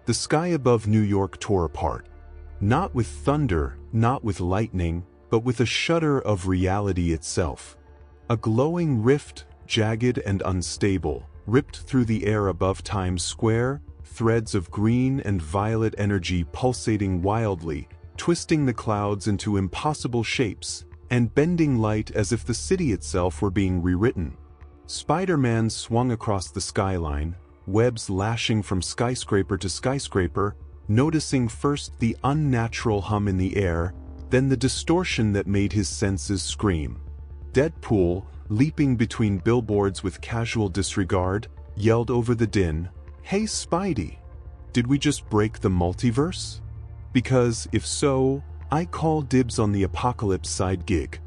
The sky above New York tore apart. Not with thunder, not with lightning, but with a shudder of reality itself. A glowing rift, jagged and unstable, ripped through the air above Times Square, threads of green and violet energy pulsating wildly, twisting the clouds into impossible shapes, and bending light as if the city itself were being rewritten. Spider-Man swung across the skyline, webs lashing from skyscraper to skyscraper, noticing first the unnatural hum in the air, then the distortion that made his senses scream. Deadpool, leaping between billboards with casual disregard, yelled over the din, "Hey Spidey, did we just break the multiverse? Because, if so, I call dibs on the apocalypse side gig."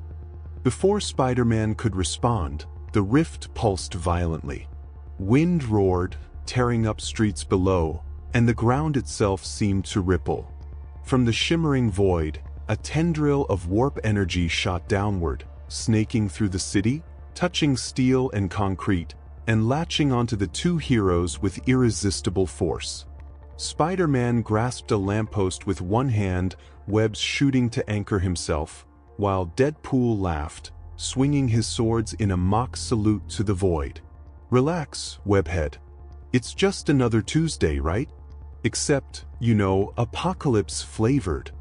Before Spider-Man could respond, the rift pulsed violently. Wind roared, tearing up streets below, and the ground itself seemed to ripple. From the shimmering void, a tendril of warp energy shot downward, snaking through the city, touching steel and concrete, and latching onto the two heroes with irresistible force. Spider-Man grasped a lamppost with one hand, webs shooting to anchor himself, while Deadpool laughed, swinging his swords in a mock salute to the void. "Relax, webhead. It's just another Tuesday, right? Except, apocalypse-flavored."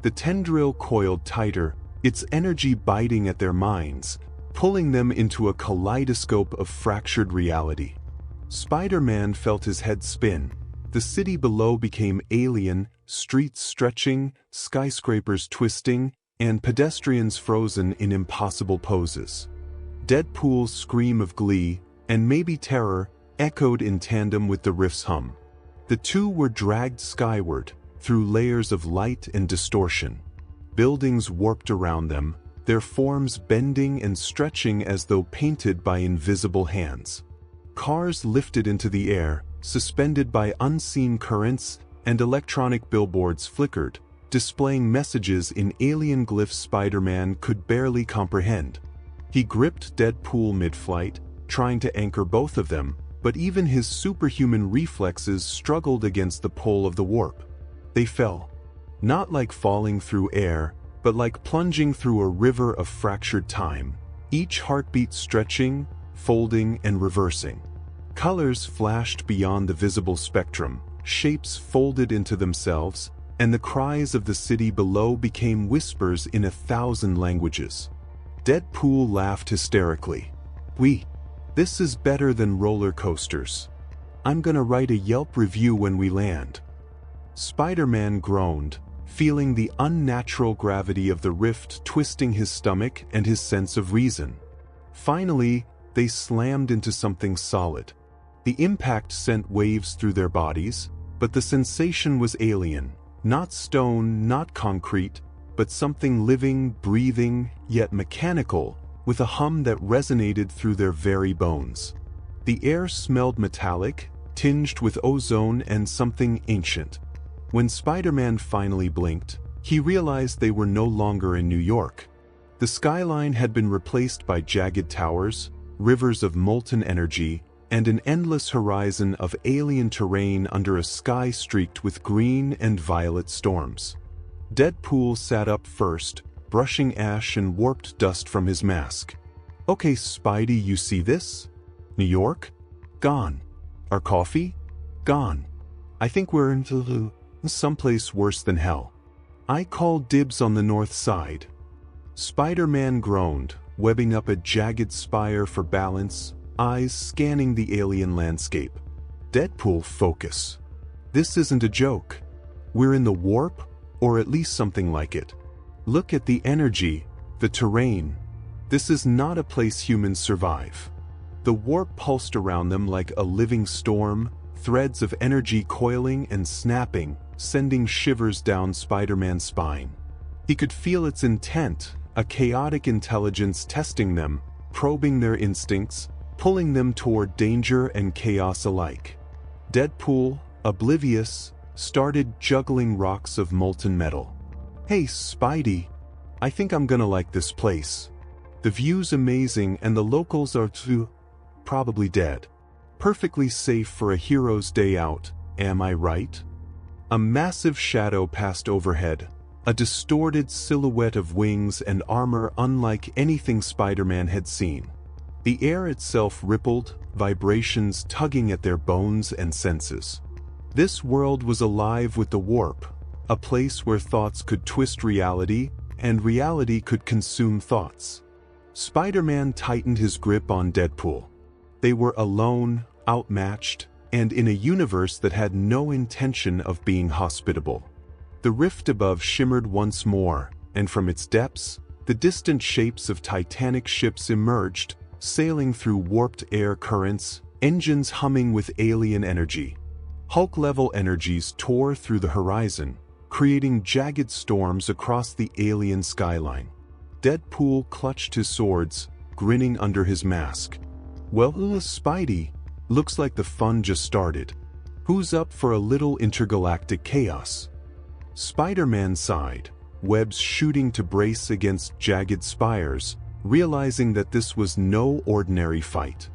The tendril coiled tighter, its energy biting at their minds, pulling them into a kaleidoscope of fractured reality. Spider-Man felt his head spin. The city below became alien, streets stretching, skyscrapers twisting, and pedestrians frozen in impossible poses. Deadpool's scream of glee, and maybe terror, echoed in tandem with the rift's hum. The two were dragged skyward, through layers of light and distortion. Buildings warped around them, their forms bending and stretching as though painted by invisible hands. Cars lifted into the air, suspended by unseen currents, and electronic billboards flickered, displaying messages in alien glyphs Spider-Man could barely comprehend. He gripped Deadpool mid-flight, trying to anchor both of them, but even his superhuman reflexes struggled against the pull of the warp. They fell. Not like falling through air, but like plunging through a river of fractured time, each heartbeat stretching, folding, and reversing. Colors flashed beyond the visible spectrum, shapes folded into themselves, and the cries of the city below became whispers in 1,000 languages. Deadpool laughed hysterically. This is better than roller coasters. I'm gonna write a Yelp review when we land." Spider-Man groaned, feeling the unnatural gravity of the rift twisting his stomach and his sense of reason. Finally, they slammed into something solid. The impact sent waves through their bodies, but the sensation was alien, not stone, not concrete, but something living, breathing, yet mechanical, with a hum that resonated through their very bones. The air smelled metallic, tinged with ozone and something ancient. When Spider-Man finally blinked, he realized they were no longer in New York. The skyline had been replaced by jagged towers, rivers of molten energy, and an endless horizon of alien terrain under a sky streaked with green and violet storms. Deadpool sat up first, brushing ash and warped dust from his mask. "Okay, Spidey, you see this? New York? Gone. Our coffee? Gone. I think we're into someplace worse than hell. I call dibs on the north side." Spider-Man groaned, webbing up a jagged spire for balance, eyes scanning the alien landscape. "Deadpool, focus. This isn't a joke. We're in the warp, or at least something like it. Look at the energy, the terrain. This is not a place humans survive." The warp pulsed around them like a living storm, threads of energy coiling and snapping, sending shivers down Spider-Man's spine. He could feel its intent, a chaotic intelligence testing them, probing their instincts, pulling them toward danger and chaos alike. Deadpool, oblivious, started juggling rocks of molten metal. "Hey, Spidey, I think I'm gonna like this place. The view's amazing and the locals are probably dead. Perfectly safe for a hero's day out, am I right? A massive shadow passed overhead, a distorted silhouette of wings and armor unlike anything Spider-Man had seen. The air itself rippled, vibrations tugging at their bones and senses. This world was alive with the warp, a place where thoughts could twist reality, and reality could consume thoughts. Spider-Man tightened his grip on Deadpool. They were alone, outmatched, and in a universe that had no intention of being hospitable. The rift above shimmered once more, and from its depths, the distant shapes of titanic ships emerged, sailing through warped air currents, engines humming with alien energy. Hulk-level energies tore through the horizon, creating jagged storms across the alien skyline. Deadpool clutched his swords, grinning under his mask. Well, Spidey, looks like the fun just started. Who's up for a little intergalactic chaos? Spider-Man sighed, webs shooting to brace against jagged spires, realizing that this was no ordinary fight.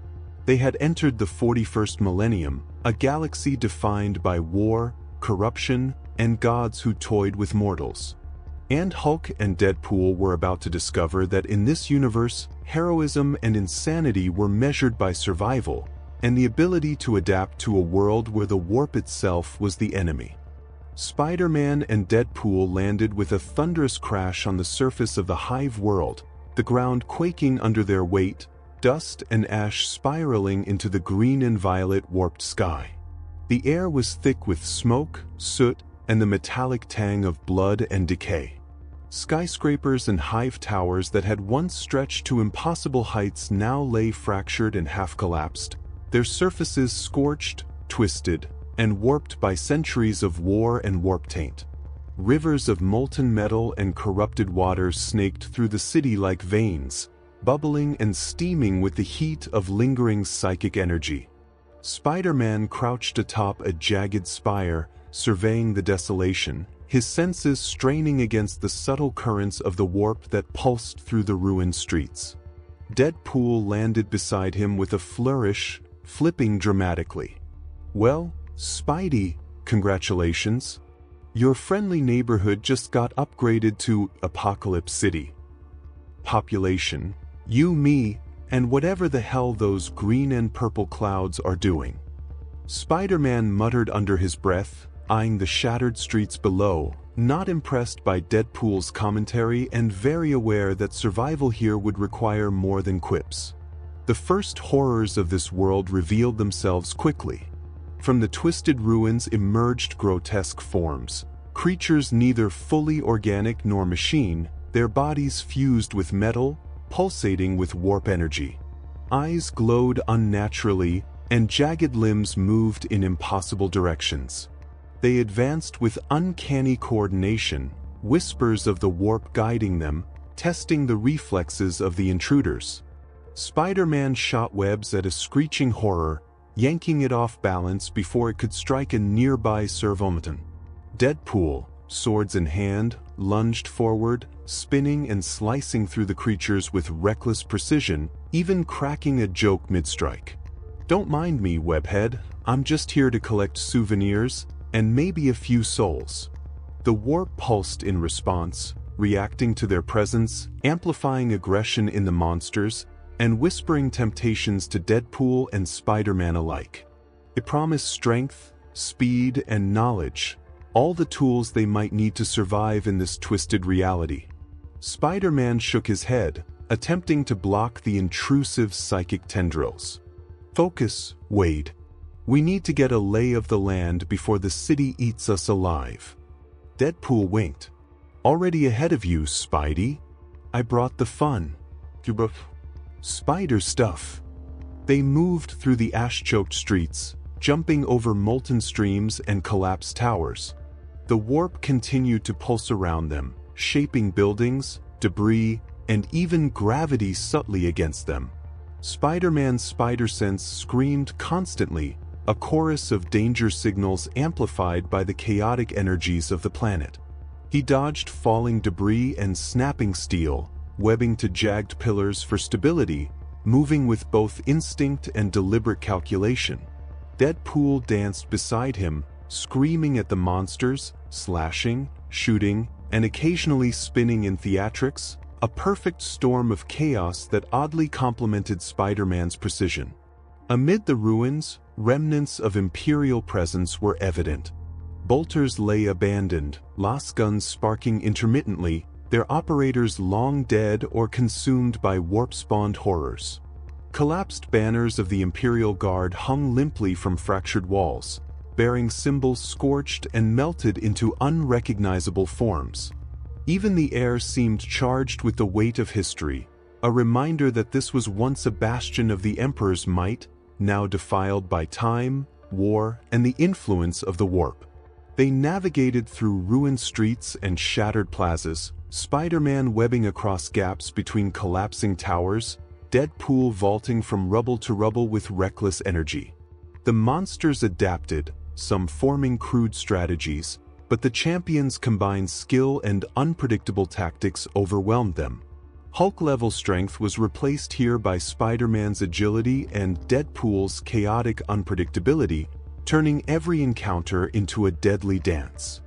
They had entered the 41st millennium, a galaxy defined by war, corruption, and gods who toyed with mortals. And Hulk and Deadpool were about to discover that in this universe, heroism and insanity were measured by survival, and the ability to adapt to a world where the warp itself was the enemy. Spider-Man and Deadpool landed with a thunderous crash on the surface of the Hive world, the ground quaking under their weight, dust and ash spiraling into the green and violet warped sky. The air was thick with smoke, soot, and the metallic tang of blood and decay. Skyscrapers and hive towers that had once stretched to impossible heights now lay fractured and half-collapsed, their surfaces scorched, twisted, and warped by centuries of war and warp taint. Rivers of molten metal and corrupted waters snaked through the city like veins, bubbling and steaming with the heat of lingering psychic energy. Spider-Man crouched atop a jagged spire, surveying the desolation, his senses straining against the subtle currents of the warp that pulsed through the ruined streets. Deadpool landed beside him with a flourish, flipping dramatically. "Well, Spidey, congratulations. Your friendly neighborhood just got upgraded to Apocalypse City. Population, you, me, and whatever the hell those green and purple clouds are doing." Spider-Man muttered under his breath, eyeing the shattered streets below, not impressed by Deadpool's commentary and very aware that survival here would require more than quips. The first horrors of this world revealed themselves quickly. From the twisted ruins emerged grotesque forms, creatures neither fully organic nor machine, their bodies fused with metal, pulsating with warp energy. Eyes glowed unnaturally, and jagged limbs moved in impossible directions. They advanced with uncanny coordination, whispers of the warp guiding them, testing the reflexes of the intruders. Spider-Man shot webs at a screeching horror, yanking it off balance before it could strike a nearby servomoton. Deadpool, swords in hand, lunged forward, spinning and slicing through the creatures with reckless precision, even cracking a joke mid-strike. "Don't mind me, webhead, I'm just here to collect souvenirs, and maybe a few souls." The warp pulsed in response, reacting to their presence, amplifying aggression in the monsters, and whispering temptations to Deadpool and Spider-Man alike. It promised strength, speed, and knowledge, all the tools they might need to survive in this twisted reality. Spider-Man shook his head, attempting to block the intrusive psychic tendrils. "Focus, Wade. We need to get a lay of the land before the city eats us alive." Deadpool winked. "Already ahead of you, Spidey. I brought the fun. Spider stuff." They moved through the ash-choked streets, jumping over molten streams and collapsed towers. The warp continued to pulse around them, shaping buildings, debris, and even gravity subtly against them. Spider-Man's spider sense screamed constantly, a chorus of danger signals amplified by the chaotic energies of the planet. He dodged falling debris and snapping steel, webbing to jagged pillars for stability, moving with both instinct and deliberate calculation. Deadpool danced beside him, screaming at the monsters, slashing, shooting, and occasionally spinning in theatrics, a perfect storm of chaos that oddly complemented Spider-Man's precision. Amid the ruins, remnants of Imperial presence were evident. Bolters lay abandoned, las guns sparking intermittently, their operators long dead or consumed by warp-spawned horrors. Collapsed banners of the Imperial Guard hung limply from fractured walls, bearing symbols scorched and melted into unrecognizable forms. Even the air seemed charged with the weight of history, a reminder that this was once a bastion of the Emperor's might, now defiled by time, war, and the influence of the warp. They navigated through ruined streets and shattered plazas, Spider-Man webbing across gaps between collapsing towers, Deadpool vaulting from rubble to rubble with reckless energy. The monsters adapted, some forming crude strategies, but the champions' combined skill and unpredictable tactics overwhelmed them. Hulk-level strength was replaced here by Spider-Man's agility and Deadpool's chaotic unpredictability, turning every encounter into a deadly dance.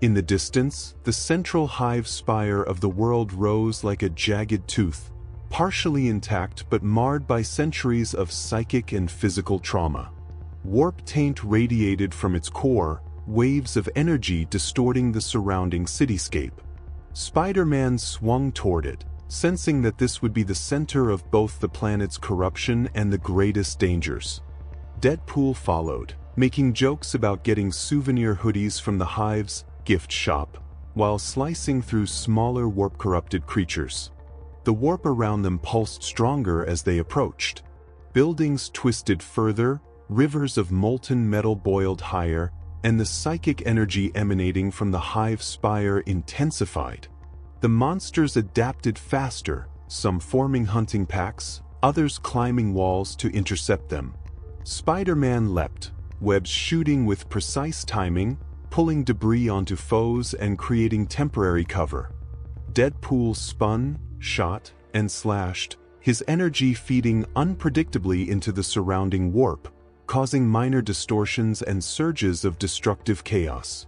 In the distance, the central hive spire of the world rose like a jagged tooth, partially intact but marred by centuries of psychic and physical trauma. Warp taint radiated from its core, waves of energy distorting the surrounding cityscape. Spider-Man swung toward it, sensing that this would be the center of both the planet's corruption and the greatest dangers. Deadpool followed, making jokes about getting souvenir hoodies from the Hive's gift shop, while slicing through smaller warp-corrupted creatures. The warp around them pulsed stronger as they approached. Buildings twisted further, rivers of molten metal boiled higher, and the psychic energy emanating from the hive spire intensified. The monsters adapted faster, some forming hunting packs, others climbing walls to intercept them. Spider-Man leapt, webs shooting with precise timing, pulling debris onto foes and creating temporary cover. Deadpool spun, shot, and slashed, his energy feeding unpredictably into the surrounding warp, causing minor distortions and surges of destructive chaos.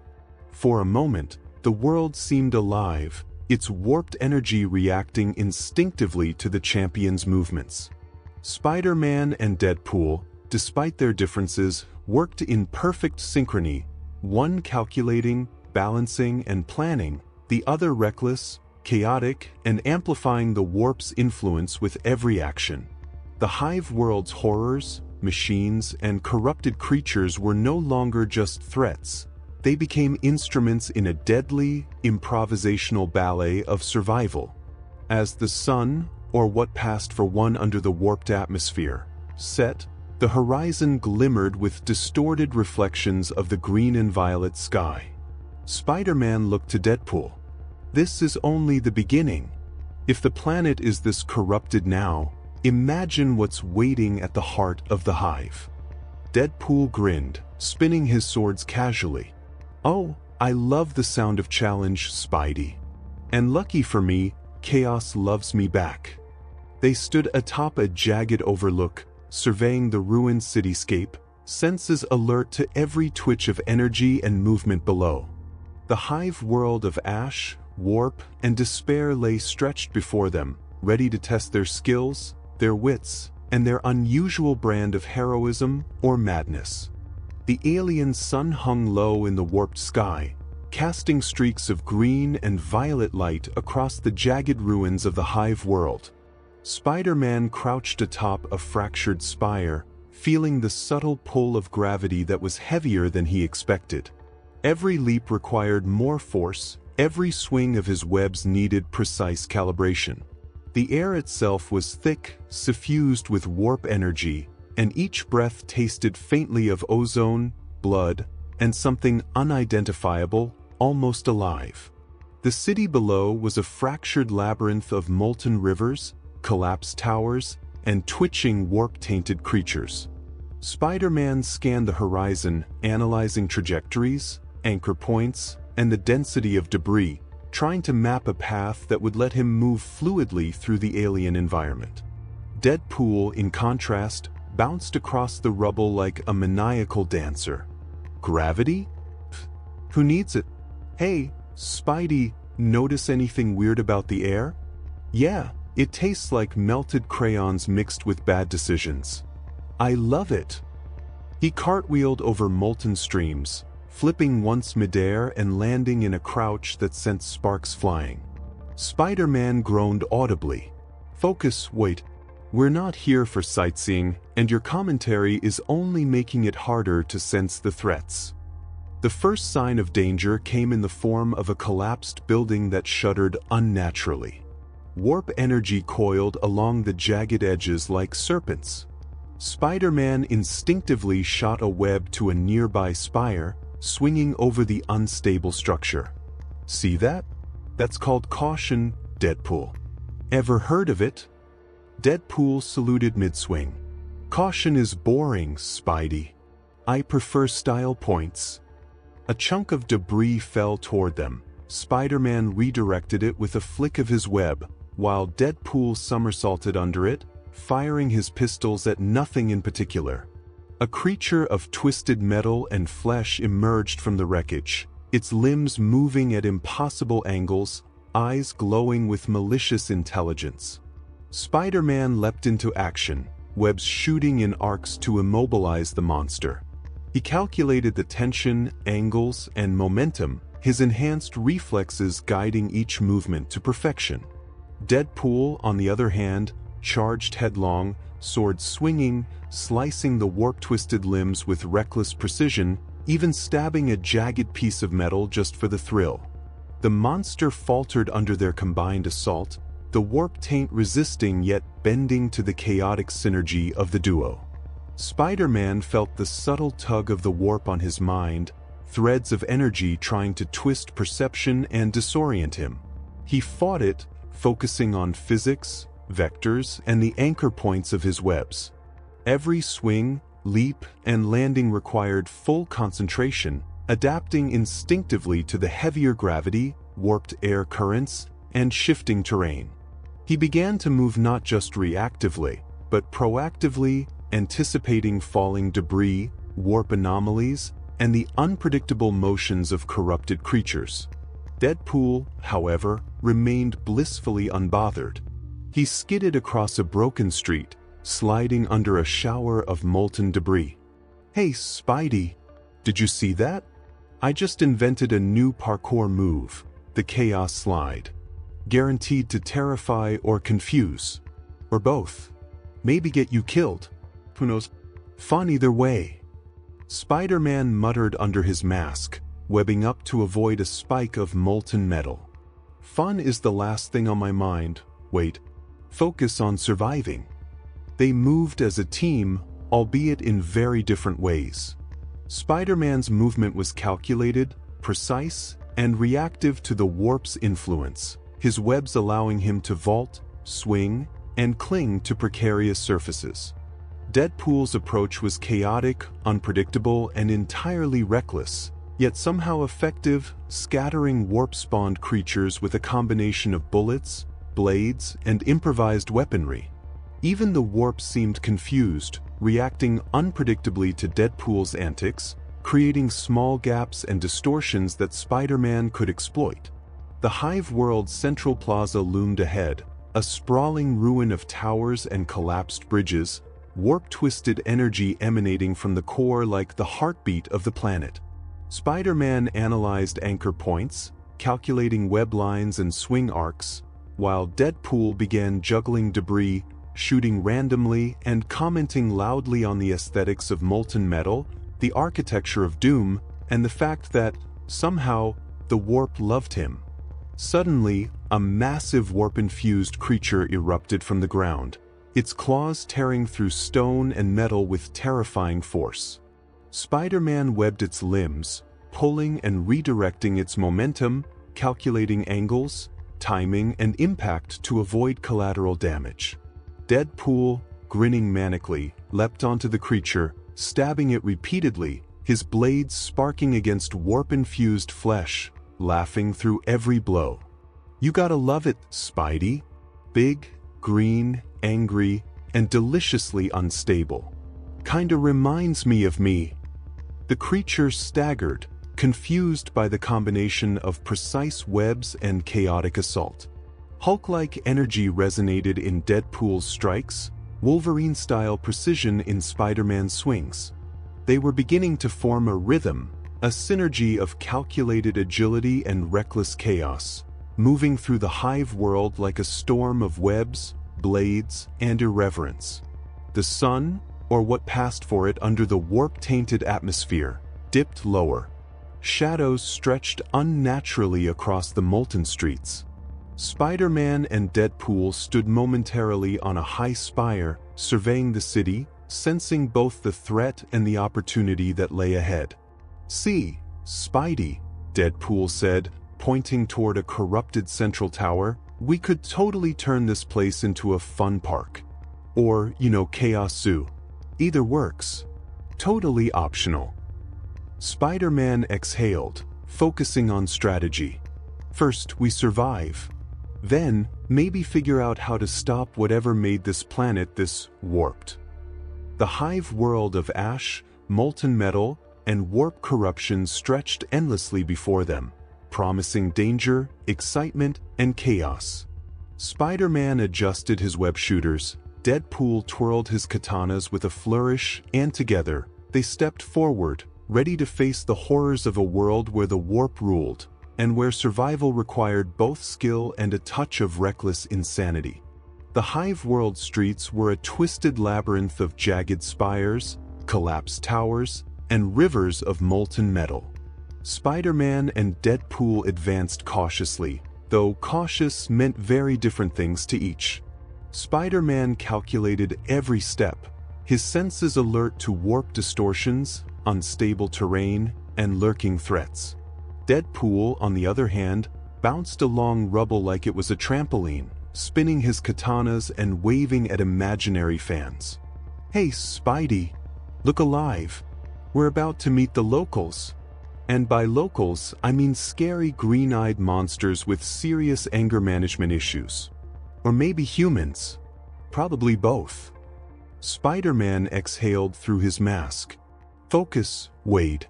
For a moment, the world seemed alive, its warped energy reacting instinctively to the champion's movements. Spider-Man and Deadpool, despite their differences, worked in perfect synchrony, one calculating, balancing, and planning, the other reckless, chaotic, and amplifying the warp's influence with every action. The hive world's horrors, machines, and corrupted creatures were no longer just threats. They became instruments in a deadly, improvisational ballet of survival. As the sun, or what passed for one under the warped atmosphere, set, the horizon glimmered with distorted reflections of the green and violet sky. Spider-Man looked to Deadpool. This is only the beginning. If the planet is this corrupted now, imagine what's waiting at the heart of the hive. Deadpool grinned, spinning his swords casually. Oh, I love the sound of challenge, Spidey. And lucky for me, chaos loves me back. They stood atop a jagged overlook, surveying the ruined cityscape, senses alert to every twitch of energy and movement below. The hive world of ash, warp, and despair lay stretched before them, ready to test their skills, their wits, and their unusual brand of heroism or madness. The alien sun hung low in the warped sky, casting streaks of green and violet light across the jagged ruins of the hive world. Spider-Man crouched atop a fractured spire, feeling the subtle pull of gravity that was heavier than he expected. Every leap required more force, every swing of his webs needed precise calibration. The air itself was thick, suffused with warp energy, and each breath tasted faintly of ozone, blood, and something unidentifiable, almost alive. The city below was a fractured labyrinth of molten rivers, collapsed towers, and twitching warp-tainted creatures. Spider-Man scanned the horizon, analyzing trajectories, anchor points, and the density of debris, trying to map a path that would let him move fluidly through the alien environment. Deadpool, in contrast, bounced across the rubble like a maniacal dancer. Gravity? Who needs it? Hey, Spidey, notice anything weird about the air? Yeah, it tastes like melted crayons mixed with bad decisions. I love it. He cartwheeled over molten streams, flipping once midair and landing in a crouch that sent sparks flying. Spider-Man groaned audibly. Focus, wait. We're not here for sightseeing, and your commentary is only making it harder to sense the threats. The first sign of danger came in the form of a collapsed building that shuddered unnaturally. Warp energy coiled along the jagged edges like serpents. Spider-Man instinctively shot a web to a nearby spire, swinging over the unstable structure. See that? That's called caution, Deadpool. Ever heard of it? Deadpool saluted mid-swing. Caution is boring, Spidey. I prefer style points. A chunk of debris fell toward them. Spider-Man redirected it with a flick of his web, while Deadpool somersaulted under it, firing his pistols at nothing in particular. A creature of twisted metal and flesh emerged from the wreckage, its limbs moving at impossible angles, eyes glowing with malicious intelligence. Spider-Man leapt into action, webs shooting in arcs to immobilize the monster. He calculated the tension, angles, and momentum, his enhanced reflexes guiding each movement to perfection. Deadpool, on the other hand, charged headlong, sword swinging, slicing the warp-twisted limbs with reckless precision, even stabbing a jagged piece of metal just for the thrill. The monster faltered under their combined assault, the warp taint resisting yet bending to the chaotic synergy of the duo. Spider-Man felt the subtle tug of the warp on his mind, threads of energy trying to twist perception and disorient him. He fought it, focusing on physics, vectors, and the anchor points of his webs. Every swing, leap, and landing required full concentration, adapting instinctively to the heavier gravity, warped air currents, and shifting terrain. He began to move not just reactively, but proactively, anticipating falling debris, warp anomalies, and the unpredictable motions of corrupted creatures. Deadpool, however, remained blissfully unbothered. He skidded across a broken street, sliding under a shower of molten debris. Hey, Spidey, did you see that? I just invented a new parkour move, the Chaos Slide. Guaranteed to terrify or confuse. Or both. Maybe get you killed. Who knows? Fun either way. Spider-Man muttered under his mask, webbing up to avoid a spike of molten metal. Fun is the last thing on my mind. Wait. Focus on surviving. They moved as a team, albeit in very different ways. Spider-Man's movement was calculated, precise, and reactive to the warp's influence, his webs allowing him to vault, swing, and cling to precarious surfaces. Deadpool's approach was chaotic, unpredictable, and entirely reckless, yet somehow effective, scattering warp-spawned creatures with a combination of bullets, blades, and improvised weaponry. Even the warp seemed confused, reacting unpredictably to Deadpool's antics, creating small gaps and distortions that Spider-Man could exploit. The Hive World's central plaza loomed ahead, a sprawling ruin of towers and collapsed bridges, warp-twisted energy emanating from the core like the heartbeat of the planet. Spider-Man analyzed anchor points, calculating web lines and swing arcs, while Deadpool began juggling debris, shooting randomly, and commenting loudly on the aesthetics of molten metal, the architecture of doom, and the fact that, somehow, the warp loved him. Suddenly, a massive warp-infused creature erupted from the ground, its claws tearing through stone and metal with terrifying force. Spider-Man webbed its limbs, pulling and redirecting its momentum, calculating angles, timing, and impact to avoid collateral damage. Deadpool, grinning manically, leapt onto the creature, stabbing it repeatedly, his blades sparking against warp-infused flesh, laughing through every blow. You gotta love it, Spidey. Big, green, angry, and deliciously unstable. Kinda reminds me of me. The creature staggered, confused by the combination of precise webs and chaotic assault. Hulk-like energy resonated in Deadpool's strikes, Wolverine-style precision in Spider-Man's swings. They were beginning to form a rhythm, a synergy of calculated agility and reckless chaos, moving through the hive world like a storm of webs, blades, and irreverence. The sun, or what passed for it under the warp-tainted atmosphere, dipped lower. Shadows stretched unnaturally across the molten streets. Spider-Man and Deadpool stood momentarily on a high spire, surveying the city, sensing both the threat and the opportunity that lay ahead. "See, Spidey," Deadpool said, pointing toward a corrupted central tower, "we could totally turn this place into a fun park. Or, Chaos Zoo. Either works. Totally optional." Spider-Man exhaled, focusing on strategy. "First, we survive. Then, maybe figure out how to stop whatever made this planet this warped." The hive world of ash, molten metal, and warp corruption stretched endlessly before them, promising danger, excitement, and chaos. Spider-Man adjusted his web shooters, Deadpool twirled his katanas with a flourish, and together, they stepped forward, ready to face the horrors of a world where the warp ruled, and where survival required both skill and a touch of reckless insanity. The hive world streets were a twisted labyrinth of jagged spires, collapsed towers, and rivers of molten metal. Spider-Man and Deadpool advanced cautiously, though cautious meant very different things to each. Spider-Man calculated every step, his senses alert to warp distortions, unstable terrain, and lurking threats. Deadpool, on the other hand, bounced along rubble like it was a trampoline, spinning his katanas and waving at imaginary fans. "Hey, Spidey, look alive. We're about to meet the locals." And by locals, I mean scary green-eyed monsters with serious anger management issues. Or maybe humans. Probably both. Spider-Man exhaled through his mask. "Focus, Wade.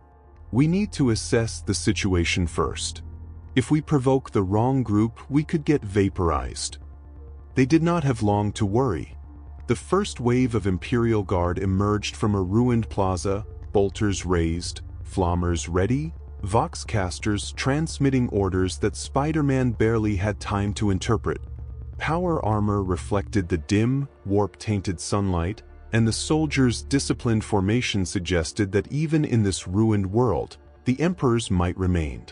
We need to assess the situation first. If we provoke the wrong group, we could get vaporized." They did not have long to worry. The first wave of Imperial Guard emerged from a ruined plaza, bolters raised, flammers ready, voxcasters transmitting orders that Spider-Man barely had time to interpret. Power armor reflected the dim, warp-tainted sunlight, and the soldiers' disciplined formation suggested that even in this ruined world, the Emperors might remain.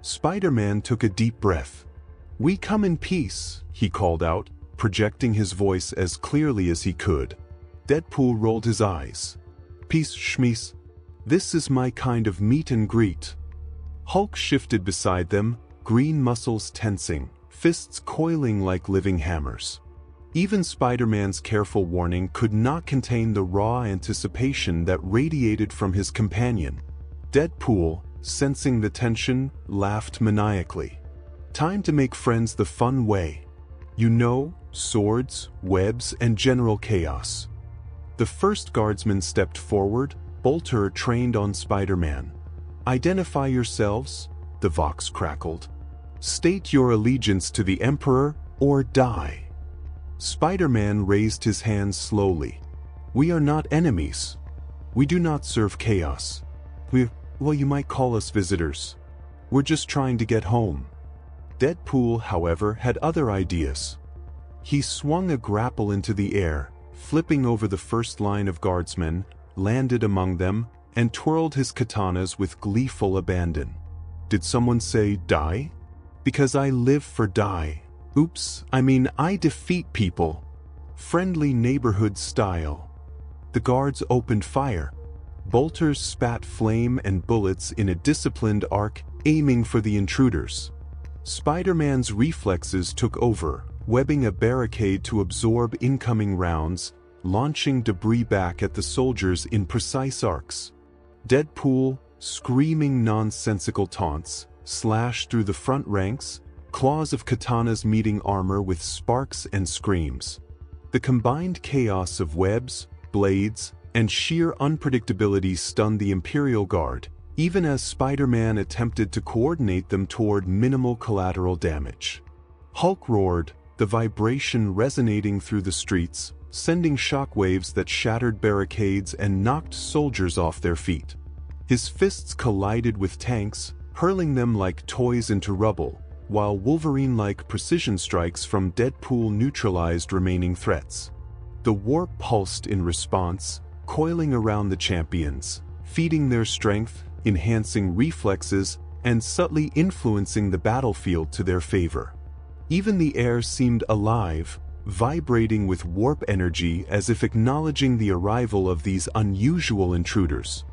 Spider-Man took a deep breath. "We come in peace," he called out, projecting his voice as clearly as he could. Deadpool rolled his eyes. "Peace, schmeece. This is my kind of meet and greet." Hulk shifted beside them, green muscles tensing, fists coiling like living hammers. Even Spider-Man's careful warning could not contain the raw anticipation that radiated from his companion. Deadpool, sensing the tension, laughed maniacally. "Time to make friends the fun way. Swords, webs, and general chaos." The first guardsman stepped forward, bolter trained on Spider-Man. "Identify yourselves," the Vox crackled. "State your allegiance to the Emperor, or die." Spider-Man raised his hands slowly. "We are not enemies. We do not serve chaos. You might call us visitors. We're just trying to get home." Deadpool, however, had other ideas. He swung a grapple into the air, flipping over the first line of guardsmen, landed among them, and twirled his katanas with gleeful abandon. "Did someone say die? Because I live for die. I defeat people. Friendly neighborhood style." The guards opened fire. Bolters spat flame and bullets in a disciplined arc, aiming for the intruders. Spider-Man's reflexes took over, webbing a barricade to absorb incoming rounds, launching debris back at the soldiers in precise arcs. Deadpool, screaming nonsensical taunts, slashed through the front ranks, claws of katanas meeting armor with sparks and screams. The combined chaos of webs, blades, and sheer unpredictability stunned the Imperial Guard, even as Spider-Man attempted to coordinate them toward minimal collateral damage. Hulk roared, the vibration resonating through the streets, sending shockwaves that shattered barricades and knocked soldiers off their feet. His fists collided with tanks, hurling them like toys into rubble, while Wolverine-like precision strikes from Deadpool neutralized remaining threats. The warp pulsed in response, coiling around the champions, feeding their strength, enhancing reflexes, and subtly influencing the battlefield to their favor. Even the air seemed alive, vibrating with warp energy as if acknowledging the arrival of these unusual intruders.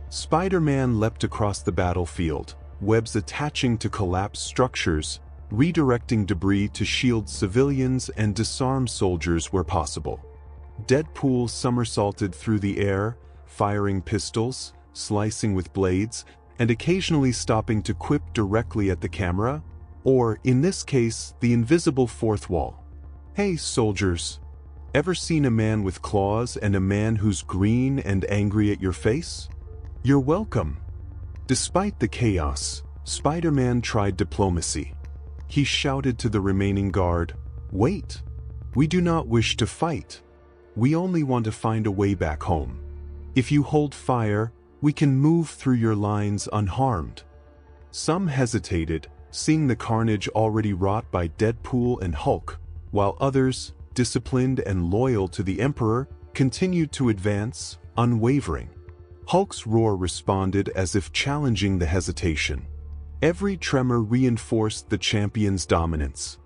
Spider-Man leapt across the battlefield, webs attaching to collapsed structures, redirecting debris to shield civilians and disarm soldiers where possible. Deadpool somersaulted through the air, firing pistols, slicing with blades, and occasionally stopping to quip directly at the camera, or, in this case, the invisible fourth wall. Hey, soldiers. Ever seen a man with claws and a man who's green and angry at your face? You're welcome. Despite the chaos, Spider-Man tried diplomacy. He shouted to the remaining guard, "Wait! We do not wish to fight. We only want to find a way back home. If you hold fire, we can move through your lines unharmed." Some hesitated, seeing the carnage already wrought by Deadpool and Hulk, while others, disciplined and loyal to the Emperor, continued to advance, unwavering. Hulk's roar responded as if challenging the hesitation. Every tremor reinforced the champion's dominance.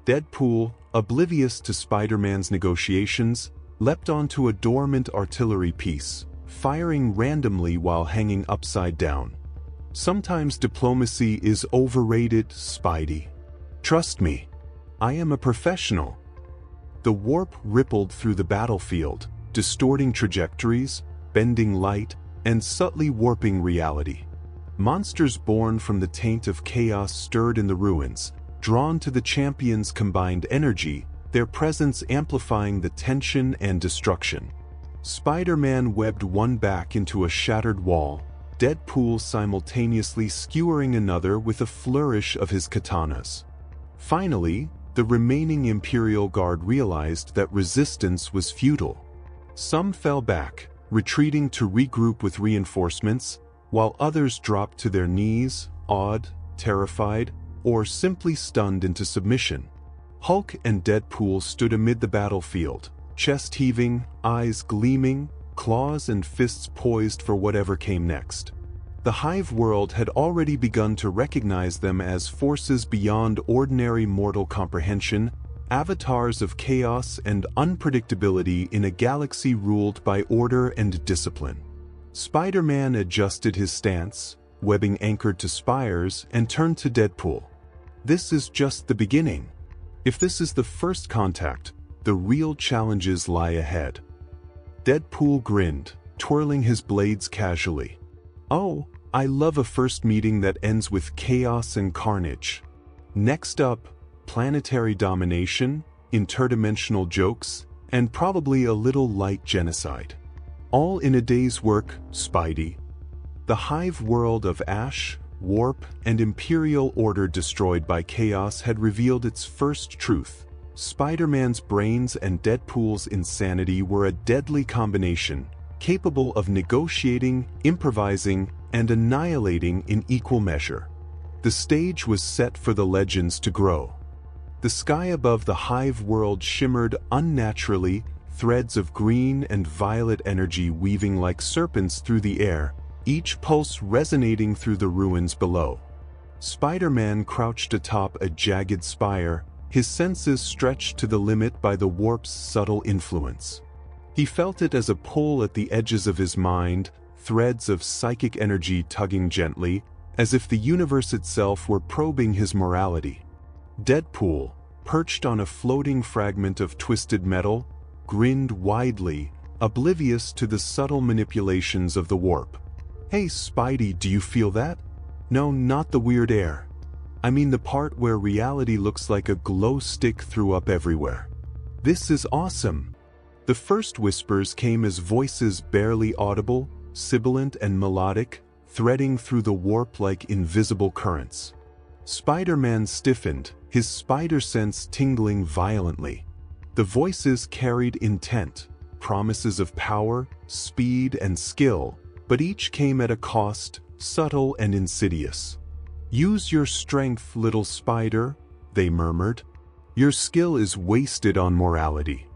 Deadpool, oblivious to Spider-Man's negotiations, leapt onto a dormant artillery piece, firing randomly while hanging upside down. Sometimes diplomacy is overrated, Spidey. Trust me, I am a professional. The warp rippled through the battlefield, distorting trajectories, bending light, and subtly warping reality. Monsters born from the taint of chaos stirred in the ruins, drawn to the champion's combined energy, their presence amplifying the tension and destruction. Spider-Man webbed one back into a shattered wall, Deadpool simultaneously skewering another with a flourish of his katanas. Finally, the remaining Imperial Guard realized that resistance was futile. Some fell back, retreating to regroup with reinforcements, while others dropped to their knees, awed, terrified, or simply stunned into submission. Hulk and Deadpool stood amid the battlefield, chest heaving, eyes gleaming, claws and fists poised for whatever came next. The Hive world had already begun to recognize them as forces beyond ordinary mortal comprehension, avatars of chaos and unpredictability in a galaxy ruled by order and discipline. Spider-Man adjusted his stance, webbing anchored to spires, and turned to Deadpool. This is just the beginning. If this is the first contact, the real challenges lie ahead. Deadpool grinned, twirling his blades casually. Oh, I love a first meeting that ends with chaos and carnage. Next up, planetary domination, interdimensional jokes, and probably a little light genocide. All in a day's work, Spidey. The Hive world of ash, warp, and Imperial order destroyed by chaos had revealed its first truth. Spider-Man's brains and Deadpool's insanity were a deadly combination, capable of negotiating, improvising, and annihilating in equal measure. The stage was set for the legends to grow. The sky above the Hive world shimmered unnaturally, threads of green and violet energy weaving like serpents through the air, each pulse resonating through the ruins below. Spider-Man crouched atop a jagged spire, his senses stretched to the limit by the warp's subtle influence. He felt it as a pull at the edges of his mind, threads of psychic energy tugging gently, as if the universe itself were probing his morality. Deadpool, perched on a floating fragment of twisted metal, grinned widely, oblivious to the subtle manipulations of the warp. Hey Spidey, do you feel that? No, not the weird air. I mean the part where reality looks like a glow stick threw up everywhere. This is awesome. The first whispers came as voices barely audible, sibilant and melodic, threading through the warp like invisible currents. Spider-Man stiffened, his spider sense tingling violently. The voices carried intent, promises of power, speed, and skill, but each came at a cost, subtle and insidious. "Use your strength, little spider," they murmured. "Your skill is wasted on morality."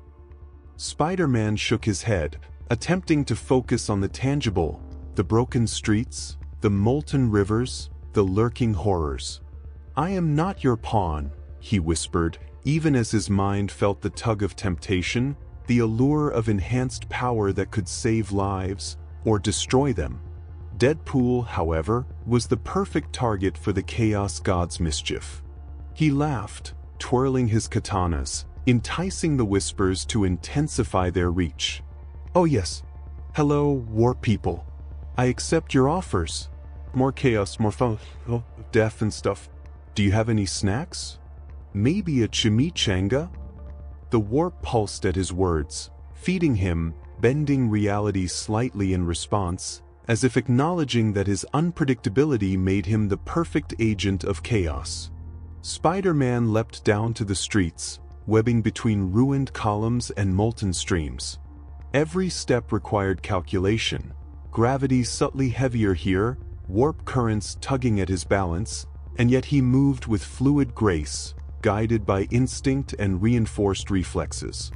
Spider-Man shook his head, attempting to focus on the tangible, the broken streets, the molten rivers, the lurking horrors. "I am not your pawn," he whispered, even as his mind felt the tug of temptation, the allure of enhanced power that could save lives or destroy them. Deadpool, however, was the perfect target for the Chaos God's mischief. He laughed, twirling his katanas, enticing the whispers to intensify their reach. "Oh yes. Hello, war people. I accept your offers. More chaos, more fun, death and stuff. Do you have any snacks? Maybe a chimichanga?" The warp pulsed at his words, feeding him, bending reality slightly in response, as if acknowledging that his unpredictability made him the perfect agent of chaos. Spider-Man leapt down to the streets, webbing between ruined columns and molten streams. Every step required calculation, gravity subtly heavier here, warp currents tugging at his balance, and yet he moved with fluid grace, guided by instinct and reinforced reflexes.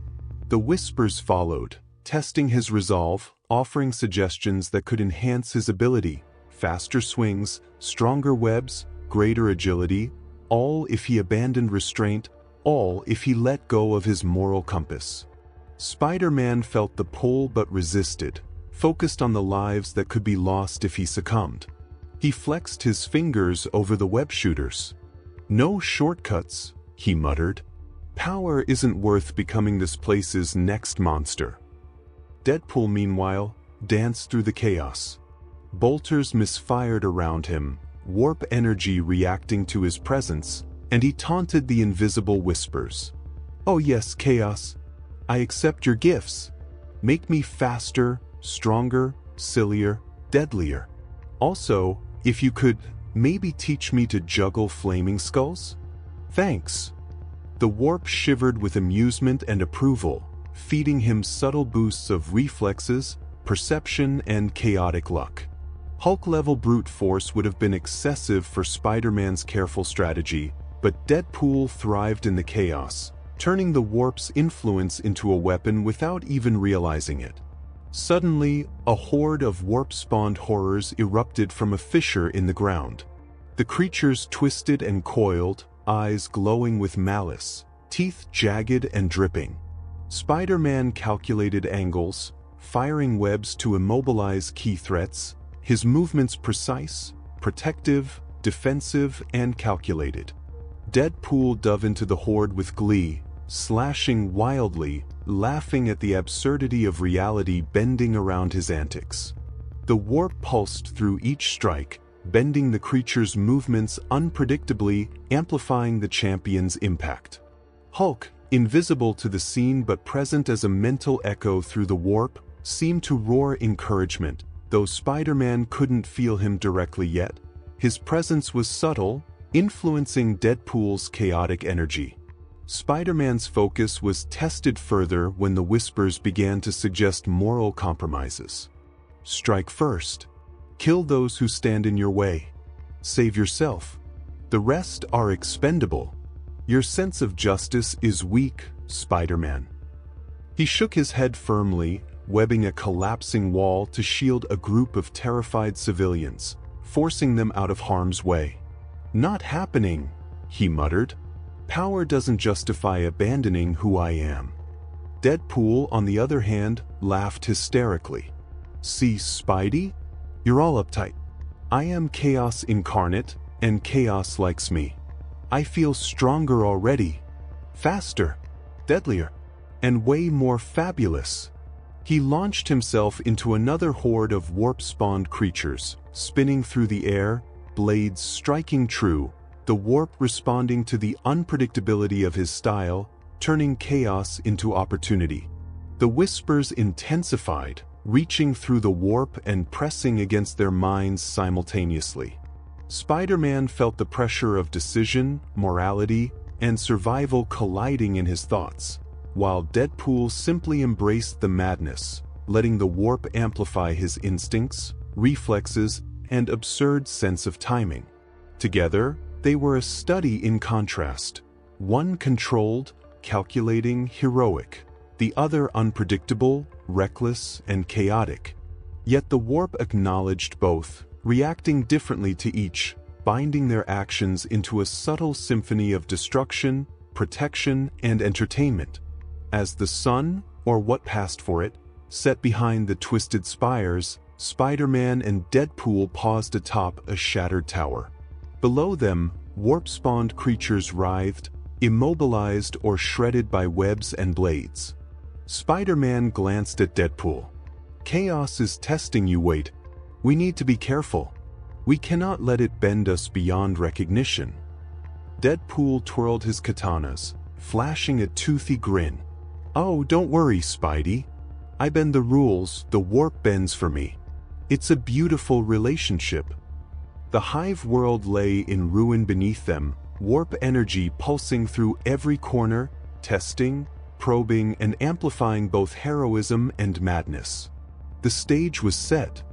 The whispers followed, testing his resolve, offering suggestions that could enhance his ability: faster swings, stronger webs, greater agility, all if he abandoned restraint, all if he let go of his moral compass. Spider-Man felt the pull but resisted, focused on the lives that could be lost if he succumbed. He flexed his fingers over the web shooters. "No shortcuts," he muttered. "Power isn't worth becoming this place's next monster." Deadpool, meanwhile, danced through the chaos. Bolters misfired around him, warp energy reacting to his presence, and he taunted the invisible whispers. "Oh yes, chaos. I accept your gifts. Make me faster, stronger, sillier, deadlier. Also, if you could, maybe teach me to juggle flaming skulls? Thanks." The warp shivered with amusement and approval, feeding him subtle boosts of reflexes, perception, and chaotic luck. Hulk-level brute force would have been excessive for Spider-Man's careful strategy, but Deadpool thrived in the chaos, turning the warp's influence into a weapon without even realizing it. Suddenly, a horde of warp-spawned horrors erupted from a fissure in the ground. The creatures twisted and coiled, eyes glowing with malice, teeth jagged and dripping. Spider-Man calculated angles, firing webs to immobilize key threats, his movements precise, protective, defensive, and calculated. Deadpool dove into the horde with glee, slashing wildly, laughing at the absurdity of reality bending around his antics. The warp pulsed through each strike, bending the creature's movements unpredictably, amplifying the champion's impact. Hulk, invisible to the scene but present as a mental echo through the warp, seemed to roar encouragement, though Spider-Man couldn't feel him directly yet. His presence was subtle, influencing Deadpool's chaotic energy. Spider-Man's focus was tested further when the whispers began to suggest moral compromises. "Strike first. Kill those who stand in your way. Save yourself. The rest are expendable. Your sense of justice is weak, Spider-Man." He shook his head firmly, webbing a collapsing wall to shield a group of terrified civilians, forcing them out of harm's way. "Not happening," he muttered. "Power doesn't justify abandoning who I am." Deadpool, on the other hand, laughed hysterically. "See, Spidey? You're all uptight. I am chaos incarnate, and chaos likes me. I feel stronger already, faster, deadlier, and way more fabulous." He launched himself into another horde of warp-spawned creatures, spinning through the air, blades striking true, the warp responding to the unpredictability of his style, turning chaos into opportunity. The whispers intensified, reaching through the warp and pressing against their minds simultaneously. Spider-Man felt the pressure of decision, morality, and survival colliding in his thoughts, while Deadpool simply embraced the madness, letting the warp amplify his instincts, reflexes, and absurd sense of timing. Together, they were a study in contrast. One controlled, calculating, heroic. The other unpredictable, reckless, and chaotic. Yet the warp acknowledged both, reacting differently to each, binding their actions into a subtle symphony of destruction, protection, and entertainment. As the sun, or what passed for it, set behind the twisted spires, Spider-Man and Deadpool paused atop a shattered tower. Below them, warp-spawned creatures writhed, immobilized or shredded by webs and blades. Spider-Man glanced at Deadpool. "Chaos is testing you, wait. We need to be careful. We cannot let it bend us beyond recognition." Deadpool twirled his katanas, flashing a toothy grin. "Oh, don't worry, Spidey. I bend the rules, the warp bends for me. It's a beautiful relationship." The hive world lay in ruin beneath them, warp energy pulsing through every corner, testing, probing, and amplifying both heroism and madness. The stage was set.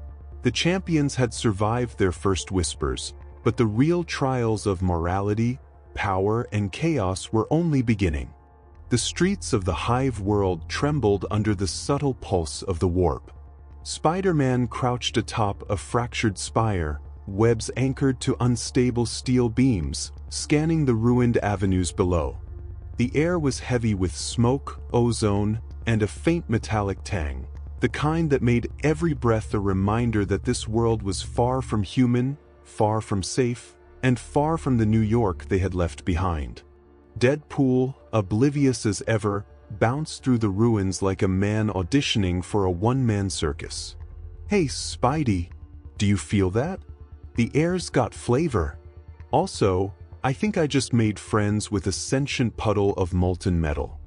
The champions had survived their first whispers, but the real trials of morality, power, and chaos were only beginning. The streets of the hive world trembled under the subtle pulse of the warp. Spider-Man crouched atop a fractured spire, webs anchored to unstable steel beams, scanning the ruined avenues below. The air was heavy with smoke, ozone, and a faint metallic tang, the kind that made every breath a reminder that this world was far from human, far from safe, and far from the New York they had left behind. Deadpool, oblivious as ever, bounced through the ruins like a man auditioning for a one-man circus. "Hey, Spidey, do you feel that? The air's got flavor. Also, I think I just made friends with a sentient puddle of molten metal.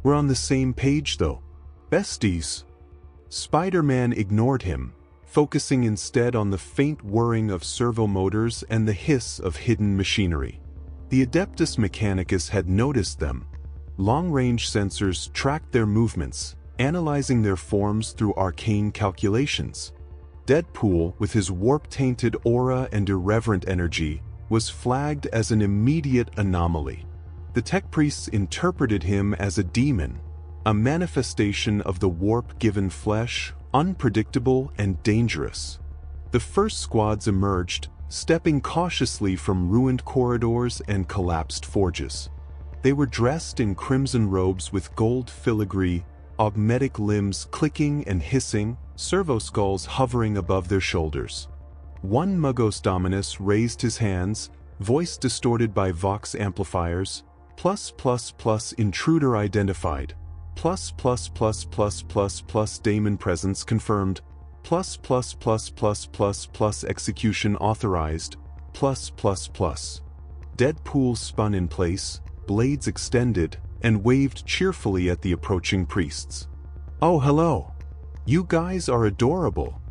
We're on the same page though. Besties." Spider-Man ignored him, focusing instead on the faint whirring of servo motors and the hiss of hidden machinery. The Adeptus Mechanicus had noticed them. Long-range sensors tracked their movements, analyzing their forms through arcane calculations. Deadpool, with his warp-tainted aura and irreverent energy, was flagged as an immediate anomaly. The tech priests interpreted him as a demon, a manifestation of the warp-given flesh, unpredictable and dangerous. The first squads emerged, stepping cautiously from ruined corridors and collapsed forges. They were dressed in crimson robes with gold filigree, augmetic limbs clicking and hissing, servo skulls hovering above their shoulders. One Mugos Dominus raised his hands, voice distorted by Vox amplifiers, +++ intruder identified, ++++++ daemon presence confirmed, ++++++ execution authorized, +++. Deadpool spun in place, blades extended, and waved cheerfully at the approaching priests. "Oh, hello. You guys are adorable.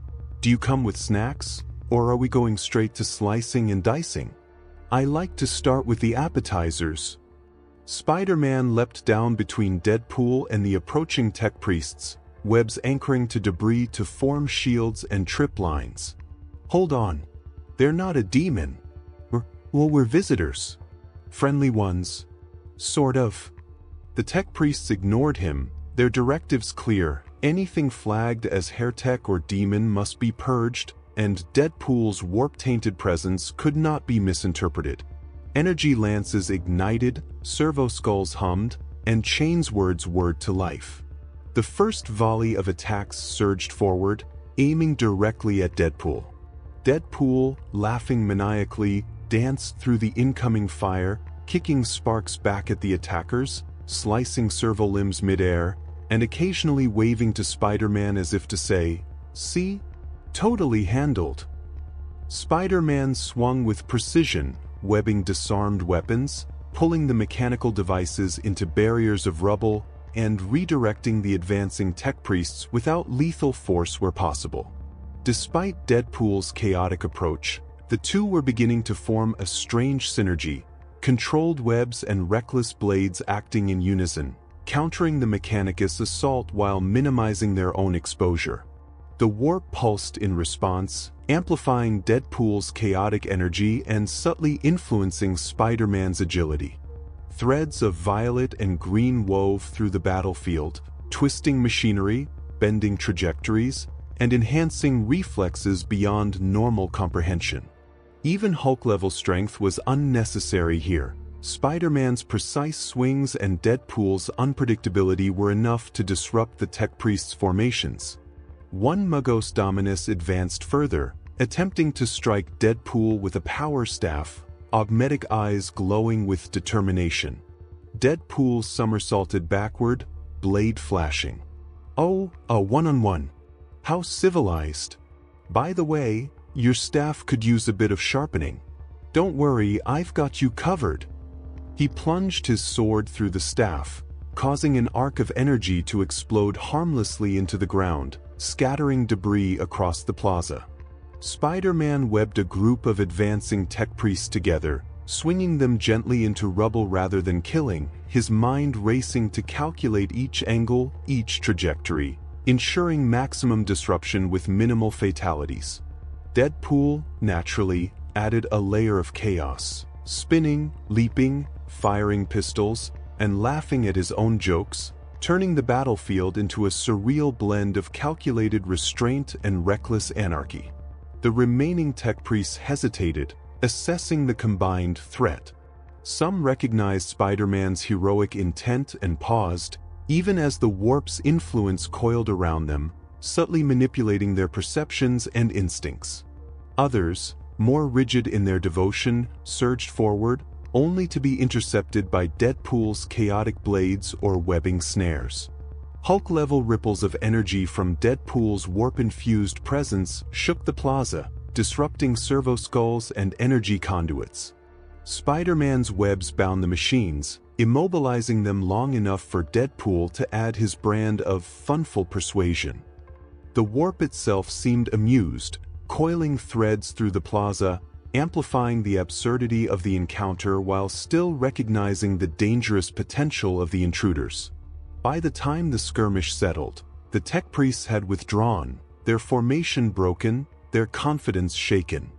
Do you come with snacks, or are we going straight to slicing and dicing? I like to start with the appetizers." Spider-Man leapt down between Deadpool and the approaching tech priests, webs anchoring to debris to form shields and trip lines. "Hold on. They're not a demon. We're visitors. Friendly ones. Sort of." The tech priests ignored him, their directives clear. Anything flagged as heretic or demon must be purged, and Deadpool's warp-tainted presence could not be misinterpreted. Energy lances ignited, servo skulls hummed, and Chainsword's whirred to life. The first volley of attacks surged forward, aiming directly at Deadpool. Deadpool, laughing maniacally, danced through the incoming fire, kicking sparks back at the attackers, slicing servo limbs midair, and occasionally waving to Spider-Man as if to say, "See? Totally handled." Spider-Man swung with precision, webbing disarmed weapons, pulling the mechanical devices into barriers of rubble, and redirecting the advancing tech priests without lethal force where possible. Despite Deadpool's chaotic approach, the two were beginning to form a strange synergy, controlled webs and reckless blades acting in unison, countering the Mechanicus' assault while minimizing their own exposure. The warp pulsed in response, amplifying Deadpool's chaotic energy and subtly influencing Spider-Man's agility. Threads of violet and green wove through the battlefield, twisting machinery, bending trajectories, and enhancing reflexes beyond normal comprehension. Even Hulk-level strength was unnecessary here. Spider-Man's precise swings and Deadpool's unpredictability were enough to disrupt the tech priest's formations. One Magos Dominus advanced further, attempting to strike Deadpool with a power staff, augmetic eyes glowing with determination. Deadpool somersaulted backward, blade flashing. Oh, a one-on-one. How civilized. By the way, your staff could use a bit of sharpening. Don't worry, I've got you covered. He plunged his sword through the staff, causing an arc of energy to explode harmlessly into the ground, scattering debris across the plaza. Spider-Man webbed a group of advancing tech priests together, swinging them gently into rubble rather than killing, his mind racing to calculate each angle, each trajectory, ensuring maximum disruption with minimal fatalities. Deadpool, naturally, added a layer of chaos, spinning, leaping, firing pistols, and laughing at his own jokes, turning the battlefield into a surreal blend of calculated restraint and reckless anarchy. The remaining tech priests hesitated, assessing the combined threat. Some recognized Spider-Man's heroic intent and paused, even as the warp's influence coiled around them, subtly manipulating their perceptions and instincts. Others, more rigid in their devotion, surged forward, only to be intercepted by Deadpool's chaotic blades or webbing snares. Hulk-level ripples of energy from Deadpool's warp-infused presence shook the plaza, disrupting servo skulls and energy conduits. Spider-Man's webs bound the machines, immobilizing them long enough for Deadpool to add his brand of funful persuasion. The warp itself seemed amused, coiling threads through the plaza, amplifying the absurdity of the encounter while still recognizing the dangerous potential of the intruders. By the time the skirmish settled, the tech priests had withdrawn, their formation broken, their confidence shaken.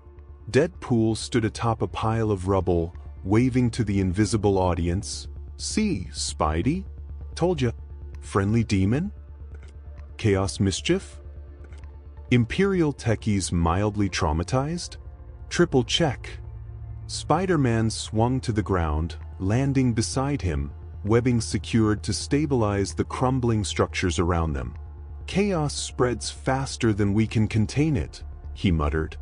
Deadpool stood atop a pile of rubble, waving to the invisible audience. "See, Spidey? Told ya. Friendly demon? Chaos mischief? Imperial techies mildly traumatized? Triple check." Spider-Man swung to the ground, landing beside him, webbing secured to stabilize the crumbling structures around them. "Chaos spreads faster than we can contain it," he muttered.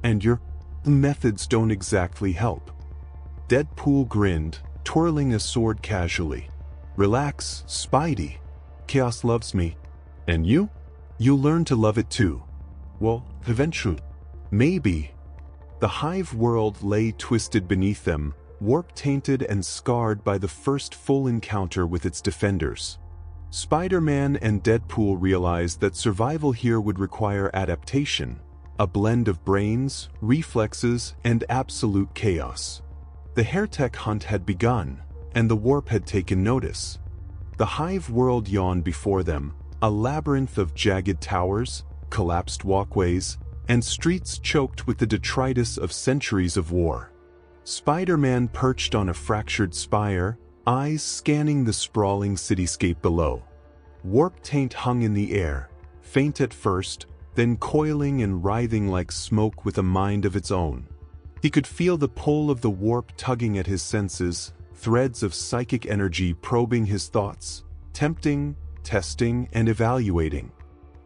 "And your methods don't exactly help." Deadpool grinned, twirling a sword casually. "Relax, Spidey. Chaos loves me. And you? You'll learn to love it too. Well, eventually. Maybe." The hive world lay twisted beneath them, warp-tainted and scarred by the first full encounter with its defenders. Spider-Man and Deadpool realized that survival here would require adaptation, a blend of brains, reflexes, and absolute chaos. The hairtech hunt had begun, and the warp had taken notice. The hive world yawned before them, a labyrinth of jagged towers, collapsed walkways, and streets choked with the detritus of centuries of war. Spider-Man perched on a fractured spire, eyes scanning the sprawling cityscape below. Warp taint hung in the air, faint at first, then coiling and writhing like smoke with a mind of its own. He could feel the pull of the warp tugging at his senses, threads of psychic energy probing his thoughts, tempting, testing, and evaluating.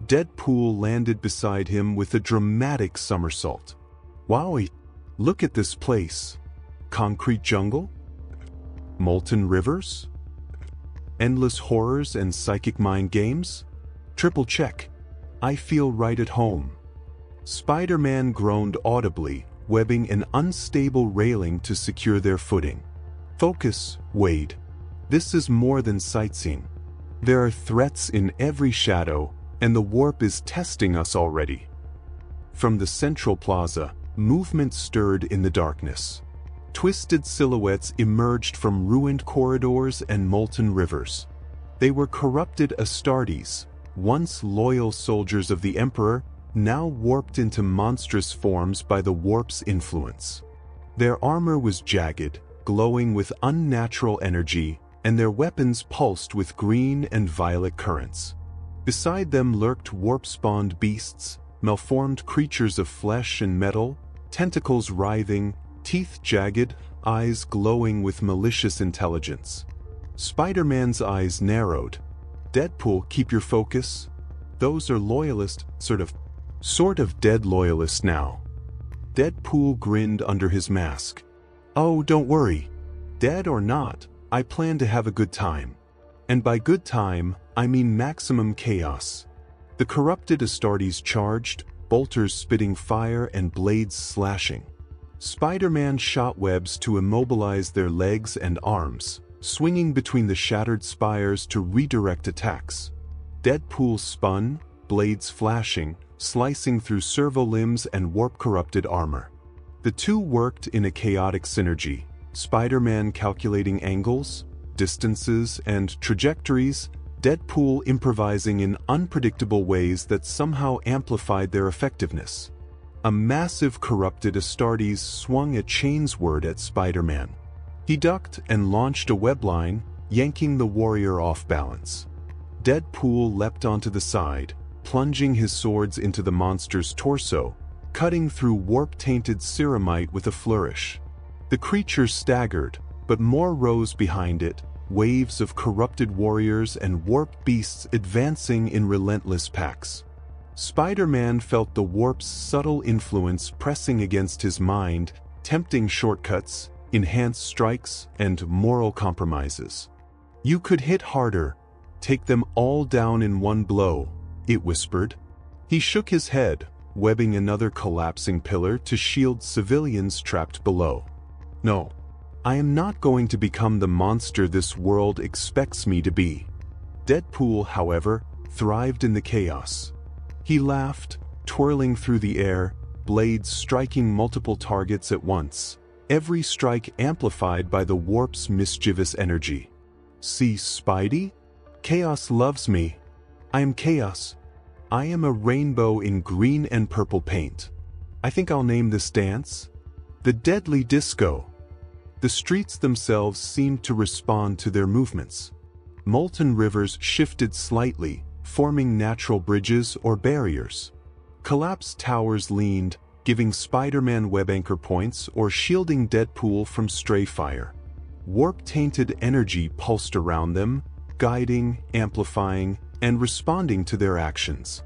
Deadpool landed beside him with a dramatic somersault. "Wowie, look at this place. Concrete jungle? Molten rivers? Endless horrors and psychic mind games? Triple check. I feel right at home." Spider-Man groaned audibly, webbing an unstable railing to secure their footing. "Focus, Wade. This is more than sightseeing. There are threats in every shadow, and the warp is testing us already. From the central plaza, movement stirred in the darkness. Twisted silhouettes emerged from ruined corridors and molten rivers. They were corrupted Astartes, once loyal soldiers of the Emperor, now warped into monstrous forms by the warp's influence. Their armor was jagged, glowing with unnatural energy, and their weapons pulsed with green and violet currents. Beside them lurked warp-spawned beasts, malformed creatures of flesh and metal, tentacles writhing, teeth jagged, eyes glowing with malicious intelligence. Spider-Man's eyes narrowed. Deadpool, keep your focus. Those are loyalists, sort of dead loyalists now. Deadpool grinned under his mask. Oh, don't worry. Dead or not, I plan to have a good time. And by good time, I mean maximum chaos. The corrupted Astartes charged, bolters spitting fire and blades slashing. Spider-Man shot webs to immobilize their legs and arms, swinging between the shattered spires to redirect attacks. Deadpool spun, blades flashing, slicing through servo limbs and warp-corrupted armor. The two worked in a chaotic synergy, Spider-Man calculating angles, distances, and trajectories, Deadpool improvising in unpredictable ways that somehow amplified their effectiveness. A massive corrupted Astartes swung a chainsword at Spider-Man. He ducked and launched a webline, yanking the warrior off balance. Deadpool leapt onto the side, plunging his swords into the monster's torso, cutting through warp-tainted ceramite with a flourish. The creature staggered, but more rose behind it, waves of corrupted warriors and warp beasts advancing in relentless packs. Spider-Man felt the warp's subtle influence pressing against his mind, tempting shortcuts, enhanced strikes, and moral compromises. You could hit harder, take them all down in one blow, it whispered. He shook his head, webbing another collapsing pillar to shield civilians trapped below. No, I am not going to become the monster this world expects me to be. Deadpool, however, thrived in the chaos. He laughed, twirling through the air, blades striking multiple targets at once, every strike amplified by the warp's mischievous energy. See, Spidey? Chaos loves me. I am chaos. I am a rainbow in green and purple paint. I think I'll name this dance the Deadly Disco. The streets themselves seemed to respond to their movements. Molten rivers shifted slightly, forming natural bridges or barriers. Collapsed towers leaned, giving Spider-Man web anchor points or shielding Deadpool from stray fire. Warp-tainted energy pulsed around them, guiding, amplifying, and responding to their actions.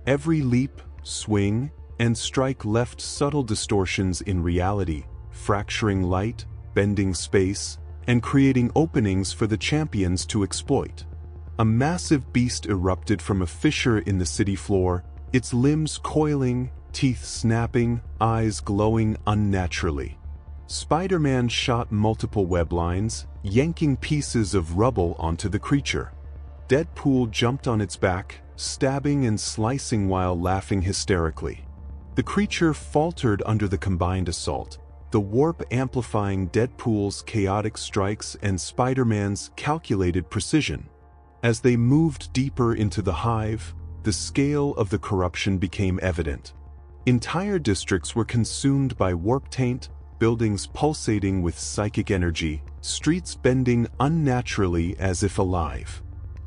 Every leap, swing, and strike left subtle distortions in reality, fracturing light, bending space, and creating openings for the champions to exploit. A massive beast erupted from a fissure in the city floor, its limbs coiling, teeth snapping, eyes glowing unnaturally. Spider-Man shot multiple web lines, yanking pieces of rubble onto the creature. Deadpool jumped on its back, stabbing and slicing while laughing hysterically. The creature faltered under the combined assault, the warp amplifying Deadpool's chaotic strikes and Spider-Man's calculated precision. As they moved deeper into the hive, the scale of the corruption became evident. Entire districts were consumed by warp taint, buildings pulsating with psychic energy, streets bending unnaturally as if alive.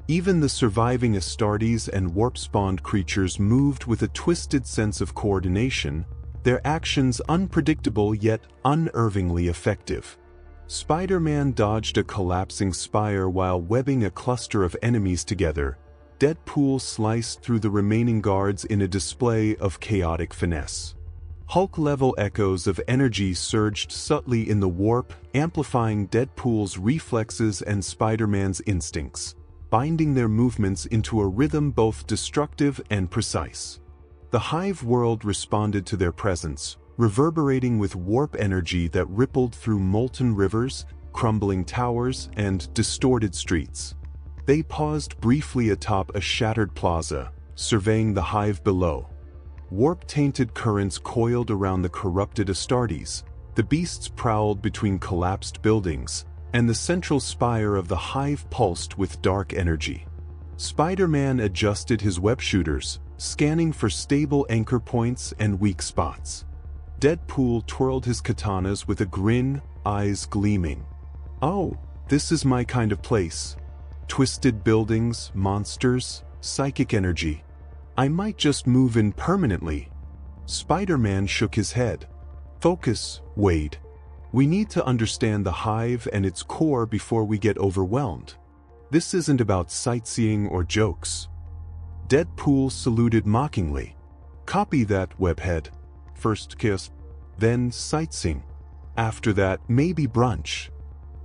Even the surviving Astartes and warp-spawned creatures moved with a twisted sense of coordination, their actions unpredictable yet unervingly effective. Spider-Man dodged a collapsing spire while webbing a cluster of enemies together. Deadpool sliced through the remaining guards in a display of chaotic finesse. Hulk-level echoes of energy surged subtly in the warp, amplifying Deadpool's reflexes and Spider-Man's instincts, binding their movements into a rhythm both destructive and precise. The hive world responded to their presence, reverberating with warp energy that rippled through molten rivers, crumbling towers, and distorted streets. They paused briefly atop a shattered plaza, surveying the hive below. Warp-tainted currents coiled around the corrupted Astartes. The beasts prowled between collapsed buildings, and the central spire of the hive pulsed with dark energy. Spider-Man adjusted his web shooters, scanning for stable anchor points and weak spots. Deadpool twirled his katanas with a grin, eyes gleaming. "Oh, this is my kind of place. Twisted buildings, monsters, psychic energy. I might just move in permanently." Spider-Man shook his head. "Focus, Wade. We need to understand the hive and its core before we get overwhelmed. This isn't about sightseeing or jokes." Deadpool saluted mockingly. "Copy that, webhead. First kiss, then sightseeing. After that, maybe brunch."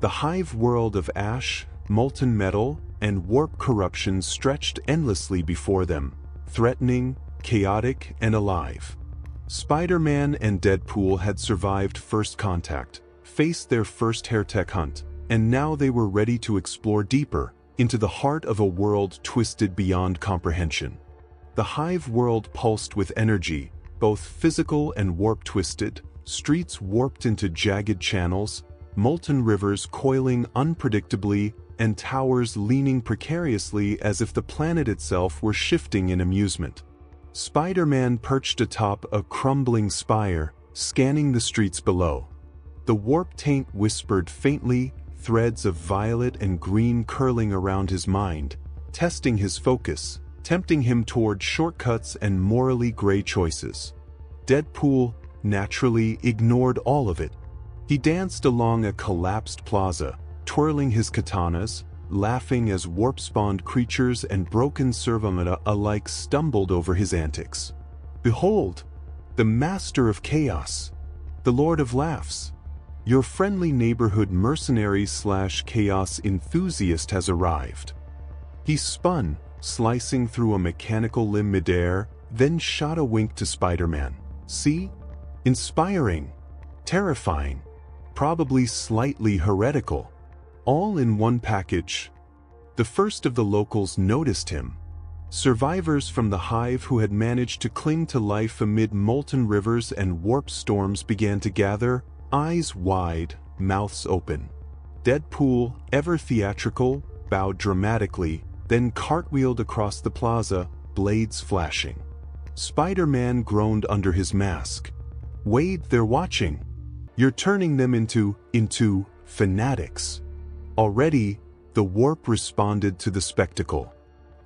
The hive world of ash, molten metal, and warp corruption stretched endlessly before them, threatening, chaotic, and alive. Spider-Man and Deadpool had survived first contact, faced their first hair-tech hunt, and now they were ready to explore deeper, into the heart of a world twisted beyond comprehension. The hive world pulsed with energy, both physical and warp-twisted, streets warped into jagged channels, molten rivers coiling unpredictably, and towers leaning precariously as if the planet itself were shifting in amusement. Spider-Man perched atop a crumbling spire, scanning the streets below. The warp taint whispered faintly, threads of violet and green curling around his mind, testing his focus, tempting him toward shortcuts and morally gray choices. Deadpool, naturally, ignored all of it. He danced along a collapsed plaza, twirling his katanas, laughing as warp-spawned creatures and broken servomata alike stumbled over his antics. "Behold, the master of chaos, the lord of laughs. Your friendly neighborhood mercenary/chaos enthusiast has arrived." He spun, slicing through a mechanical limb midair, then shot a wink to Spider-Man. "See? Inspiring, terrifying, probably slightly heretical. All in one package." The first of the locals noticed him. Survivors from the hive who had managed to cling to life amid molten rivers and warp storms began to gather, eyes wide, mouths open. Deadpool, ever theatrical, bowed dramatically, then cartwheeled across the plaza, blades flashing. Spider-Man groaned under his mask. "Wade, they're watching. You're turning them into fanatics." Already, the warp responded to the spectacle.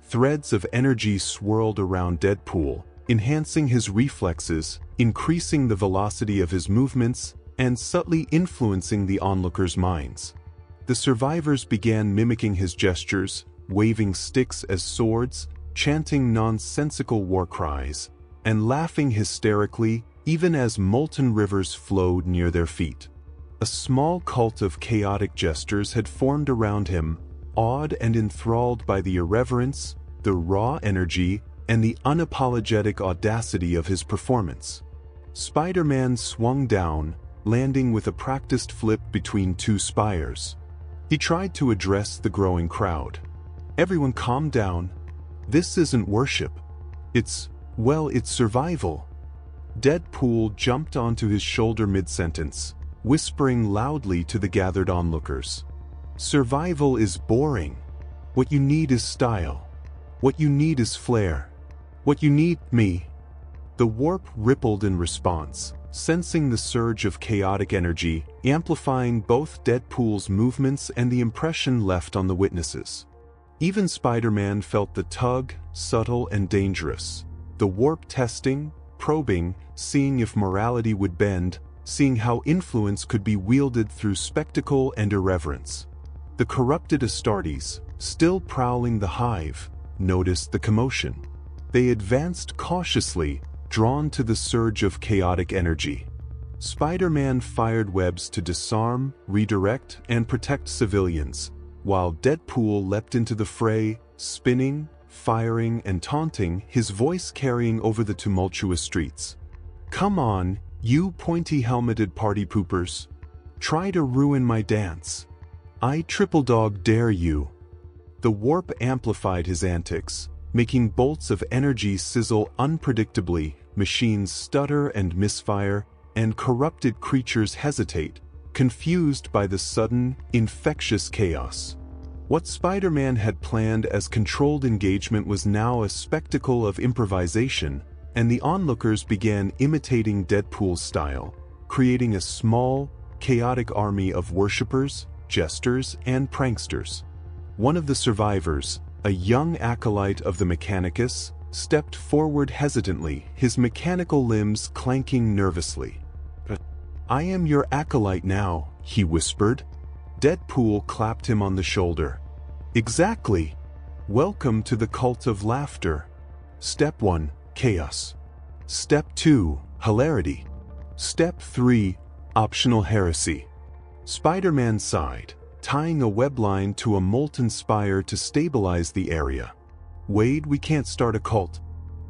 Threads of energy swirled around Deadpool, enhancing his reflexes, increasing the velocity of his movements, and subtly influencing the onlookers' minds. The survivors began mimicking his gestures, waving sticks as swords, chanting nonsensical war cries, and laughing hysterically even as molten rivers flowed near their feet. A small cult of chaotic jesters had formed around him, awed and enthralled by the irreverence, the raw energy, and the unapologetic audacity of his performance. Spider-Man swung down, landing with a practiced flip between two spires. He tried to address the growing crowd. "Everyone calm down. This isn't worship. It's survival." Deadpool jumped onto his shoulder mid-sentence, whispering loudly to the gathered onlookers. "Survival is boring. What you need is style. What you need is flair. What you need, me." The warp rippled in response, sensing the surge of chaotic energy, amplifying both Deadpool's movements and the impression left on the witnesses. Even Spider-Man felt the tug, subtle and dangerous. The warp testing, probing, seeing if morality would bend, seeing how influence could be wielded through spectacle and irreverence. The corrupted Astartes, still prowling the hive, noticed the commotion. They advanced cautiously, drawn to the surge of chaotic energy. Spider-Man fired webs to disarm, redirect, and protect civilians, while Deadpool leapt into the fray, spinning, firing, and taunting, his voice carrying over the tumultuous streets. "Come on, you pointy-helmeted party poopers. Try to ruin my dance. I triple dog dare you." The warp amplified his antics, making bolts of energy sizzle unpredictably, machines stutter and misfire, and corrupted creatures hesitate, confused by the sudden, infectious chaos. What Spider-Man had planned as controlled engagement was now a spectacle of improvisation, and the onlookers began imitating Deadpool's style, creating a small, chaotic army of worshippers, jesters, and pranksters. One of the survivors, a young acolyte of the Mechanicus, stepped forward hesitantly, his mechanical limbs clanking nervously. "I am your acolyte now," he whispered. Deadpool clapped him on the shoulder. "Exactly. Welcome to the cult of laughter. Step 1, chaos. Step 2, hilarity. Step 3, optional heresy." Spider-Man sighed, tying a web line to a molten spire to stabilize the area. "Wade, we can't start a cult.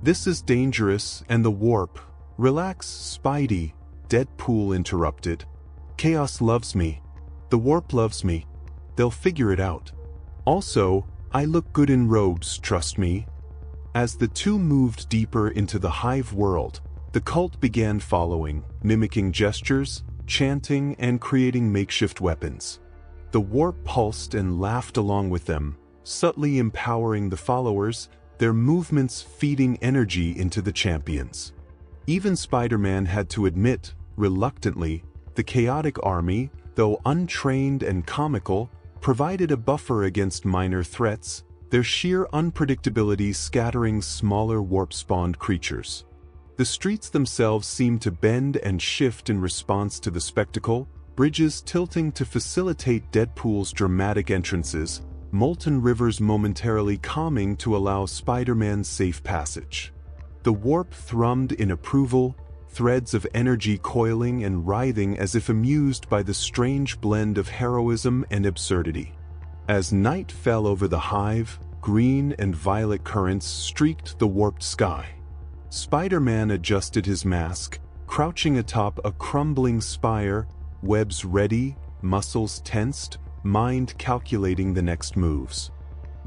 This is dangerous, and the warp—" "Relax, Spidey," Deadpool interrupted. "Chaos loves me. The warp loves me. They'll figure it out. Also, I look good in robes, trust me." As the two moved deeper into the hive world, the cult began following, mimicking gestures, chanting, and creating makeshift weapons. The warp pulsed and laughed along with them, subtly empowering the followers, their movements feeding energy into the champions. Even Spider-Man had to admit, reluctantly, the chaotic army, though untrained and comical, provided a buffer against minor threats, their sheer unpredictability scattering smaller warp-spawned creatures. The streets themselves seemed to bend and shift in response to the spectacle, bridges tilting to facilitate Deadpool's dramatic entrances, molten rivers momentarily calming to allow Spider-Man's safe passage. The warp thrummed in approval, threads of energy coiling and writhing as if amused by the strange blend of heroism and absurdity. As night fell over the hive, green and violet currents streaked the warped sky. Spider-Man adjusted his mask, crouching atop a crumbling spire, webs ready, muscles tensed, mind calculating the next moves.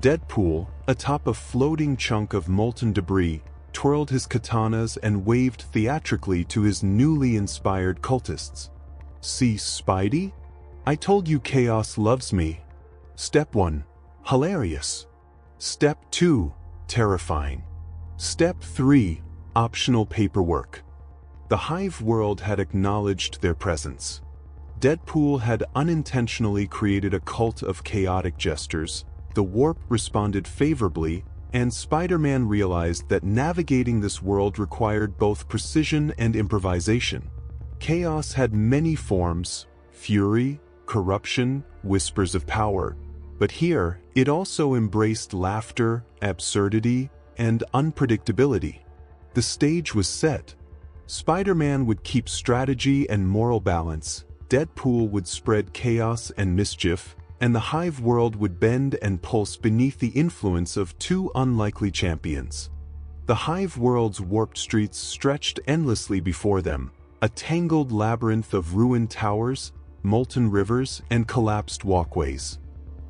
Deadpool, atop a floating chunk of molten debris, twirled his katanas and waved theatrically to his newly inspired cultists. "See, Spidey? I told you chaos loves me. Step 1, hilarious. Step 2, terrifying. Step 3, optional paperwork." The hive world had acknowledged their presence. Deadpool had unintentionally created a cult of chaotic jesters, the warp responded favorably, and Spider-Man realized that navigating this world required both precision and improvisation. Chaos had many forms: fury, corruption, whispers of power. But here, it also embraced laughter, absurdity, and unpredictability. The stage was set. Spider-Man would keep strategy and moral balance, Deadpool would spread chaos and mischief, and the hive world would bend and pulse beneath the influence of two unlikely champions. The hive world's warped streets stretched endlessly before them, a tangled labyrinth of ruined towers, molten rivers, and collapsed walkways.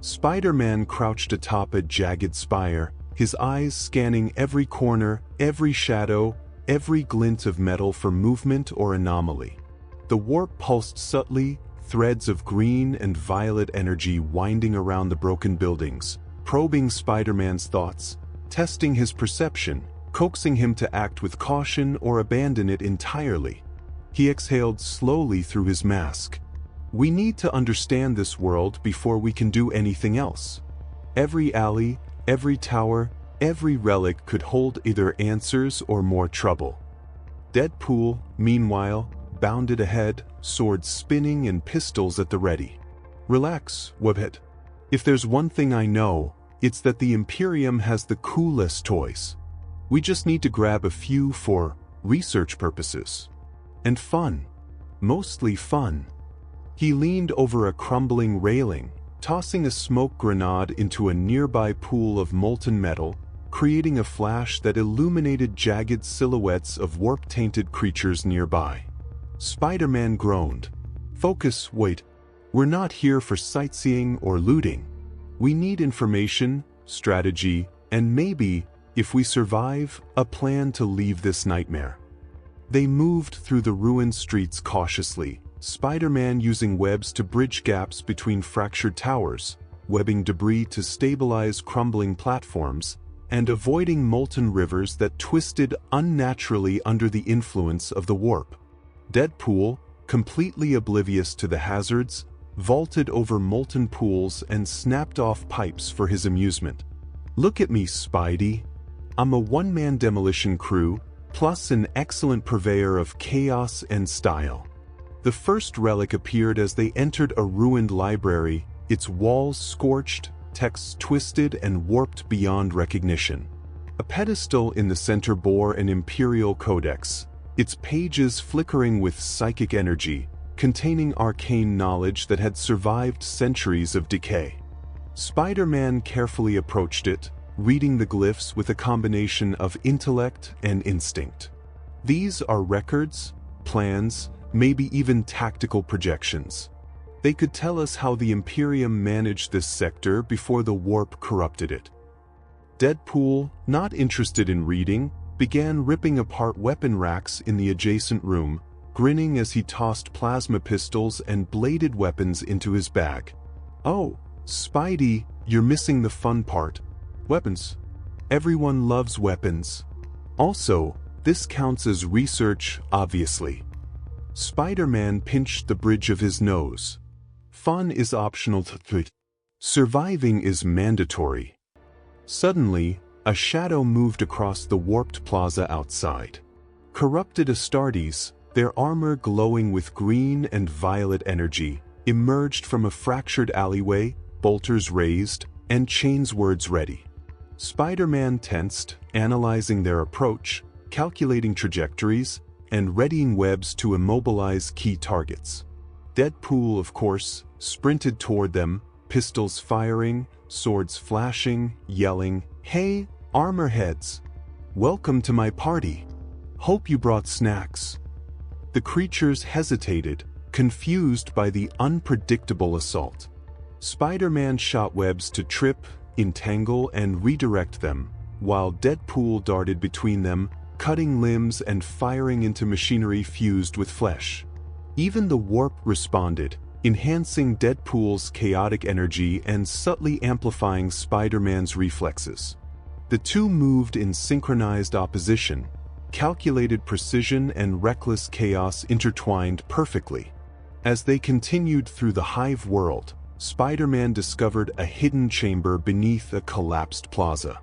Spider-Man crouched atop a jagged spire, his eyes scanning every corner, every shadow, every glint of metal for movement or anomaly. The warp pulsed subtly, threads of green and violet energy winding around the broken buildings, probing Spider-Man's thoughts, testing his perception, coaxing him to act with caution or abandon it entirely. He exhaled slowly through his mask. "We need to understand this world before we can do anything else. Every alley, every tower, every relic could hold either answers or more trouble." Deadpool, meanwhile, bounded ahead, sword spinning and pistols at the ready. "Relax, Webhead. If there's one thing I know, it's that the Imperium has the coolest toys. We just need to grab a few for research purposes. And fun. Mostly fun." He leaned over a crumbling railing, tossing a smoke grenade into a nearby pool of molten metal, creating a flash that illuminated jagged silhouettes of warp-tainted creatures nearby. Spider-Man groaned. "Focus, wait. We're not here for sightseeing or looting. We need information, strategy, and maybe, if we survive, a plan to leave this nightmare. They moved through the ruined streets cautiously, Spider-Man using webs to bridge gaps between fractured towers, webbing debris to stabilize crumbling platforms, and avoiding molten rivers that twisted unnaturally under the influence of the warp. Deadpool, completely oblivious to the hazards, vaulted over molten pools and snapped off pipes for his amusement. Look at me, Spidey. I'm a one-man demolition crew, plus an excellent purveyor of chaos and style. The first relic appeared as they entered a ruined library, its walls scorched, texts twisted and warped beyond recognition. A pedestal in the center bore an Imperial Codex, its pages flickering with psychic energy, containing arcane knowledge that had survived centuries of decay. Spider-Man carefully approached it, reading the glyphs with a combination of intellect and instinct. These are records, plans, maybe even tactical projections. They could tell us how the Imperium managed this sector before the warp corrupted it. Deadpool, not interested in reading, began ripping apart weapon racks in the adjacent room, grinning as he tossed plasma pistols and bladed weapons into his bag. Oh, Spidey, you're missing the fun part. Weapons. Everyone loves weapons. Also, this counts as research, obviously. Spider-Man pinched the bridge of his nose. Fun is optional. Surviving is mandatory. Suddenly, a shadow moved across the warped plaza outside. Corrupted Astartes, their armor glowing with green and violet energy, emerged from a fractured alleyway, bolters raised, and chains words ready. Spider-Man tensed, analyzing their approach, calculating trajectories, and readying webs to immobilize key targets. Deadpool, of course, sprinted toward them, pistols firing, swords flashing, yelling, "Hey, armor heads! Welcome to my party! Hope you brought snacks." The creatures hesitated, confused by the unpredictable assault. Spider-Man shot webs to trip, entangle, and redirect them, while Deadpool darted between them, cutting limbs and firing into machinery fused with flesh. Even the warp responded, enhancing Deadpool's chaotic energy and subtly amplifying Spider-Man's reflexes. The two moved in synchronized opposition, calculated precision and reckless chaos intertwined perfectly. As they continued through the hive world, Spider-Man discovered a hidden chamber beneath a collapsed plaza.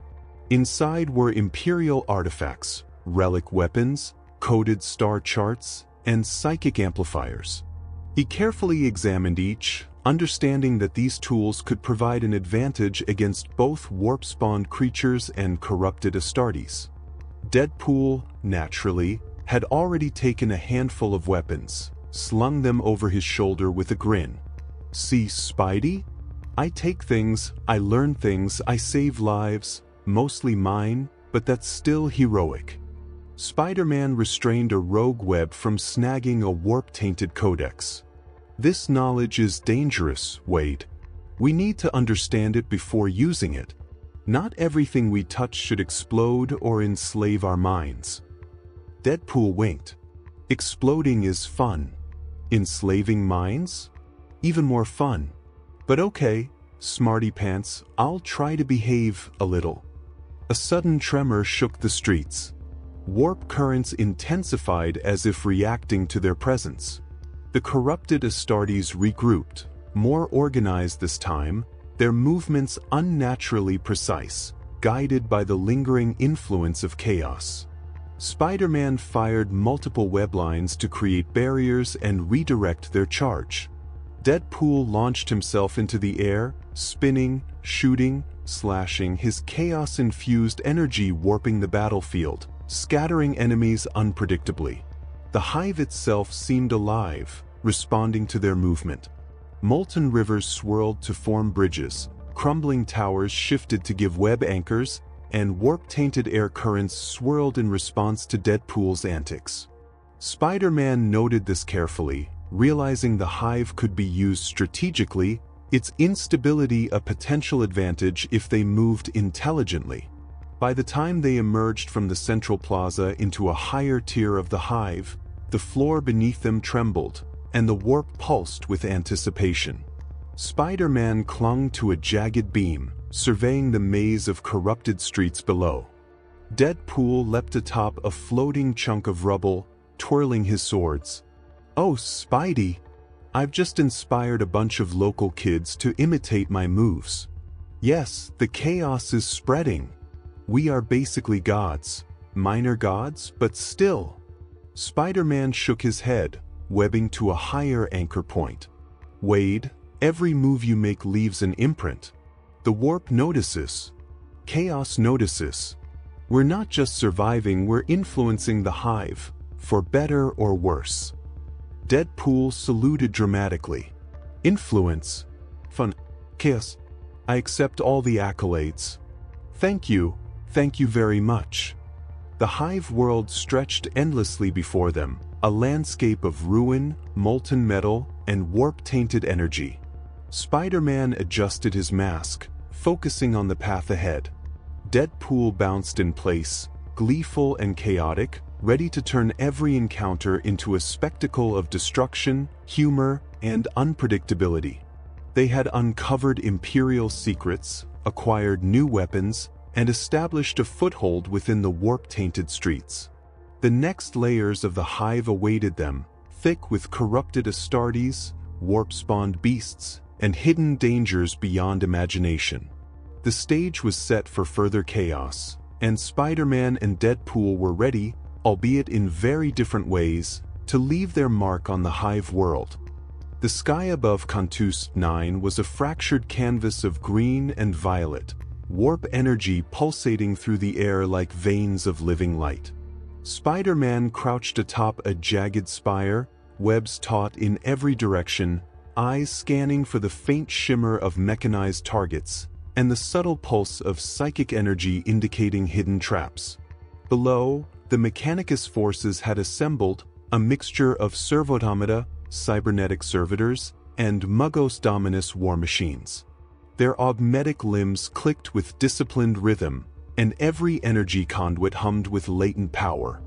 Inside were Imperial artifacts, relic weapons, coded star charts, and psychic amplifiers. He carefully examined each, understanding that these tools could provide an advantage against both warp-spawned creatures and corrupted Astartes. Deadpool, naturally, had already taken a handful of weapons, slung them over his shoulder with a grin. "See, Spidey? I take things, I learn things, I save lives, mostly mine, but that's still heroic." Spider-Man restrained a rogue web from snagging a warp-tainted codex. "This knowledge is dangerous, Wade. We need to understand it before using it. Not everything we touch should explode or enslave our minds." Deadpool winked. "Exploding is fun. Enslaving minds? Even more fun. But okay, smarty pants, I'll try to behave a little." A sudden tremor shook the streets. Warp currents intensified as if reacting to their presence. The corrupted Astartes regrouped, more organized this time, their movements unnaturally precise, guided by the lingering influence of chaos. Spider-Man fired multiple web lines to create barriers and redirect their charge. Deadpool launched himself into the air, spinning, shooting, slashing, his chaos-infused energy warping the battlefield, scattering enemies unpredictably. The hive itself seemed alive, responding to their movement. Molten rivers swirled to form bridges, crumbling towers shifted to give web anchors, and warp-tainted air currents swirled in response to Deadpool's antics. Spider-Man noted this carefully, realizing the hive could be used strategically, its instability a potential advantage if they moved intelligently. By the time they emerged from the central plaza into a higher tier of the hive, the floor beneath them trembled, and the warp pulsed with anticipation. Spider-Man clung to a jagged beam, surveying the maze of corrupted streets below. Deadpool leapt atop a floating chunk of rubble, twirling his swords. "Oh, Spidey! I've just inspired a bunch of local kids to imitate my moves. Yes, the chaos is spreading. We are basically gods. Minor gods, but still." Spider-Man shook his head, webbing to a higher anchor point. "Wade, every move you make leaves an imprint. The warp notices. Chaos notices. We're not just surviving, we're influencing the hive, for better or worse." Deadpool saluted dramatically. "Influence. Fun. Chaos. I accept all the accolades. Thank you very much." The hive world stretched endlessly before them, a landscape of ruin, molten metal, and warp-tainted energy. Spider-Man adjusted his mask, focusing on the path ahead. Deadpool bounced in place, gleeful and chaotic, ready to turn every encounter into a spectacle of destruction, humor, and unpredictability. They had uncovered Imperial secrets, acquired new weapons, and established a foothold within the warp-tainted streets. The next layers of the hive awaited them, thick with corrupted Astartes, warp-spawned beasts, and hidden dangers beyond imagination. The stage was set for further chaos, and Spider-Man and Deadpool were ready, albeit in very different ways, to leave their mark on the hive world. The sky above Cantus 9 was a fractured canvas of green and violet, warp energy pulsating through the air like veins of living light. Spider-Man crouched atop a jagged spire, webs taut in every direction, eyes scanning for the faint shimmer of mechanized targets, and the subtle pulse of psychic energy indicating hidden traps. Below, the Mechanicus forces had assembled a mixture of servoautomata, cybernetic servitors, and Muggos Dominus war machines. Their augmetic limbs clicked with disciplined rhythm, and every energy conduit hummed with latent power.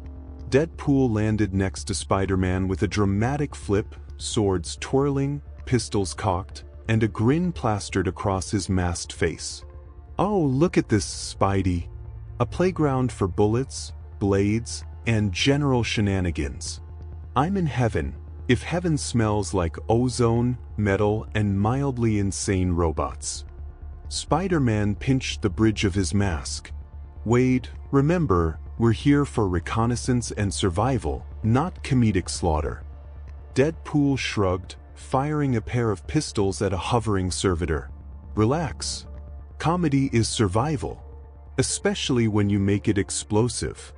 Deadpool landed next to Spider-Man with a dramatic flip, swords twirling, pistols cocked, and a grin plastered across his masked face. "Oh, look at this, Spidey. A playground for bullets, blades, and general shenanigans. I'm in heaven, if heaven smells like ozone, metal, and mildly insane robots." Spider-Man pinched the bridge of his mask. "Wade, remember, we're here for reconnaissance and survival, not comedic slaughter." Deadpool shrugged, firing a pair of pistols at a hovering servitor. "Relax. Comedy is survival, especially when you make it explosive."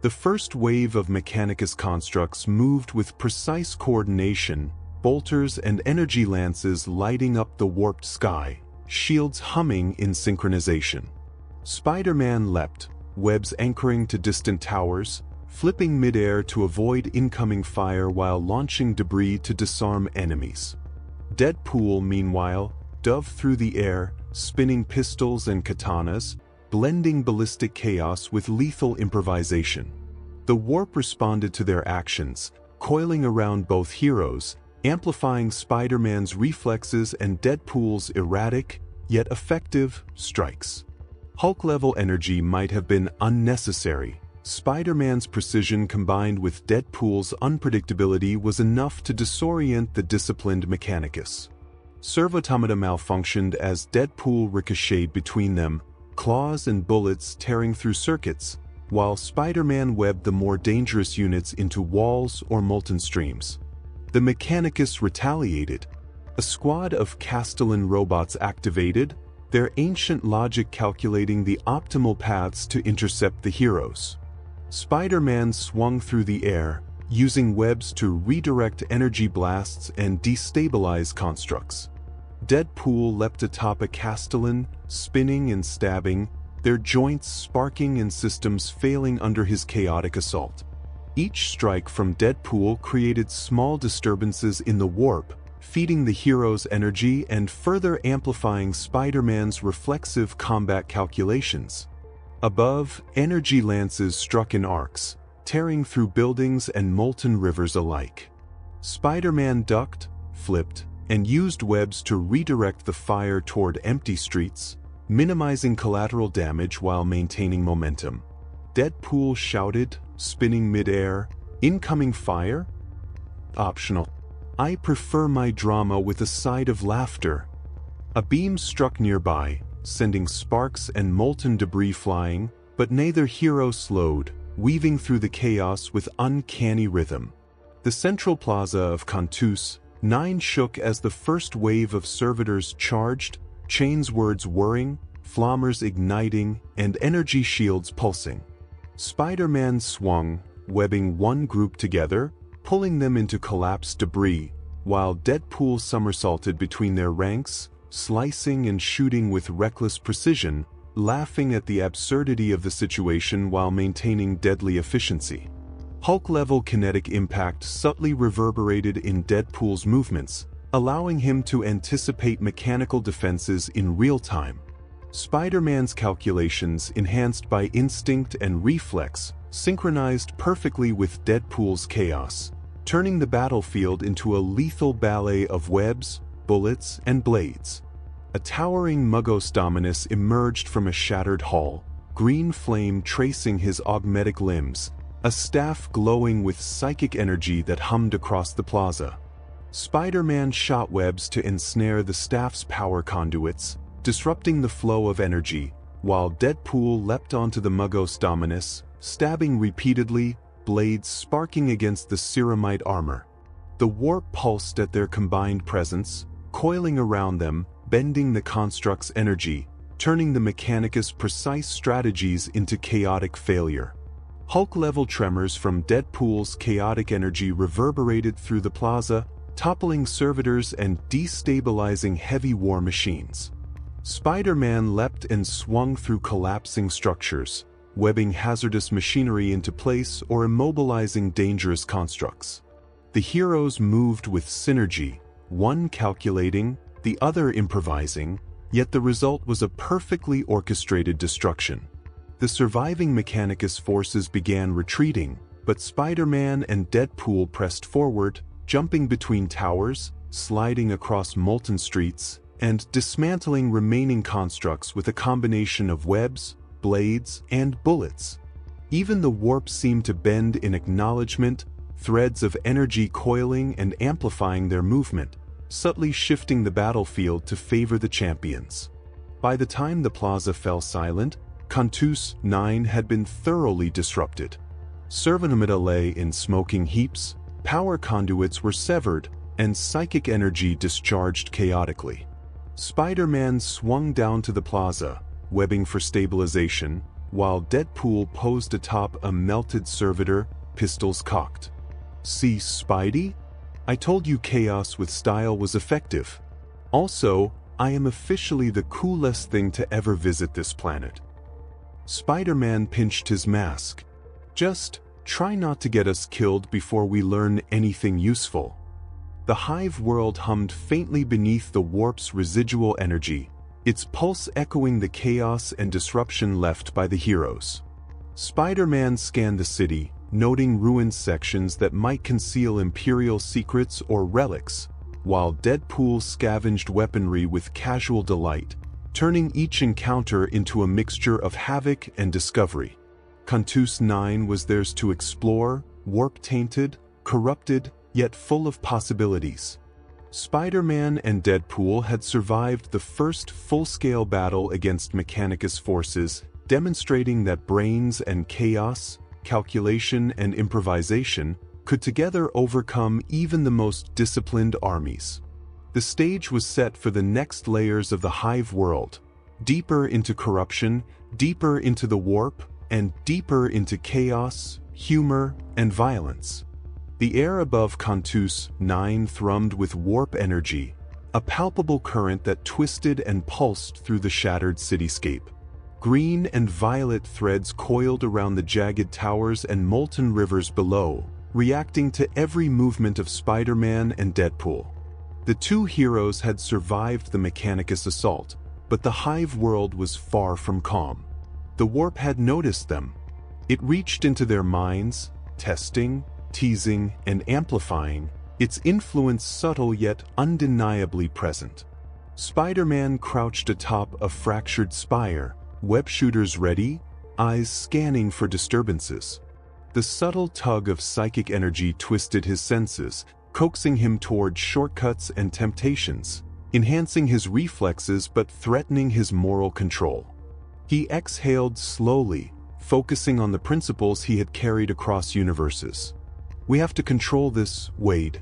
The first wave of Mechanicus constructs moved with precise coordination, bolters and energy lances lighting up the warped sky, shields humming in synchronization. Spider-Man leapt, webs anchoring to distant towers, flipping midair to avoid incoming fire while launching debris to disarm enemies. Deadpool, meanwhile, dove through the air, spinning pistols and katanas, blending ballistic chaos with lethal improvisation. The warp responded to their actions, coiling around both heroes, amplifying Spider-Man's reflexes and Deadpool's erratic, yet effective, strikes. Hulk-level energy might have been unnecessary. Spider-Man's precision combined with Deadpool's unpredictability was enough to disorient the disciplined Mechanicus. Servoautomata malfunctioned as Deadpool ricocheted between them, claws and bullets tearing through circuits, while Spider-Man webbed the more dangerous units into walls or molten streams. The Mechanicus retaliated. A squad of Castellan robots activated, their ancient logic calculating the optimal paths to intercept the heroes. Spider-Man swung through the air, using webs to redirect energy blasts and destabilize constructs. Deadpool leapt atop a Castellan, spinning and stabbing, their joints sparking and systems failing under his chaotic assault. Each strike from Deadpool created small disturbances in the warp, feeding the hero's energy and further amplifying Spider-Man's reflexive combat calculations. Above, energy lances struck in arcs, tearing through buildings and molten rivers alike. Spider-Man ducked, flipped, and used webs to redirect the fire toward empty streets, minimizing collateral damage while maintaining momentum. Deadpool shouted, spinning mid-air, "Incoming fire? Optional. I prefer my drama with a side of laughter." A beam struck nearby, sending sparks and molten debris flying, but neither hero slowed, weaving through the chaos with uncanny rhythm. The central plaza of Cantus 9 shook as the first wave of servitors charged, chains words whirring, flammers igniting, and energy shields pulsing. Spider-Man swung, webbing one group together, pulling them into collapsed debris, while Deadpool somersaulted between their ranks, slicing and shooting with reckless precision, laughing at the absurdity of the situation while maintaining deadly efficiency. Hulk-level kinetic impact subtly reverberated in Deadpool's movements, allowing him to anticipate mechanical defenses in real time. Spider-Man's calculations, enhanced by instinct and reflex, synchronized perfectly with Deadpool's chaos, turning the battlefield into a lethal ballet of webs, bullets, and blades. A towering Muggos Dominus emerged from a shattered hull, green flame tracing his augmetic limbs, a staff glowing with psychic energy that hummed across the plaza. Spider-Man shot webs to ensnare the staff's power conduits, disrupting the flow of energy, while Deadpool leapt onto the Muggos Dominus, stabbing repeatedly, blades sparking against the ceramite armor. The warp pulsed at their combined presence, coiling around them, bending the construct's energy, turning the Mechanicus' precise strategies into chaotic failure. Hulk-level tremors from Deadpool's chaotic energy reverberated through the plaza, toppling servitors and destabilizing heavy war machines. Spider-Man leapt and swung through collapsing structures, webbing hazardous machinery into place or immobilizing dangerous constructs. The heroes moved with synergy, one calculating, the other improvising, yet the result was a perfectly orchestrated destruction. The surviving Mechanicus forces began retreating, but Spider-Man and Deadpool pressed forward, jumping between towers, sliding across molten streets, and dismantling remaining constructs with a combination of webs, blades, and bullets. Even the warp seemed to bend in acknowledgement, threads of energy coiling and amplifying their movement, subtly shifting the battlefield to favor the champions. By the time the plaza fell silent, Cantus 9 had been thoroughly disrupted. Servanamida lay in smoking heaps, power conduits were severed, and psychic energy discharged chaotically. Spider-Man swung down to the plaza, webbing for stabilization, while Deadpool posed atop a melted servitor, pistols cocked. "See, Spidey? I told you chaos with style was effective. Also, I am officially the coolest thing to ever visit this planet." Spider-Man pinched his mask. "Just try not to get us killed before we learn anything useful." The hive world hummed faintly beneath the warp's residual energy, its pulse echoing the chaos and disruption left by the heroes. Spider-Man scanned the city, noting ruined sections that might conceal Imperial secrets or relics, while Deadpool scavenged weaponry with casual delight, turning each encounter into a mixture of havoc and discovery. Cantus 9 was theirs to explore, warp-tainted, corrupted, yet full of possibilities. Spider-Man and Deadpool had survived the first full-scale battle against Mechanicus forces, demonstrating that brains and chaos, calculation and improvisation could together overcome even the most disciplined armies. The stage was set for the next layers of the hive world, deeper into corruption, deeper into the warp, and deeper into chaos, humor, and violence. The air above Cantus 9 thrummed with warp energy, a palpable current that twisted and pulsed through the shattered cityscape. Green and violet threads coiled around the jagged towers and molten rivers below, reacting to every movement of Spider-Man and Deadpool. The two heroes had survived the Mechanicus assault, but the hive world was far from calm. The warp had noticed them. It reached into their minds, testing, teasing, and amplifying, its influence subtle yet undeniably present. Spider-Man crouched atop a fractured spire, web shooters ready, eyes scanning for disturbances. The subtle tug of psychic energy twisted his senses, coaxing him toward shortcuts and temptations, enhancing his reflexes but threatening his moral control. He exhaled slowly, focusing on the principles he had carried across universes. We have to control this, Wade.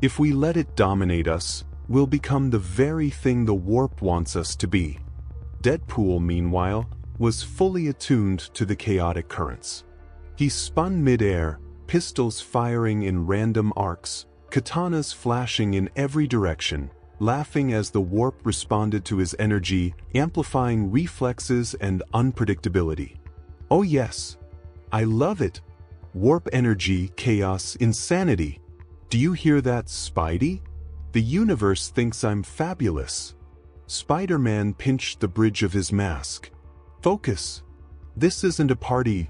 If we let it dominate us, we'll become the very thing the warp wants us to be. Deadpool, meanwhile, was fully attuned to the chaotic currents. He spun mid-air, pistols firing in random arcs, katanas flashing in every direction, laughing as the warp responded to his energy, amplifying reflexes and unpredictability. Oh yes, I love it. Warp energy, chaos, insanity. Do you hear that, Spidey? The universe thinks I'm fabulous. Spider-Man pinched the bridge of his mask. Focus. This isn't a party.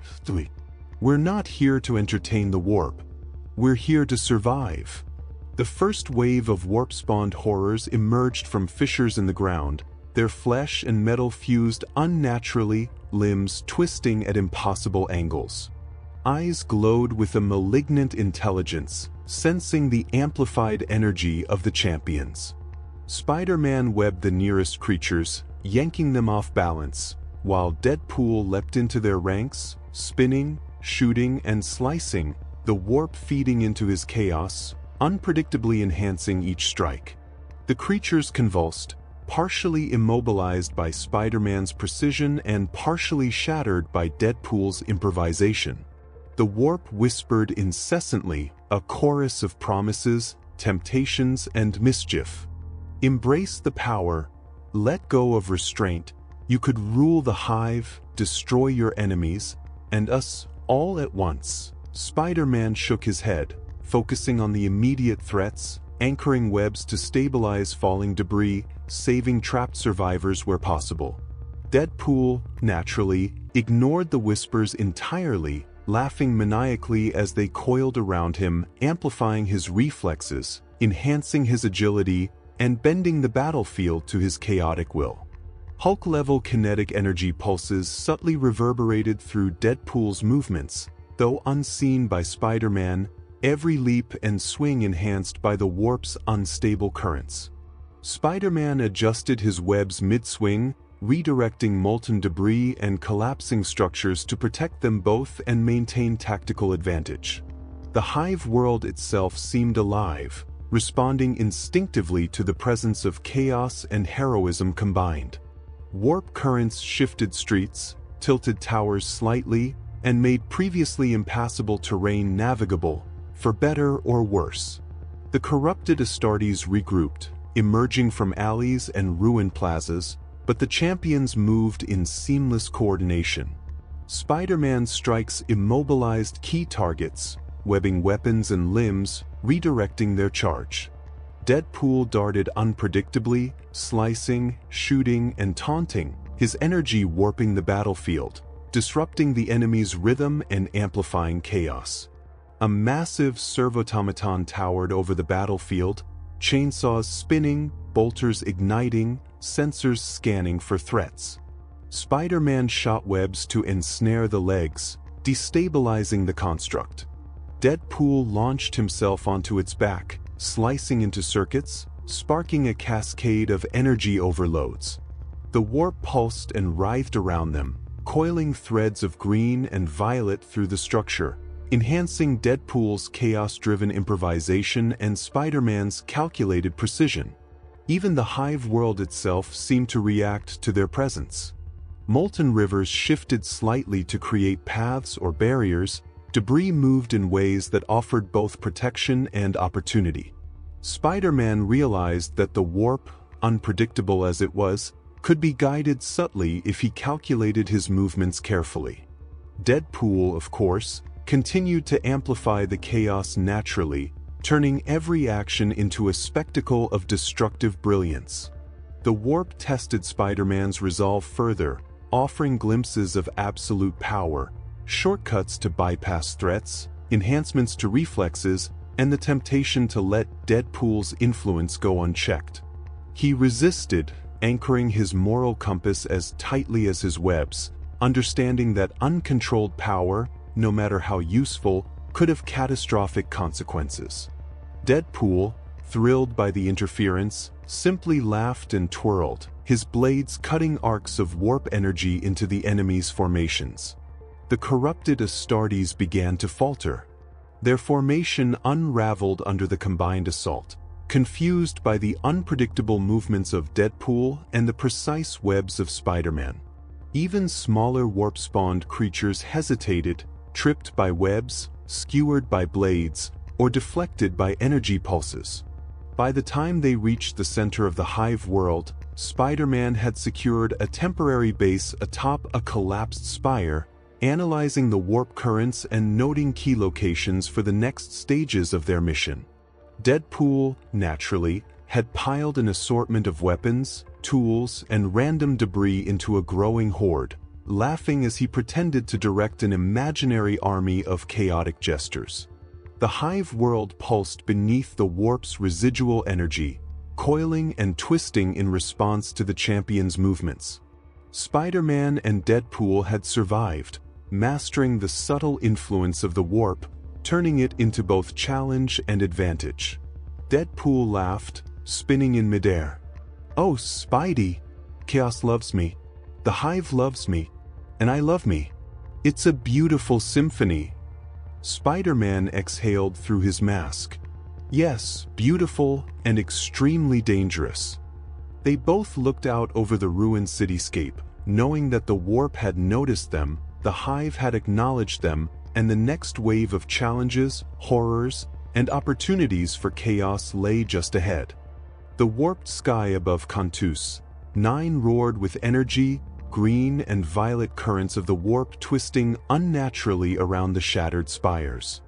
We're not here to entertain the warp. We're here to survive. The first wave of warp-spawned horrors emerged from fissures in the ground, their flesh and metal fused unnaturally, limbs twisting at impossible angles. Eyes glowed with a malignant intelligence, sensing the amplified energy of the champions. Spider-Man webbed the nearest creatures, yanking them off balance, while Deadpool leapt into their ranks, spinning, shooting, and slicing, the warp feeding into his chaos, unpredictably enhancing each strike. The creatures convulsed, partially immobilized by Spider-Man's precision and partially shattered by Deadpool's improvisation. The warp whispered incessantly, a chorus of promises, temptations, and mischief. Embrace the power, let go of restraint, you could rule the hive, destroy your enemies, and us all at once. Spider-Man shook his head, focusing on the immediate threats, anchoring webs to stabilize falling debris, saving trapped survivors where possible. Deadpool, naturally, ignored the whispers entirely, laughing maniacally as they coiled around him, amplifying his reflexes, enhancing his agility, and bending the battlefield to his chaotic will. Hulk-level kinetic energy pulses subtly reverberated through Deadpool's movements, though unseen by Spider-Man, every leap and swing enhanced by the warp's unstable currents. Spider-Man adjusted his webs mid-swing, redirecting molten debris and collapsing structures to protect them both and maintain tactical advantage. The hive world itself seemed alive, responding instinctively to the presence of chaos and heroism combined. Warp currents shifted streets, tilted towers slightly, and made previously impassable terrain navigable, for better or worse. The corrupted Astartes regrouped, emerging from alleys and ruined plazas, but the champions moved in seamless coordination. Spider-Man's strikes immobilized key targets, webbing weapons and limbs, redirecting their charge. Deadpool darted unpredictably, slicing, shooting, and taunting, his energy warping the battlefield, disrupting the enemy's rhythm and amplifying chaos. A massive servotomaton towered over the battlefield, chainsaws spinning, bolters igniting, sensors scanning for threats. Spider-Man shot webs to ensnare the legs, destabilizing the construct. Deadpool launched himself onto its back, slicing into circuits, sparking a cascade of energy overloads. The warp pulsed and writhed around them, coiling threads of green and violet through the structure, enhancing Deadpool's chaos-driven improvisation and Spider-Man's calculated precision. Even the hive world itself seemed to react to their presence. Molten rivers shifted slightly to create paths or barriers, debris moved in ways that offered both protection and opportunity. Spider-Man realized that the warp, unpredictable as it was, could be guided subtly if he calculated his movements carefully. Deadpool, of course, continued to amplify the chaos naturally, turning every action into a spectacle of destructive brilliance. The warp tested Spider-Man's resolve further, offering glimpses of absolute power, shortcuts to bypass threats, enhancements to reflexes, and the temptation to let Deadpool's influence go unchecked. He resisted, anchoring his moral compass as tightly as his webs, understanding that uncontrolled power, no matter how useful, could have catastrophic consequences. Deadpool, thrilled by the interference, simply laughed and twirled, his blades cutting arcs of warp energy into the enemy's formations. The corrupted Astartes began to falter. Their formation unraveled under the combined assault, confused by the unpredictable movements of Deadpool and the precise webs of Spider-Man. Even smaller warp-spawned creatures hesitated, tripped by webs, skewered by blades, or deflected by energy pulses. By the time they reached the center of the Hive world, Spider-Man had secured a temporary base atop a collapsed spire, analyzing the warp currents and noting key locations for the next stages of their mission. Deadpool, naturally, had piled an assortment of weapons, tools, and random debris into a growing horde, laughing as he pretended to direct an imaginary army of chaotic gestures. The Hive world pulsed beneath the warp's residual energy, coiling and twisting in response to the champion's movements. Spider-Man and Deadpool had survived, mastering the subtle influence of the warp, turning it into both challenge and advantage. Deadpool laughed, spinning in midair. "Oh, Spidey! Chaos loves me. The Hive loves me. And I love me. It's a beautiful symphony." Spider-Man exhaled through his mask. Yes, beautiful and extremely dangerous. They both looked out over the ruined cityscape, knowing that the warp had noticed them, the Hive had acknowledged them, and the next wave of challenges, horrors, and opportunities for chaos lay just ahead. The warped sky above Cantus, 9 roared with energy, green and violet currents of the warp twisting unnaturally around the shattered spires.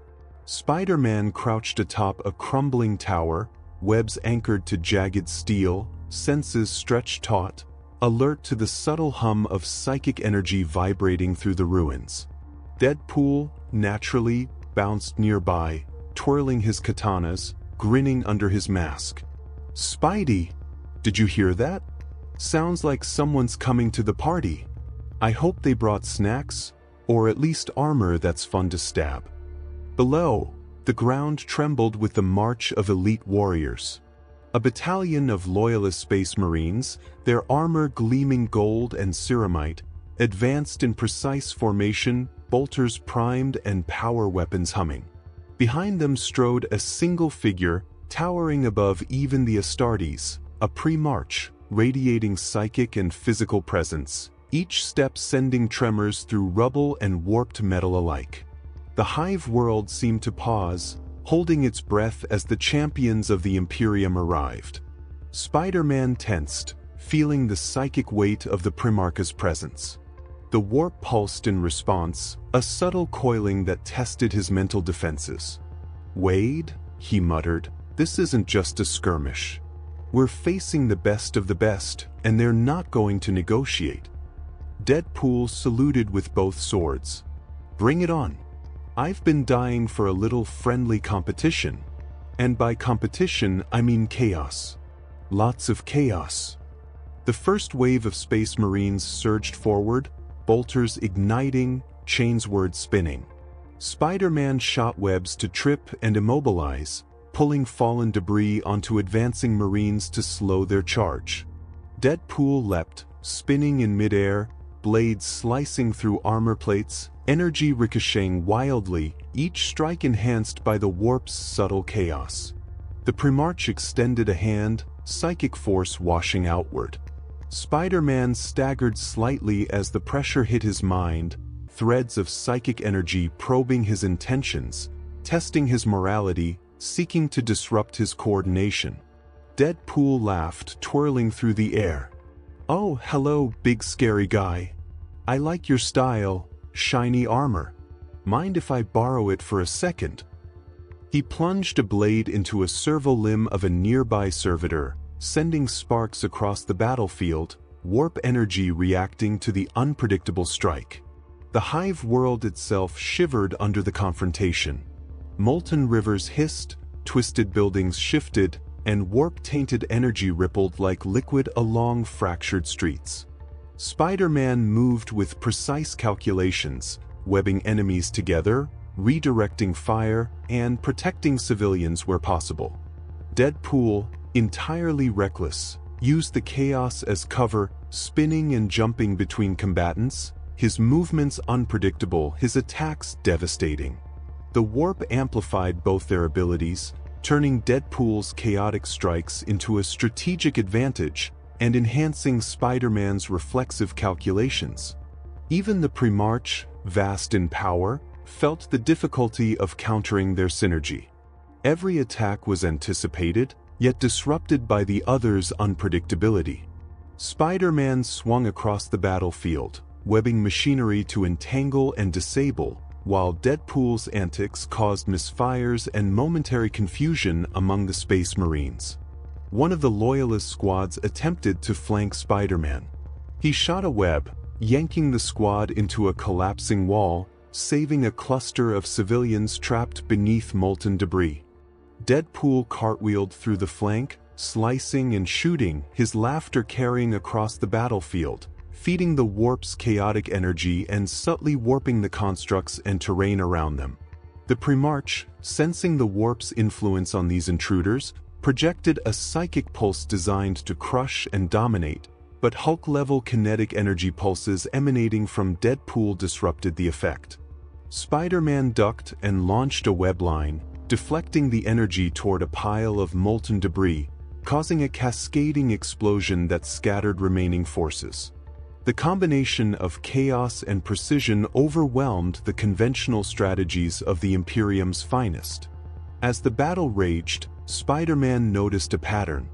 Spider-Man crouched atop a crumbling tower, webs anchored to jagged steel, senses stretched taut, alert to the subtle hum of psychic energy vibrating through the ruins. Deadpool, naturally, bounced nearby, twirling his katanas, grinning under his mask. "Spidey, did you hear that? Sounds like someone's coming to the party. I hope they brought snacks, or at least armor that's fun to stab." Below, the ground trembled with the march of elite warriors. A battalion of loyalist space marines, their armor gleaming gold and ceramite, advanced in precise formation, bolters primed and power weapons humming. Behind them strode a single figure, towering above even the Astartes, a pre-march, radiating psychic and physical presence, each step sending tremors through rubble and warped metal alike. The Hive world seemed to pause, holding its breath as the champions of the Imperium arrived. Spider-Man tensed, feeling the psychic weight of the Primarch's presence. The warp pulsed in response, a subtle coiling that tested his mental defenses. "Wade," he muttered, "this isn't just a skirmish. We're facing the best of the best, and they're not going to negotiate." Deadpool saluted with both swords. "Bring it on. I've been dying for a little friendly competition. And by competition, I mean chaos. Lots of chaos." The first wave of Space Marines surged forward, bolters igniting, chainsword spinning. Spider-Man shot webs to trip and immobilize, pulling fallen debris onto advancing Marines to slow their charge. Deadpool leapt, spinning in midair, blades slicing through armor plates, energy ricocheting wildly, each strike enhanced by the warp's subtle chaos. The Primarch extended a hand, psychic force washing outward. Spider-Man staggered slightly as the pressure hit his mind, threads of psychic energy probing his intentions, testing his morality, seeking to disrupt his coordination. Deadpool laughed, twirling through the air. "Oh, hello, big scary guy. I like your style, shiny armor. Mind if I borrow it for a second?" He plunged a blade into a servo limb of a nearby servitor, sending sparks across the battlefield, warp energy reacting to the unpredictable strike. The hive world itself shivered under the confrontation. Molten rivers hissed, twisted buildings shifted, and warp-tainted energy rippled like liquid along fractured streets. Spider-Man moved with precise calculations, webbing enemies together, redirecting fire, and protecting civilians where possible. Deadpool, entirely reckless, used the chaos as cover, spinning and jumping between combatants, his movements unpredictable, his attacks devastating. The warp amplified both their abilities, turning Deadpool's chaotic strikes into a strategic advantage and enhancing Spider-Man's reflexive calculations. Even the Primarch, vast in power, felt the difficulty of countering their synergy. Every attack was anticipated, yet disrupted by the other's unpredictability. Spider-Man swung across the battlefield, webbing machinery to entangle and disable, while Deadpool's antics caused misfires and momentary confusion among the Space Marines. One of the Loyalist squads attempted to flank Spider-Man. He shot a web, yanking the squad into a collapsing wall, saving a cluster of civilians trapped beneath molten debris. Deadpool cartwheeled through the flank, slicing and shooting, his laughter carrying across the battlefield, feeding the warp's chaotic energy and subtly warping the constructs and terrain around them. The Primarch, sensing the warp's influence on these intruders, projected a psychic pulse designed to crush and dominate, but Hulk-level kinetic energy pulses emanating from Deadpool disrupted the effect. Spider-Man ducked and launched a web line, deflecting the energy toward a pile of molten debris, causing a cascading explosion that scattered remaining forces. The combination of chaos and precision overwhelmed the conventional strategies of the Imperium's finest. As the battle raged, Spider-Man noticed a pattern.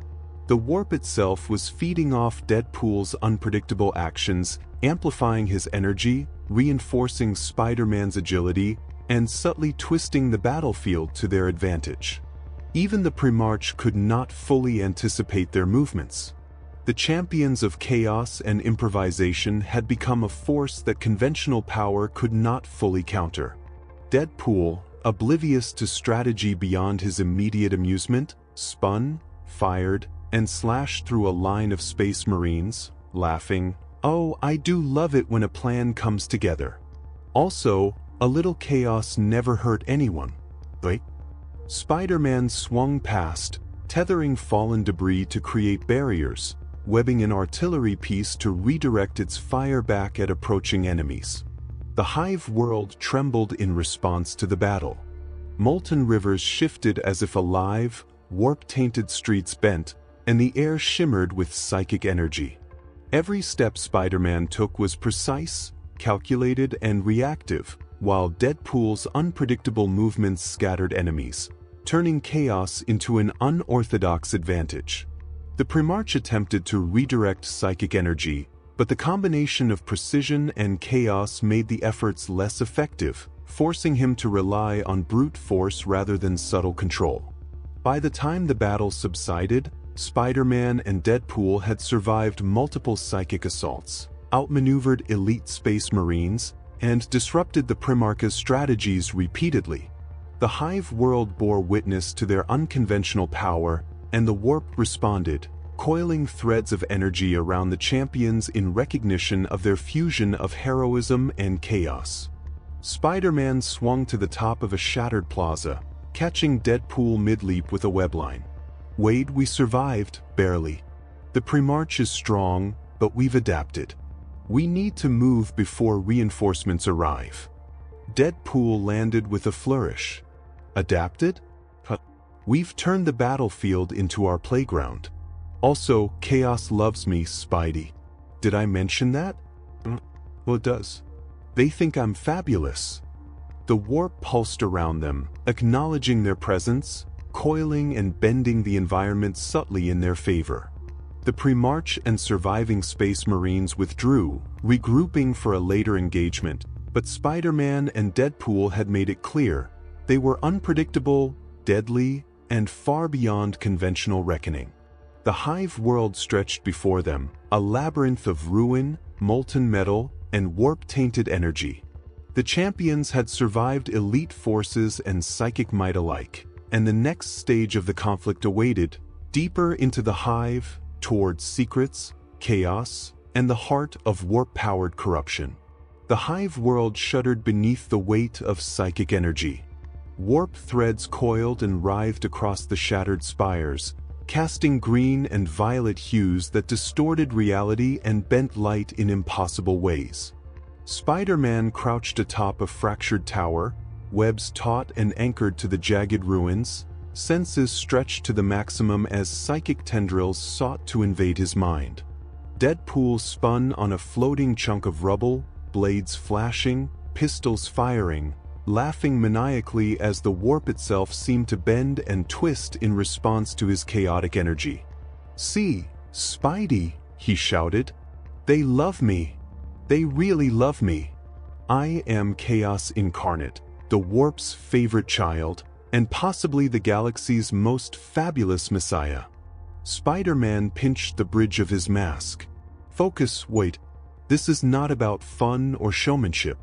The warp itself was feeding off Deadpool's unpredictable actions, amplifying his energy, reinforcing Spider-Man's agility, and subtly twisting the battlefield to their advantage. Even the Primarch could not fully anticipate their movements. The champions of chaos and improvisation had become a force that conventional power could not fully counter. Deadpool, oblivious to strategy beyond his immediate amusement, spun, fired, and slashed through a line of Space Marines, laughing, "Oh, I do love it when a plan comes together. Also, a little chaos never hurt anyone, right?" Spider-Man swung past, tethering fallen debris to create barriers, webbing an artillery piece to redirect its fire back at approaching enemies. The hive world trembled in response to the battle. Molten rivers shifted as if alive, warp-tainted streets bent, and the air shimmered with psychic energy. Every step Spider-Man took was precise, calculated, and reactive, while Deadpool's unpredictable movements scattered enemies, turning chaos into an unorthodox advantage. The Primarch attempted to redirect psychic energy, but the combination of precision and chaos made the efforts less effective, forcing him to rely on brute force rather than subtle control. By the time the battle subsided, Spider-Man and Deadpool had survived multiple psychic assaults, outmaneuvered elite Space Marines, and disrupted the Primarch's strategies repeatedly. The hive world bore witness to their unconventional power, and the warp responded, coiling threads of energy around the champions in recognition of their fusion of heroism and chaos. Spider-Man swung to the top of a shattered plaza, catching Deadpool mid-leap with a webline. "Wade, we survived, barely. The Primarch is strong, but we've adapted. We need to move before reinforcements arrive." Deadpool landed with a flourish. "Adapted? We've turned the battlefield into our playground. Also, chaos loves me, Spidey. Did I mention that?" "Well, it does. They think I'm fabulous." The warp pulsed around them, acknowledging their presence, coiling and bending the environment subtly in their favor. The Primarch and surviving Space Marines withdrew, regrouping for a later engagement, but Spider-Man and Deadpool had made it clear they were unpredictable, deadly, and far beyond conventional reckoning. The hive world stretched before them, a labyrinth of ruin, molten metal, and warp-tainted energy. The champions had survived elite forces and psychic might alike, and the next stage of the conflict awaited, deeper into the hive, towards secrets, chaos, and the heart of warp-powered corruption. The hive world shuddered beneath the weight of psychic energy. Warp threads coiled and writhed across the shattered spires, casting green and violet hues that distorted reality and bent light in impossible ways. Spider-Man crouched atop a fractured tower, webs taut and anchored to the jagged ruins, senses stretched to the maximum as psychic tendrils sought to invade his mind. Deadpool spun on a floating chunk of rubble, blades flashing, pistols firing, laughing maniacally as the warp itself seemed to bend and twist in response to his chaotic energy. "See, Spidey," he shouted. "They love me. They really love me. I am Chaos Incarnate, the warp's favorite child, and possibly the galaxy's most fabulous messiah." Spider-Man pinched the bridge of his mask. "Focus, wait. This is not about fun or showmanship.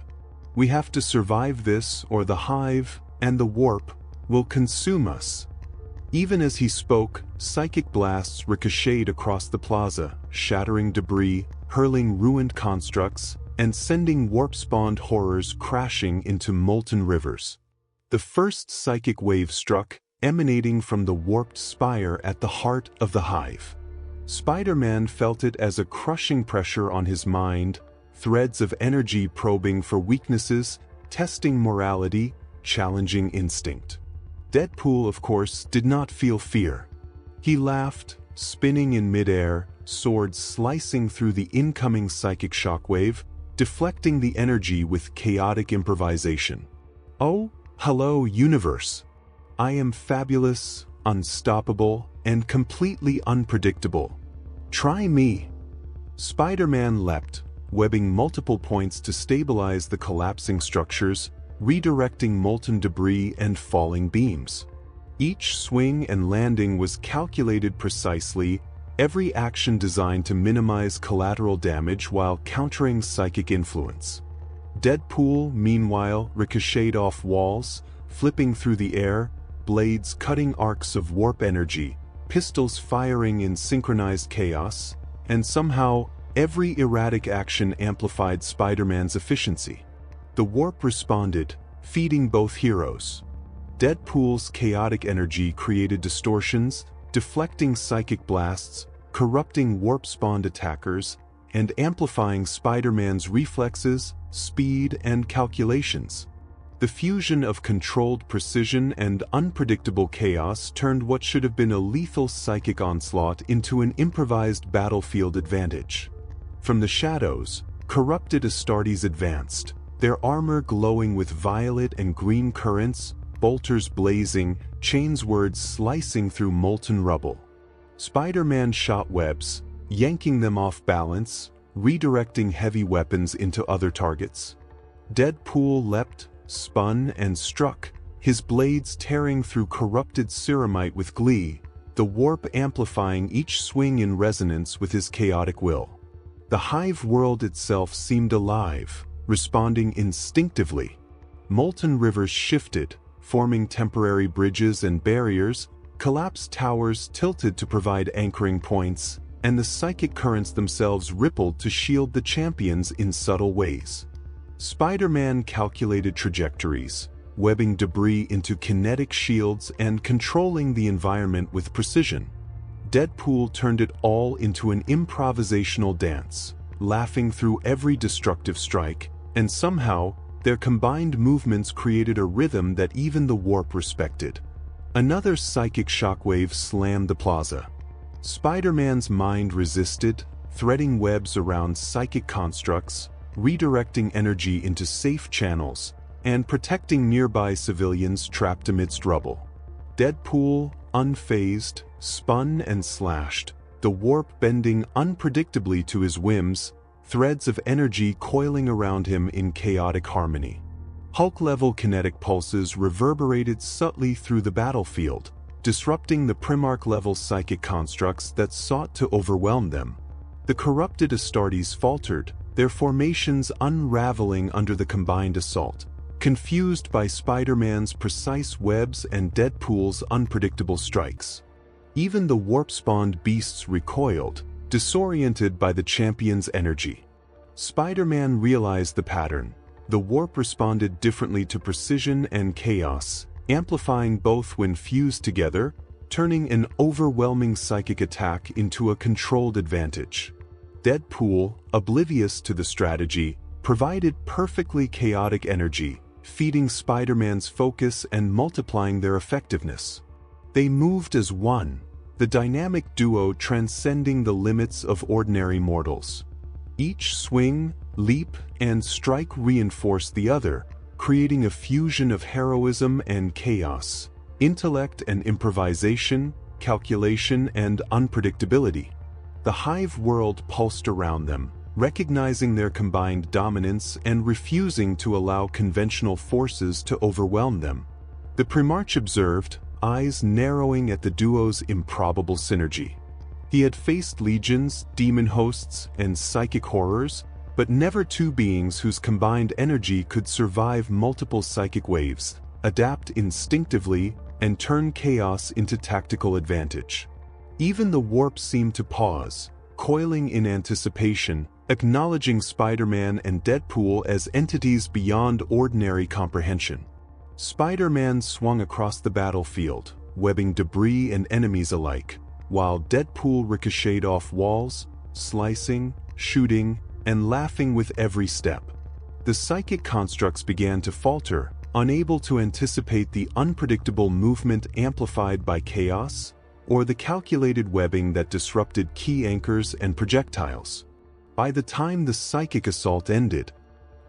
We have to survive this, or the hive and the warp will consume us." Even as he spoke, psychic blasts ricocheted across the plaza, shattering debris, hurling ruined constructs, and sending warp-spawned horrors crashing into molten rivers. The first psychic wave struck, emanating from the warped spire at the heart of the hive. Spider-Man felt it as a crushing pressure on his mind, threads of energy probing for weaknesses, testing morality, challenging instinct. Deadpool, of course, did not feel fear. He laughed, spinning in midair, sword slicing through the incoming psychic shockwave, deflecting the energy with chaotic improvisation. "Oh, hello, universe. I am fabulous, unstoppable, and completely unpredictable. Try me." Spider-Man leapt, webbing multiple points to stabilize the collapsing structures, redirecting molten debris and falling beams. Each swing and landing was calculated precisely, every action designed to minimize collateral damage while countering psychic influence. Deadpool, meanwhile, ricocheted off walls, flipping through the air, blades cutting arcs of warp energy, pistols firing in synchronized chaos, and somehow, every erratic action amplified Spider-Man's efficiency. The warp responded, feeding both heroes. Deadpool's chaotic energy created distortions, deflecting psychic blasts, corrupting warp-spawned attackers, and amplifying Spider-Man's reflexes, speed, and calculations. The fusion of controlled precision and unpredictable chaos turned what should have been a lethal psychic onslaught into an improvised battlefield advantage. From the shadows, corrupted Astartes advanced, their armor glowing with violet and green currents, bolters blazing, chainswords slicing through molten rubble. Spider-Man shot webs, yanking them off balance, redirecting heavy weapons into other targets. Deadpool leapt, spun, and struck, his blades tearing through corrupted ceramite with glee, the warp amplifying each swing in resonance with his chaotic will. The hive world itself seemed alive, responding instinctively. Molten rivers shifted, forming temporary bridges and barriers, collapsed towers tilted to provide anchoring points, and the psychic currents themselves rippled to shield the champions in subtle ways. Spider-Man calculated trajectories, webbing debris into kinetic shields and controlling the environment with precision. Deadpool turned it all into an improvisational dance, laughing through every destructive strike, and somehow, their combined movements created a rhythm that even the warp respected. Another psychic shockwave slammed the plaza. Spider-Man's mind resisted, threading webs around psychic constructs, redirecting energy into safe channels, and protecting nearby civilians trapped amidst rubble. Deadpool, unfazed, spun and slashed, the warp bending unpredictably to his whims, threads of energy coiling around him in chaotic harmony. Hulk-level kinetic pulses reverberated subtly through the battlefield, disrupting the Primarch-level psychic constructs that sought to overwhelm them. The corrupted Astartes faltered, their formations unraveling under the combined assault, confused by Spider-Man's precise webs and Deadpool's unpredictable strikes. Even the warp-spawned beasts recoiled, disoriented by the champion's energy. Spider-Man realized the pattern. The warp responded differently to precision and chaos, amplifying both when fused together, turning an overwhelming psychic attack into a controlled advantage. Deadpool, oblivious to the strategy, provided perfectly chaotic energy, feeding Spider-Man's focus and multiplying their effectiveness. They moved as one, the dynamic duo transcending the limits of ordinary mortals. Each swing, leap, and strike reinforced the other, creating a fusion of heroism and chaos, intellect and improvisation, calculation and unpredictability. The hive world pulsed around them, recognizing their combined dominance and refusing to allow conventional forces to overwhelm them. The Primarch observed, eyes narrowing at the duo's improbable synergy. He had faced legions, demon hosts, and psychic horrors, but never two beings whose combined energy could survive multiple psychic waves, adapt instinctively, and turn chaos into tactical advantage. Even the warp seemed to pause, coiling in anticipation, acknowledging Spider-Man and Deadpool as entities beyond ordinary comprehension. Spider-Man swung across the battlefield, webbing debris and enemies alike, while Deadpool ricocheted off walls, slicing, shooting, and laughing with every step. The psychic constructs began to falter, unable to anticipate the unpredictable movement amplified by chaos, or the calculated webbing that disrupted key anchors and projectiles. By the time the psychic assault ended,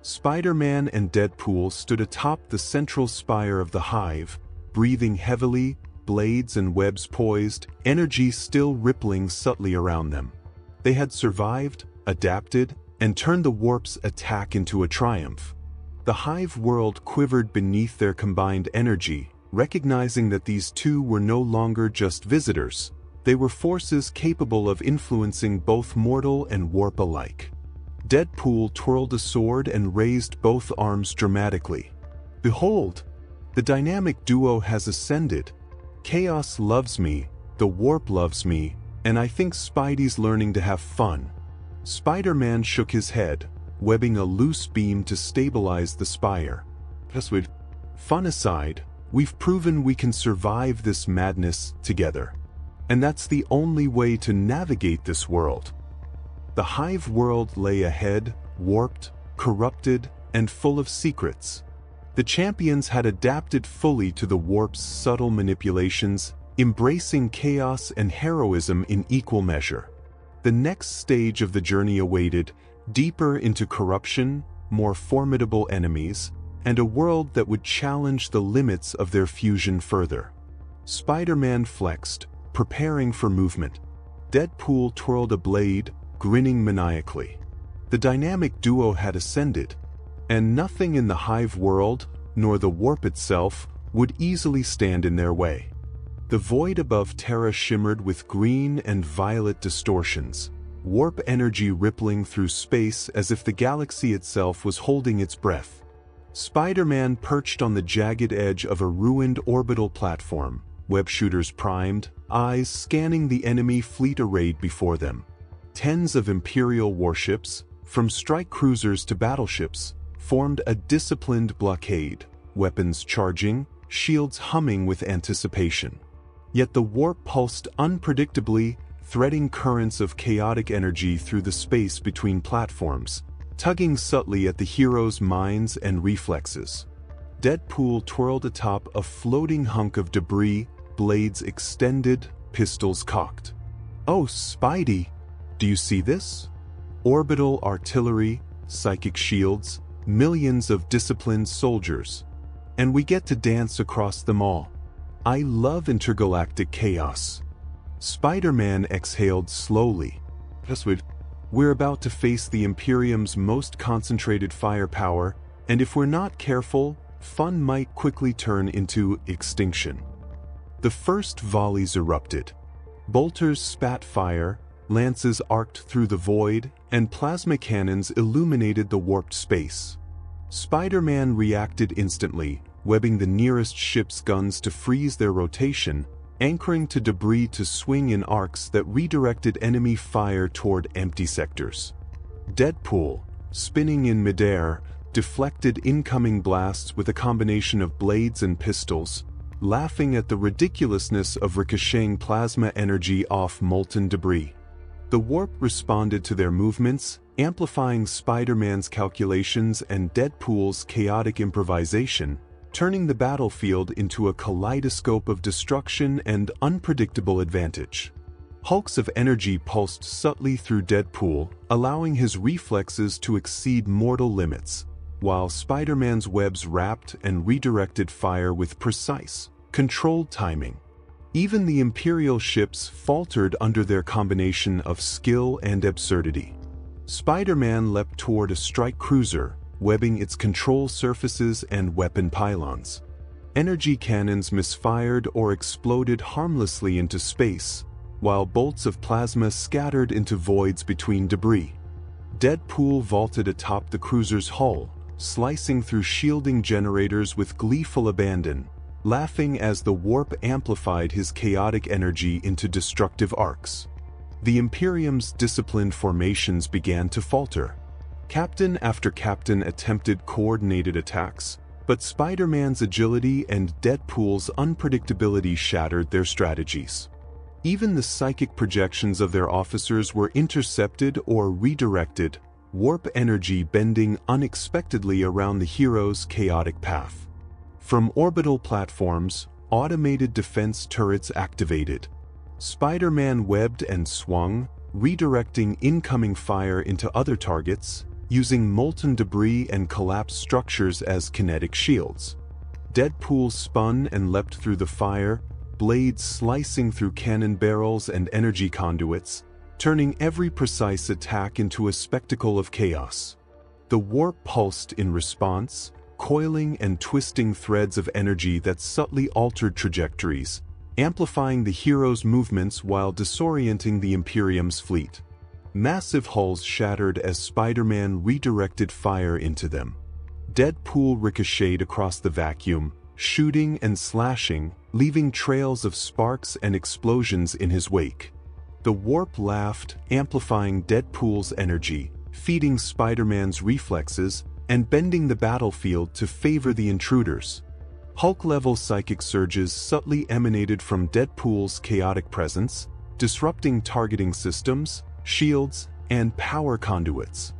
Spider-Man and Deadpool stood atop the central spire of the hive, breathing heavily, blades and webs poised, energy still rippling subtly around them. They had survived, adapted, and turned the warp's attack into a triumph. The hive world quivered beneath their combined energy, recognizing that these two were no longer just visitors. They were forces capable of influencing both mortal and warp alike. Deadpool twirled a sword and raised both arms dramatically. "Behold! The dynamic duo has ascended. Chaos loves me, the warp loves me, and I think Spidey's learning to have fun." Spider-Man shook his head, webbing a loose beam to stabilize the spire. "Fun aside, we've proven we can survive this madness together. And that's the only way to navigate this world." The hive world lay ahead, warped, corrupted, and full of secrets. The champions had adapted fully to the warp's subtle manipulations, embracing chaos and heroism in equal measure. The next stage of the journey awaited, deeper into corruption, more formidable enemies, and a world that would challenge the limits of their fusion further. Spider-Man flexed, preparing for movement. Deadpool twirled a blade, grinning maniacally. The dynamic duo had ascended, and nothing in the hive world, nor the warp itself, would easily stand in their way. The void above Terra shimmered with green and violet distortions, warp energy rippling through space as if the galaxy itself was holding its breath. Spider-Man perched on the jagged edge of a ruined orbital platform, web shooters primed, eyes scanning the enemy fleet arrayed before them. Tens of Imperial warships, from strike cruisers to battleships, formed a disciplined blockade, weapons charging, shields humming with anticipation. Yet the warp pulsed unpredictably, threading currents of chaotic energy through the space between platforms, tugging subtly at the heroes' minds and reflexes. Deadpool twirled atop a floating hunk of debris, blades extended, pistols cocked. "Oh, Spidey, do you see this? Orbital artillery, psychic shields, millions of disciplined soldiers. And we get to dance across them all. I love intergalactic chaos." Spider-Man exhaled slowly. "We're about to face the Imperium's most concentrated firepower, and if we're not careful, fun might quickly turn into extinction. The first volleys erupted. Bolters spat fire, lances arced through the void, and plasma cannons illuminated the warped space. Spider-Man reacted instantly, webbing the nearest ship's guns to freeze their rotation, anchoring to debris to swing in arcs that redirected enemy fire toward empty sectors. Deadpool, spinning in midair, deflected incoming blasts with a combination of blades and pistols, laughing at the ridiculousness of ricocheting plasma energy off molten debris. The warp responded to their movements, amplifying Spider-Man's calculations and Deadpool's chaotic improvisation, turning the battlefield into a kaleidoscope of destruction and unpredictable advantage. Hulks of energy pulsed subtly through Deadpool, allowing his reflexes to exceed mortal limits, while Spider-Man's webs wrapped and redirected fire with precise, controlled timing. Even the Imperial ships faltered under their combination of skill and absurdity. Spider-Man leapt toward a strike cruiser, webbing its control surfaces and weapon pylons. Energy cannons misfired or exploded harmlessly into space, while bolts of plasma scattered into voids between debris. Deadpool vaulted atop the cruiser's hull, slicing through shielding generators with gleeful abandon, laughing as the warp amplified his chaotic energy into destructive arcs. The Imperium's disciplined formations began to falter. Captain after captain attempted coordinated attacks, but Spider-Man's agility and Deadpool's unpredictability shattered their strategies. Even the psychic projections of their officers were intercepted or redirected, warp energy bending unexpectedly around the hero's chaotic path. From orbital platforms, automated defense turrets activated. Spider-Man webbed and swung, redirecting incoming fire into other targets, using molten debris and collapsed structures as kinetic shields. Deadpool spun and leapt through the fire, blades slicing through cannon barrels and energy conduits, turning every precise attack into a spectacle of chaos. The warp pulsed in response, coiling and twisting threads of energy that subtly altered trajectories, amplifying the hero's movements while disorienting the Imperium's fleet. Massive hulls shattered as Spider-Man redirected fire into them. Deadpool ricocheted across the vacuum, shooting and slashing, leaving trails of sparks and explosions in his wake. The warp laughed, amplifying Deadpool's energy, feeding Spider-Man's reflexes, and bending the battlefield to favor the intruders. Hulk-level psychic surges subtly emanated from Deadpool's chaotic presence, disrupting targeting systems, shields, and power conduits.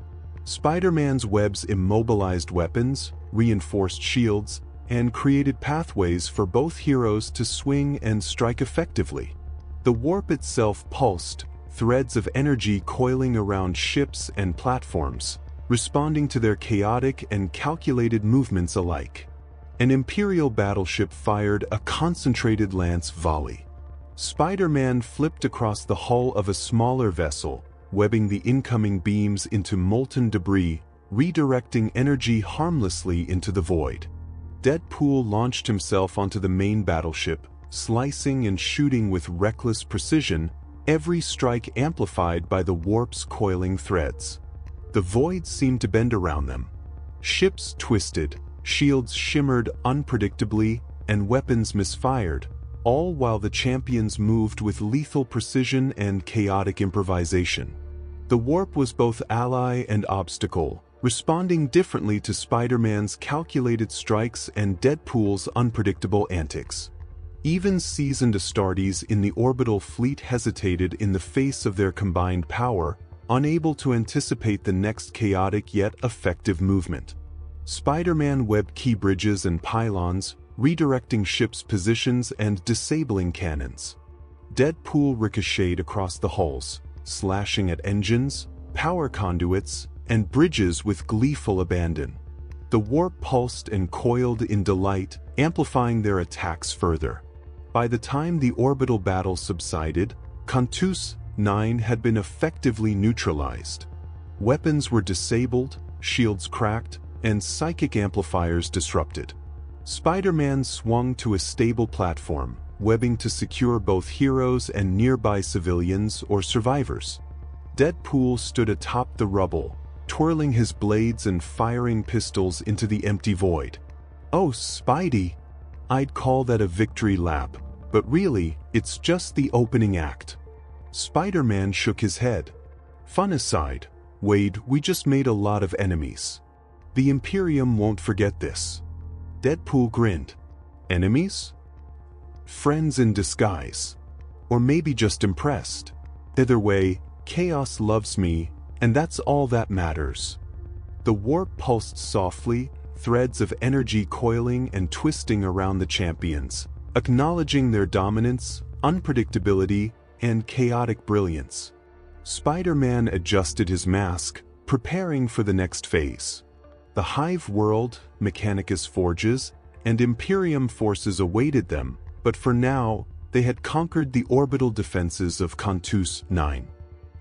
Spider-Man's webs immobilized weapons, reinforced shields, and created pathways for both heroes to swing and strike effectively. The warp itself pulsed, threads of energy coiling around ships and platforms, responding to their chaotic and calculated movements alike. An Imperial battleship fired a concentrated lance volley. Spider-Man flipped across the hull of a smaller vessel, webbing the incoming beams into molten debris, redirecting energy harmlessly into the void. Deadpool launched himself onto the main battleship, slicing and shooting with reckless precision, every strike amplified by the warp's coiling threads. The void seemed to bend around them. Ships twisted, shields shimmered unpredictably, and weapons misfired, all while the champions moved with lethal precision and chaotic improvisation. The warp was both ally and obstacle, responding differently to Spider-Man's calculated strikes and Deadpool's unpredictable antics. Even seasoned Astartes in the orbital fleet hesitated in the face of their combined power, unable to anticipate the next chaotic yet effective movement. Spider-Man webbed key bridges and pylons, redirecting ships' positions and disabling cannons. Deadpool ricocheted across the hulls, slashing at engines, power conduits, and bridges with gleeful abandon. The warp pulsed and coiled in delight, amplifying their attacks further. By the time the orbital battle subsided, Cantus 9 had been effectively neutralized. Weapons were disabled, shields cracked, and psychic amplifiers disrupted. Spider-Man swung to a stable platform, webbing to secure both heroes and nearby civilians or survivors. Deadpool stood atop the rubble, twirling his blades and firing pistols into the empty void. "Oh, Spidey! I'd call that a victory lap, but really, it's just the opening act." Spider-Man shook his head. "Fun aside, Wade, we just made a lot of enemies. The Imperium won't forget this." Deadpool grinned. "Enemies? Friends in disguise. Or maybe just impressed. Either way, Chaos loves me, and that's all that matters." The warp pulsed softly, threads of energy coiling and twisting around the champions, acknowledging their dominance, unpredictability, and chaotic brilliance. Spider-Man adjusted his mask, preparing for the next phase. The Hive world, Mechanicus forges, and Imperium forces awaited them, but for now, they had conquered the orbital defenses of Cantus 9.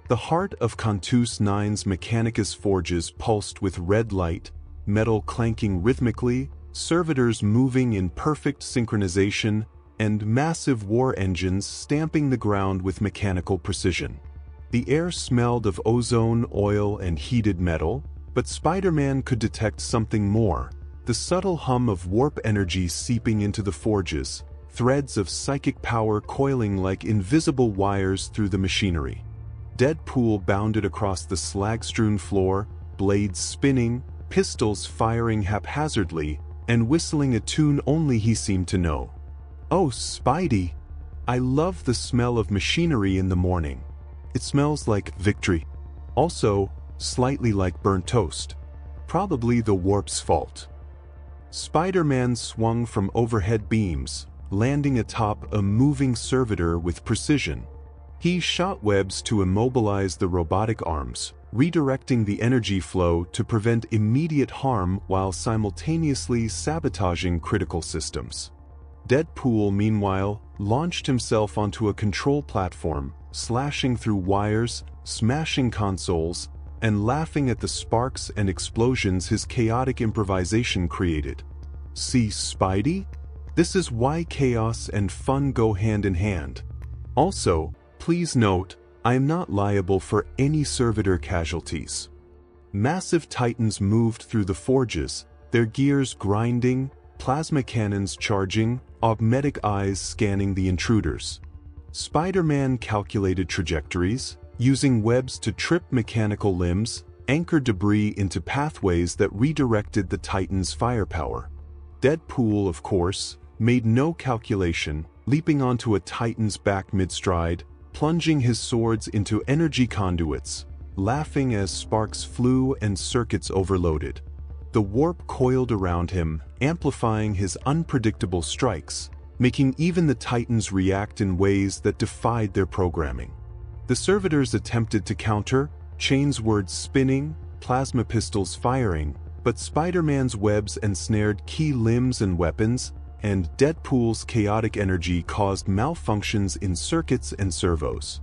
The heart of Cantus 9's Mechanicus forges pulsed with red light, metal clanking rhythmically, servitors moving in perfect synchronization, and massive war engines stamping the ground with mechanical precision. The air smelled of ozone, oil, and heated metal, but Spider-Man could detect something more: the subtle hum of warp energy seeping into the forges, threads of psychic power coiling like invisible wires through the machinery. Deadpool bounded across the slag-strewn floor, blades spinning, pistols firing haphazardly, and whistling a tune only he seemed to know. "Oh, Spidey! I love the smell of machinery in the morning. It smells like victory. Also, slightly like burnt toast. Probably the warp's fault." Spider-Man swung from overhead beams, landing atop a moving servitor with precision. He shot webs to immobilize the robotic arms, redirecting the energy flow to prevent immediate harm while simultaneously sabotaging critical systems. Deadpool, meanwhile, launched himself onto a control platform, slashing through wires, smashing consoles, and laughing at the sparks and explosions his chaotic improvisation created. "See, Spidey? This is why chaos and fun go hand in hand. Also, please note, I am not liable for any servitor casualties." Massive titans moved through the forges, their gears grinding, plasma cannons charging, augmetic eyes scanning the intruders. Spider-Man calculated trajectories, using webs to trip mechanical limbs, anchored debris into pathways that redirected the Titan's firepower. Deadpool, of course, made no calculation, leaping onto a Titan's back mid-stride, plunging his swords into energy conduits, laughing as sparks flew and circuits overloaded. The warp coiled around him, amplifying his unpredictable strikes, making even the Titans react in ways that defied their programming. The servitors attempted to counter, chains words spinning, plasma pistols firing, but Spider-Man's webs ensnared key limbs and weapons, and Deadpool's chaotic energy caused malfunctions in circuits and servos.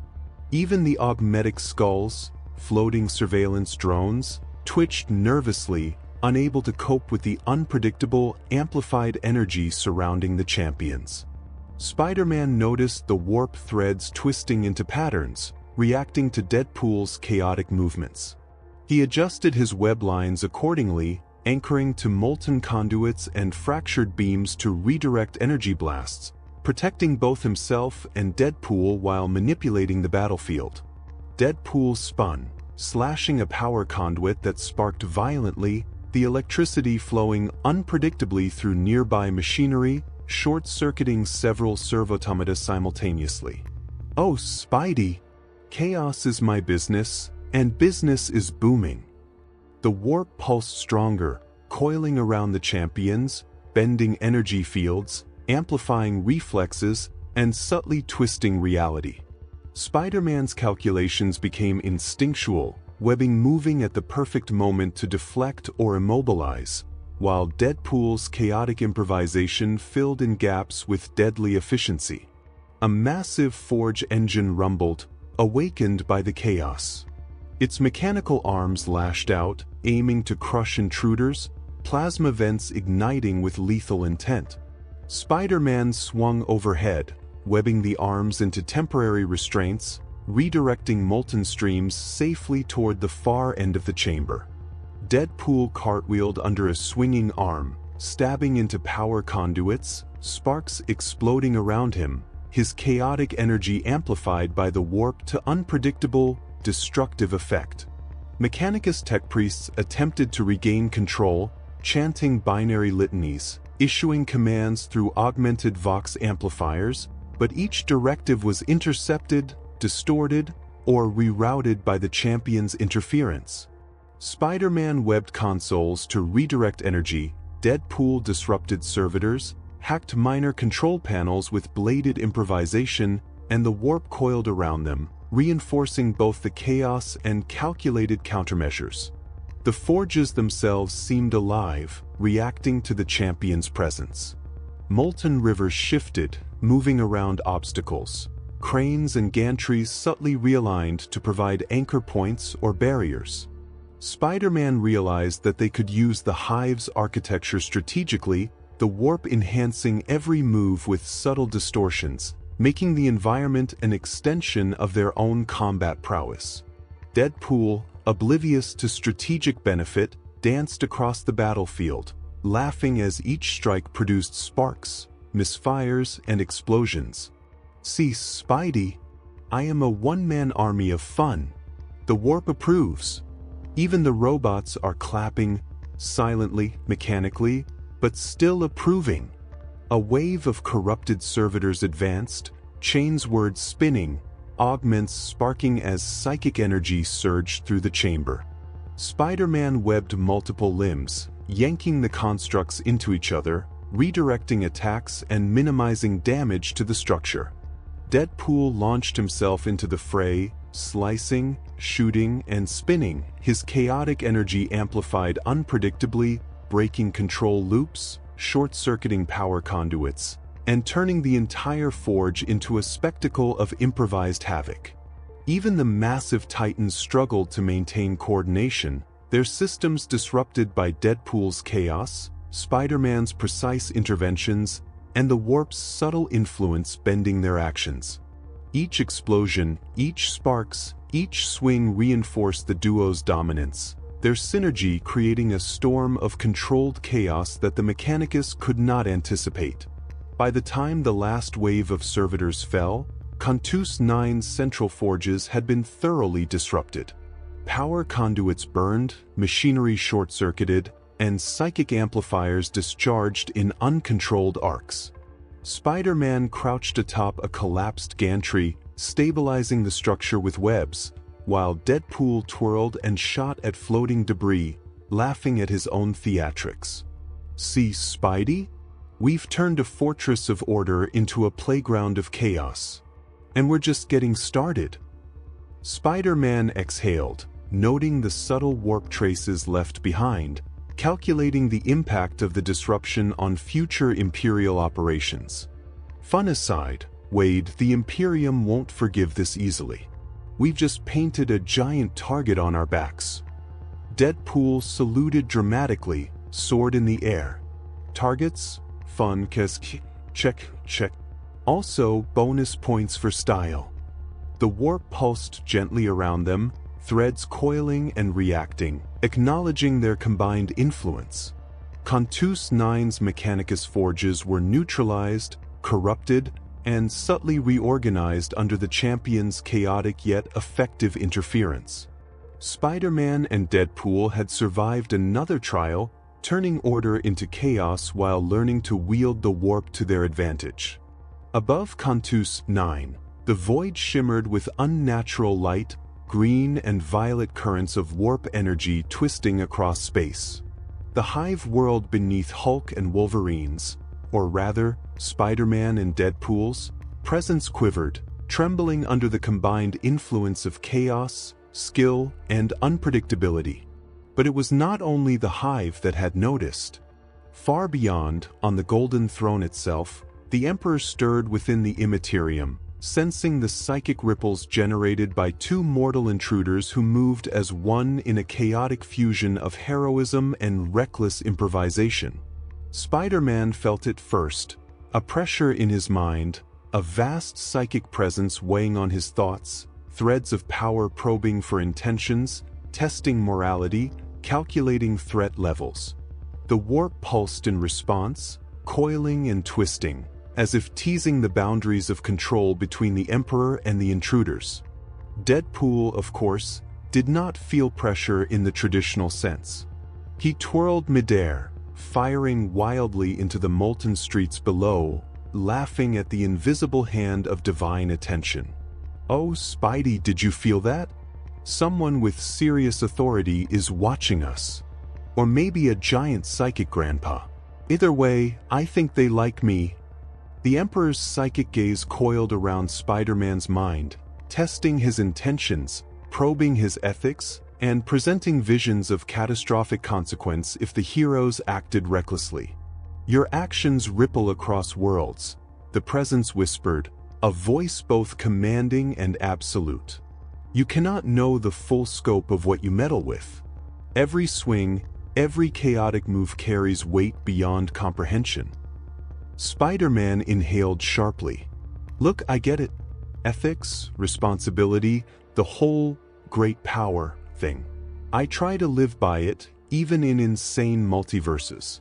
Even the augmetic skulls, floating surveillance drones, twitched nervously, unable to cope with the unpredictable, amplified energy surrounding the champions. Spider-Man noticed the warp threads twisting into patterns, reacting to Deadpool's chaotic movements. He adjusted his web lines accordingly, anchoring to molten conduits and fractured beams to redirect energy blasts, protecting both himself and Deadpool while manipulating the battlefield. Deadpool spun, slashing a power conduit that sparked violently, the electricity flowing unpredictably through nearby machinery, short-circuiting several servoautomata simultaneously. "Oh, Spidey! Chaos is my business, and business is booming." The warp pulsed stronger, coiling around the champions, bending energy fields, amplifying reflexes, and subtly twisting reality. Spider-Man's calculations became instinctual, webbing moving at the perfect moment to deflect or immobilize, while Deadpool's chaotic improvisation filled in gaps with deadly efficiency. A massive forge engine rumbled, awakened by the chaos. Its mechanical arms lashed out, aiming to crush intruders, plasma vents igniting with lethal intent. Spider-Man swung overhead, webbing the arms into temporary restraints, redirecting molten streams safely toward the far end of the chamber. Deadpool cartwheeled under a swinging arm, stabbing into power conduits, sparks exploding around him, his chaotic energy amplified by the warp to unpredictable, destructive effect. Mechanicus tech priests attempted to regain control, chanting binary litanies, issuing commands through augmented vox amplifiers, but each directive was intercepted, distorted, or rerouted by the champion's interference. Spider-Man webbed consoles to redirect energy, Deadpool disrupted servitors, hacked minor control panels with bladed improvisation, and the warp coiled around them, reinforcing both the chaos and calculated countermeasures. The forges themselves seemed alive, reacting to the champion's presence. Molten rivers shifted, moving around obstacles. Cranes and gantries subtly realigned to provide anchor points or barriers. Spider-Man realized that they could use the Hive's architecture strategically, the warp enhancing every move with subtle distortions, making the environment an extension of their own combat prowess. Deadpool, oblivious to strategic benefit, danced across the battlefield, laughing as each strike produced sparks, misfires, and explosions. "See, Spidey, I am a one-man army of fun. The warp approves." Even the robots are clapping, silently, mechanically, but still approving. A wave of corrupted servitors advanced, chains words spinning, augments sparking as psychic energy surged through the chamber. Spider-Man webbed multiple limbs, yanking the constructs into each other, redirecting attacks and minimizing damage to the structure. Deadpool launched himself into the fray, slicing, shooting, and spinning, his chaotic energy amplified unpredictably, breaking control loops, short-circuiting power conduits, and turning the entire forge into a spectacle of improvised havoc. Even the massive titans struggled to maintain coordination, their systems disrupted by Deadpool's chaos, Spider-Man's precise interventions, and the warp's subtle influence bending their actions. Each explosion, each sparks, each swing reinforced the duo's dominance, their synergy creating a storm of controlled chaos that the Mechanicus could not anticipate. By the time the last wave of servitors fell, Cantus 9's central forges had been thoroughly disrupted. Power conduits burned, machinery short-circuited, and psychic amplifiers discharged in uncontrolled arcs. Spider-Man crouched atop a collapsed gantry, stabilizing the structure with webs, while Deadpool twirled and shot at floating debris, laughing at his own theatrics. "See, Spidey? We've turned a fortress of order into a playground of chaos. And we're just getting started." Spider-Man exhaled, noting the subtle warp traces left behind, calculating the impact of the disruption on future Imperial operations. Fun aside, Wade, the Imperium won't forgive this easily. We've just painted a giant target on our backs. Deadpool saluted dramatically, sword in the air. Targets? Fun, check, check. Also, bonus points for style. The warp pulsed gently around them, threads coiling and reacting, acknowledging their combined influence. Cantus 9's Mechanicus forges were neutralized, corrupted, and subtly reorganized under the champion's chaotic yet effective interference. Spider-Man and Deadpool had survived another trial, turning order into chaos while learning to wield the warp to their advantage. Above Cantus 9, the void shimmered with unnatural light, green and violet currents of warp energy twisting across space. The Hive world beneath Hulk and Wolverine's, or rather, Spider-Man and Deadpool's, presence quivered, trembling under the combined influence of chaos, skill, and unpredictability. But it was not only the Hive that had noticed. Far beyond, on the Golden Throne itself, the Emperor stirred within the Immaterium, sensing the psychic ripples generated by two mortal intruders who moved as one in a chaotic fusion of heroism and reckless improvisation. Spider-Man felt it first, a pressure in his mind, a vast psychic presence weighing on his thoughts, threads of power probing for intentions, testing morality, calculating threat levels. The warp pulsed in response, coiling and twisting, as if teasing the boundaries of control between the Emperor and the intruders. Deadpool, of course, did not feel pressure in the traditional sense. He twirled midair, firing wildly into the molten streets below, laughing at the invisible hand of divine attention. "Oh, Spidey, did you feel that? Someone with serious authority is watching us. Or maybe a giant psychic grandpa. Either way, I think they like me." The Emperor's psychic gaze coiled around Spider-Man's mind, testing his intentions, probing his ethics, and presenting visions of catastrophic consequence if the heroes acted recklessly. "Your actions ripple across worlds," the presence whispered, a voice both commanding and absolute. "You cannot know the full scope of what you meddle with. Every swing, every chaotic move carries weight beyond comprehension." Spider-Man inhaled sharply. "Look, I get it. Ethics, responsibility, the whole great power thing. I try to live by it, even in insane multiverses.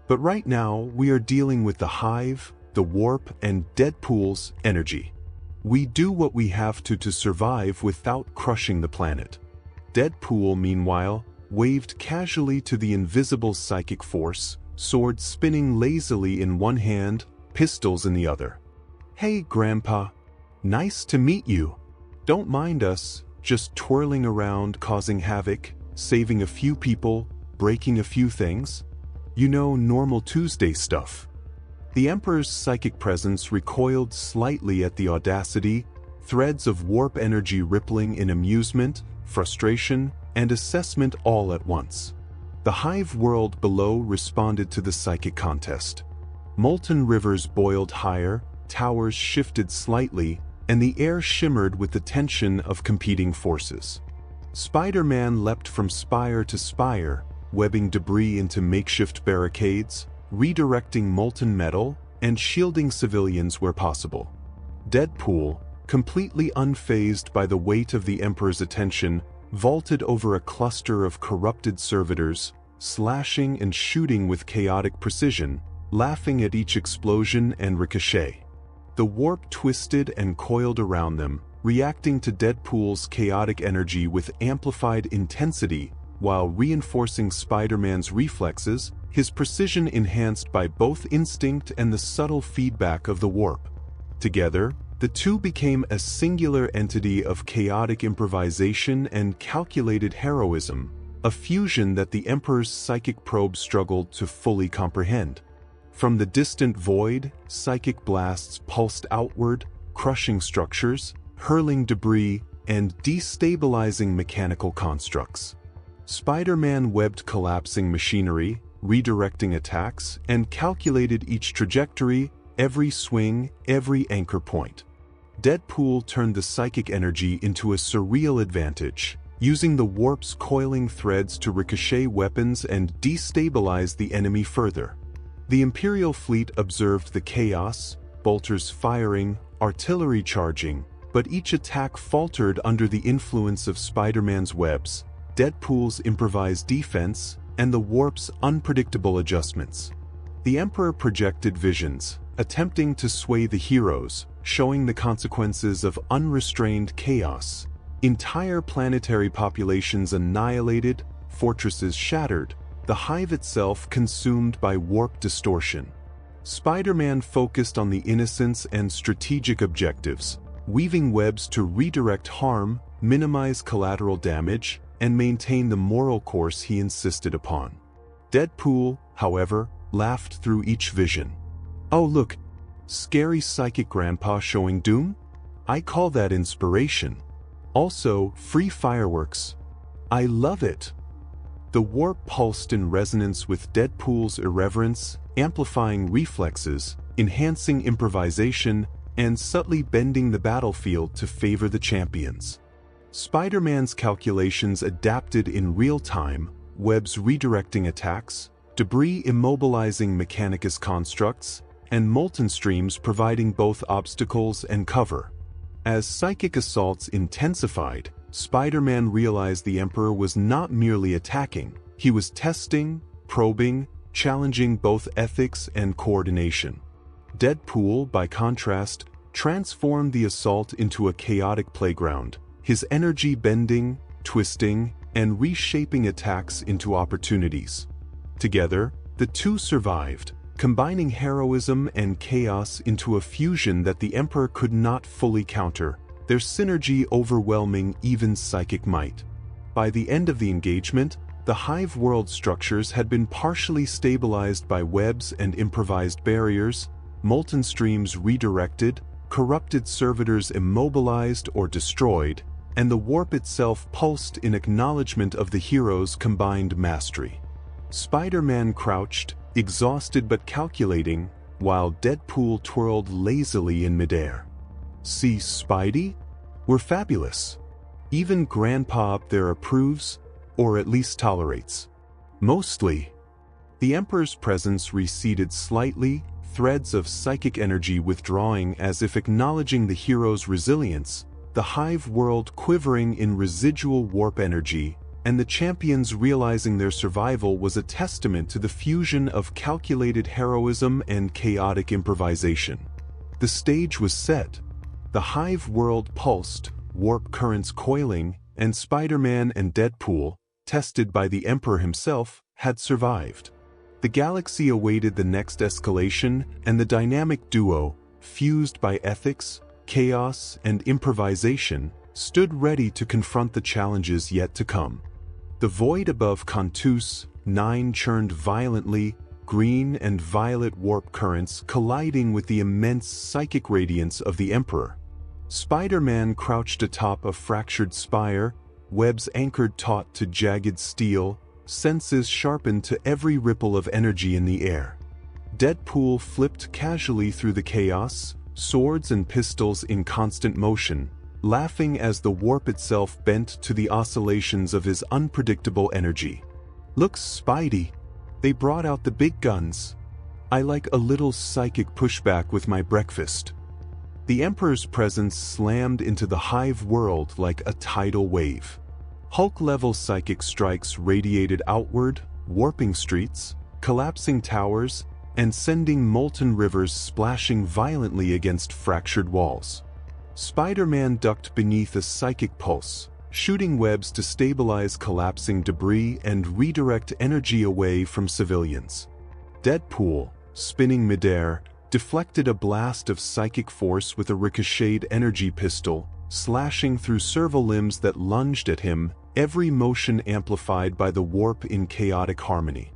But right now, we are dealing with the Hive, the Warp, and Deadpool's energy. We do what we have to survive without crushing the planet." Deadpool, meanwhile, waved casually to the invisible psychic force, sword spinning lazily in one hand, pistols in the other. "Hey, Grandpa. Nice to meet you. Don't mind us, just twirling around causing havoc, saving a few people, breaking a few things. You know, normal Tuesday stuff." The Emperor's psychic presence recoiled slightly at the audacity, threads of warp energy rippling in amusement, frustration, and assessment all at once. The Hive world below responded to the psychic contest. Molten rivers boiled higher, towers shifted slightly, and the air shimmered with the tension of competing forces. Spider-Man leapt from spire to spire, webbing debris into makeshift barricades, redirecting molten metal, and shielding civilians where possible. Deadpool, completely unfazed by the weight of the Emperor's attention, vaulted over a cluster of corrupted servitors, slashing and shooting with chaotic precision, laughing at each explosion and ricochet. The warp twisted and coiled around them, reacting to Deadpool's chaotic energy with amplified intensity, while reinforcing Spider-Man's reflexes, his precision enhanced by both instinct and the subtle feedback of the warp. Together, the two became a singular entity of chaotic improvisation and calculated heroism, a fusion that the Emperor's psychic probe struggled to fully comprehend. From the distant void, psychic blasts pulsed outward, crushing structures, hurling debris, and destabilizing mechanical constructs. Spider-Man webbed collapsing machinery, redirecting attacks, and calculated each trajectory, every swing, every anchor point. Deadpool turned the psychic energy into a surreal advantage, using the warp's coiling threads to ricochet weapons and destabilize the enemy further. The Imperial fleet observed the chaos, bolters firing, artillery charging, but each attack faltered under the influence of Spider-Man's webs, Deadpool's improvised defense, and the warp's unpredictable adjustments. The Emperor projected visions, attempting to sway the heroes, showing the consequences of unrestrained chaos. Entire planetary populations annihilated, fortresses shattered, the Hive itself consumed by warp distortion. Spider-Man focused on the innocence and strategic objectives, weaving webs to redirect harm, minimize collateral damage, and maintain the moral course he insisted upon. Deadpool, however, laughed through each vision. "Oh look, scary psychic grandpa showing doom? I call that inspiration. Also, free fireworks. I love it." The warp pulsed in resonance with Deadpool's irreverence, amplifying reflexes, enhancing improvisation, and subtly bending the battlefield to favor the champions. Spider-Man's calculations adapted in real time, webs redirecting attacks, debris immobilizing Mechanicus constructs, and molten streams providing both obstacles and cover. As psychic assaults intensified, Spider-Man realized the Emperor was not merely attacking, he was testing, probing, challenging both ethics and coordination. Deadpool, by contrast, transformed the assault into a chaotic playground, his energy bending, twisting, and reshaping attacks into opportunities. Together, the two survived, combining heroism and chaos into a fusion that the Emperor could not fully counter, their synergy overwhelming even psychic might. By the end of the engagement, the hive world structures had been partially stabilized by webs and improvised barriers, molten streams redirected, corrupted servitors immobilized or destroyed, and the warp itself pulsed in acknowledgement of the hero's combined mastery. Spider-Man crouched, exhausted but calculating, while Deadpool twirled lazily in midair. "See, Spidey? We're fabulous. Even Grandpa up there approves, or at least tolerates." Mostly. The Emperor's presence receded slightly, threads of psychic energy withdrawing as if acknowledging the hero's resilience, the hive world quivering in residual warp energy, and the champions realizing their survival was a testament to the fusion of calculated heroism and chaotic improvisation. The stage was set. The hive world pulsed, warp currents coiling, and Spider-Man and Deadpool, tested by the Emperor himself, had survived. The galaxy awaited the next escalation, and the dynamic duo, fused by ethics, chaos, and improvisation, stood ready to confront the challenges yet to come. The void above Cantus 9 churned violently, green and violet warp currents colliding with the immense psychic radiance of the Emperor. Spider-Man crouched atop a fractured spire, webs anchored taut to jagged steel, senses sharpened to every ripple of energy in the air. Deadpool flipped casually through the chaos, swords and pistols in constant motion, laughing as the warp itself bent to the oscillations of his unpredictable energy. "Look, Spidey, they brought out the big guns. I like a little psychic pushback with my breakfast." The Emperor's presence slammed into the hive world like a tidal wave. Hulk-level psychic strikes radiated outward, warping streets, collapsing towers, and sending molten rivers splashing violently against fractured walls. Spider-Man ducked beneath a psychic pulse, shooting webs to stabilize collapsing debris and redirect energy away from civilians. Deadpool, spinning midair, deflected a blast of psychic force with a ricocheted energy pistol, slashing through servo-limbs that lunged at him, every motion amplified by the warp in chaotic harmony.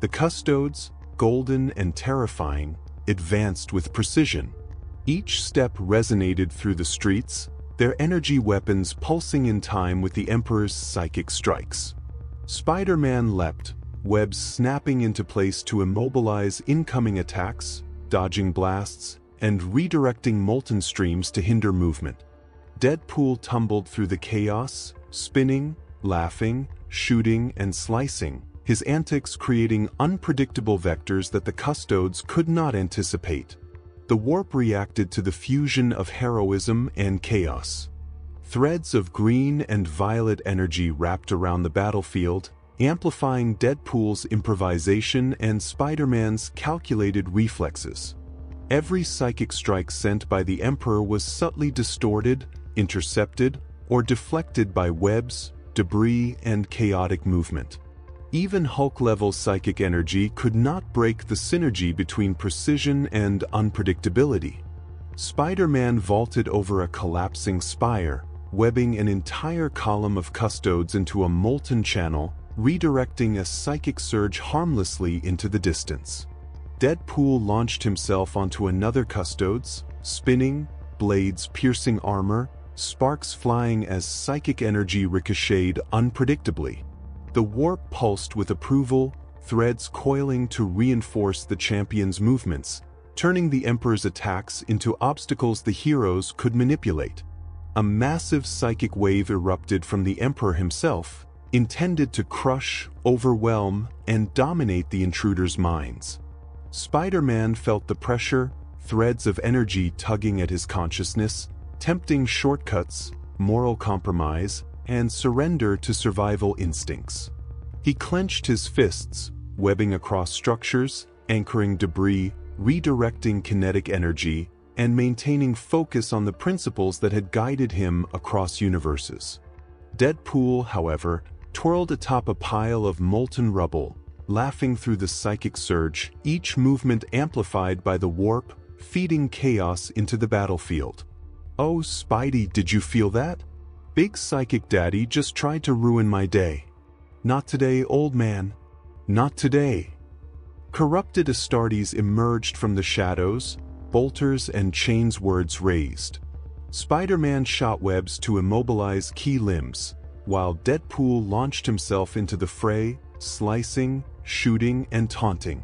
The Custodes, golden and terrifying, advanced with precision. Each step resonated through the streets, their energy weapons pulsing in time with the Emperor's psychic strikes. Spider-Man leapt, webs snapping into place to immobilize incoming attacks, dodging blasts, and redirecting molten streams to hinder movement. Deadpool tumbled through the chaos, spinning, laughing, shooting, and slicing, his antics creating unpredictable vectors that the Custodes could not anticipate. The warp reacted to the fusion of heroism and chaos. Threads of green and violet energy wrapped around the battlefield, amplifying Deadpool's improvisation and Spider-Man's calculated reflexes. Every psychic strike sent by the Emperor was subtly distorted, intercepted, or deflected by webs, debris, and chaotic movement. Even Hulk-level psychic energy could not break the synergy between precision and unpredictability. Spider-Man vaulted over a collapsing spire, webbing an entire column of Custodes into a molten channel, redirecting a psychic surge harmlessly into the distance. Deadpool launched himself onto another Custodes, spinning, blades piercing armor, sparks flying as psychic energy ricocheted unpredictably. The warp pulsed with approval, threads coiling to reinforce the champion's movements, turning the Emperor's attacks into obstacles the heroes could manipulate. A massive psychic wave erupted from the Emperor himself, intended to crush, overwhelm, and dominate the intruders' minds. Spider-Man felt the pressure, threads of energy tugging at his consciousness, tempting shortcuts, moral compromise, and surrender to survival instincts. He clenched his fists, webbing across structures, anchoring debris, redirecting kinetic energy, and maintaining focus on the principles that had guided him across universes. Deadpool, however, twirled atop a pile of molten rubble, laughing through the psychic surge, each movement amplified by the warp, feeding chaos into the battlefield. "Oh, Spidey, did you feel that? Big Psychic Daddy just tried to ruin my day. Not today, old man. Not today." Corrupted Astartes emerged from the shadows, bolters and chains, words raised. Spider-Man shot webs to immobilize key limbs, while Deadpool launched himself into the fray, slicing, shooting, and taunting.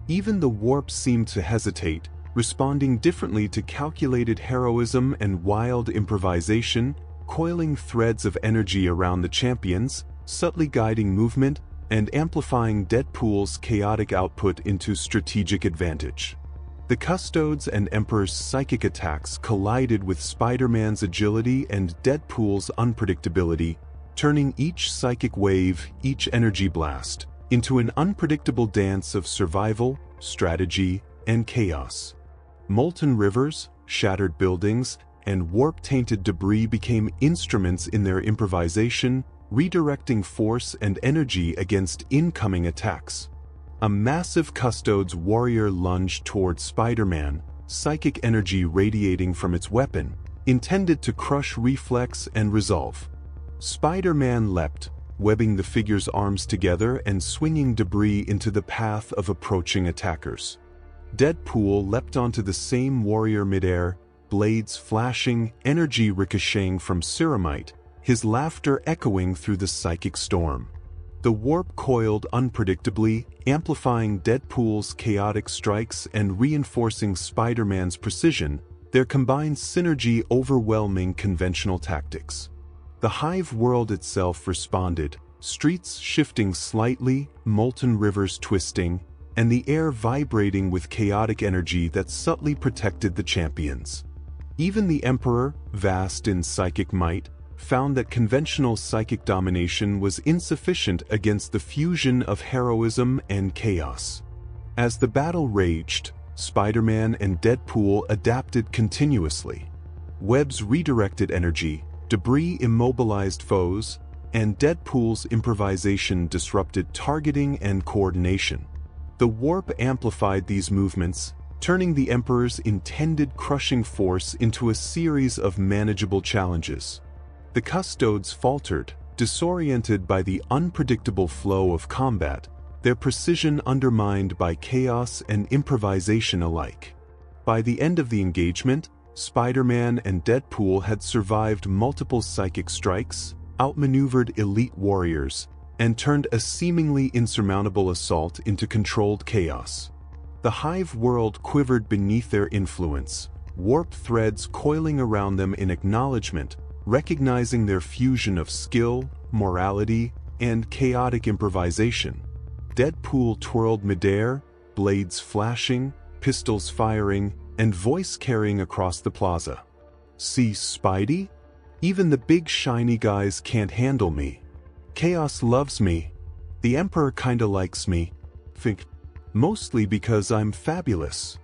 Even the warp seemed to hesitate, responding differently to calculated heroism and wild improvisation, coiling threads of energy around the champions, subtly guiding movement, and amplifying Deadpool's chaotic output into strategic advantage. The Custodes and Emperor's psychic attacks collided with Spider-Man's agility and Deadpool's unpredictability, turning each psychic wave, each energy blast, into an unpredictable dance of survival, strategy, and chaos. Molten rivers, shattered buildings, and warp-tainted debris became instruments in their improvisation, redirecting force and energy against incoming attacks. A massive Custodes warrior lunged toward Spider-Man, psychic energy radiating from its weapon, intended to crush reflex and resolve. Spider-Man leapt, webbing the figure's arms together and swinging debris into the path of approaching attackers. Deadpool leapt onto the same warrior midair, blades flashing, energy ricocheting from ceramite, his laughter echoing through the psychic storm. The warp coiled unpredictably, amplifying Deadpool's chaotic strikes and reinforcing Spider-Man's precision, their combined synergy overwhelming conventional tactics. The Hive world itself responded, streets shifting slightly, molten rivers twisting, and the air vibrating with chaotic energy that subtly protected the champions. Even the Emperor, vast in psychic might, found that conventional psychic domination was insufficient against the fusion of heroism and chaos. As the battle raged, Spider-Man and Deadpool adapted continuously. Webs redirected energy, debris immobilized foes, and Deadpool's improvisation disrupted targeting and coordination. The warp amplified these movements, turning the Emperor's intended crushing force into a series of manageable challenges. The Custodes faltered, disoriented by the unpredictable flow of combat, their precision undermined by chaos and improvisation alike. By the end of the engagement, Spider-Man and Deadpool had survived multiple psychic strikes, outmaneuvered elite warriors, and turned a seemingly insurmountable assault into controlled chaos. The Hive world quivered beneath their influence, warp threads coiling around them in acknowledgement, recognizing their fusion of skill, morality, and chaotic improvisation. Deadpool twirled midair, blades flashing, pistols firing, and voice carrying across the plaza. "See, Spidey? Even the big shiny guys can't handle me. Chaos loves me. The Emperor kinda likes me. Think. Mostly because I'm fabulous."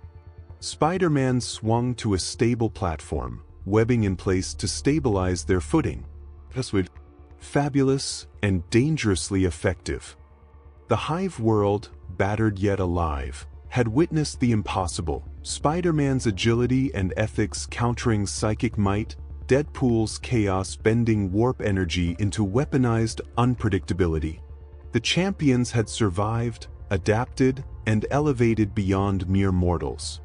Spider-Man swung to a stable platform, webbing in place to stabilize their footing. Fabulous and dangerously effective. The Hive world, battered yet alive, had witnessed the impossible. Spider-Man's agility and ethics countering psychic might, Deadpool's chaos bending warp energy into weaponized unpredictability. The champions had survived, adapted, and elevated beyond mere mortals.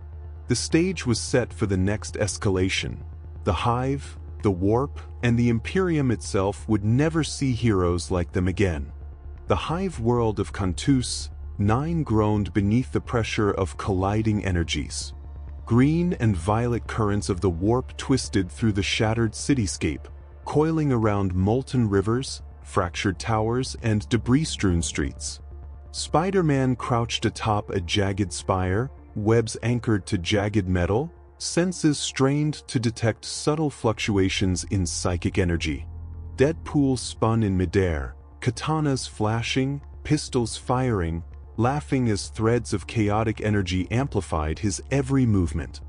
The stage was set for the next escalation. The Hive, the Warp, and the Imperium itself would never see heroes like them again. The Hive world of Cantus, 9 groaned beneath the pressure of colliding energies. Green and violet currents of the warp twisted through the shattered cityscape, coiling around molten rivers, fractured towers, and debris-strewn streets. Spider-Man crouched atop a jagged spire, webs anchored to jagged metal, senses strained to detect subtle fluctuations in psychic energy. Deadpool spun in midair, katanas flashing, pistols firing, laughing as threads of chaotic energy amplified his every movement.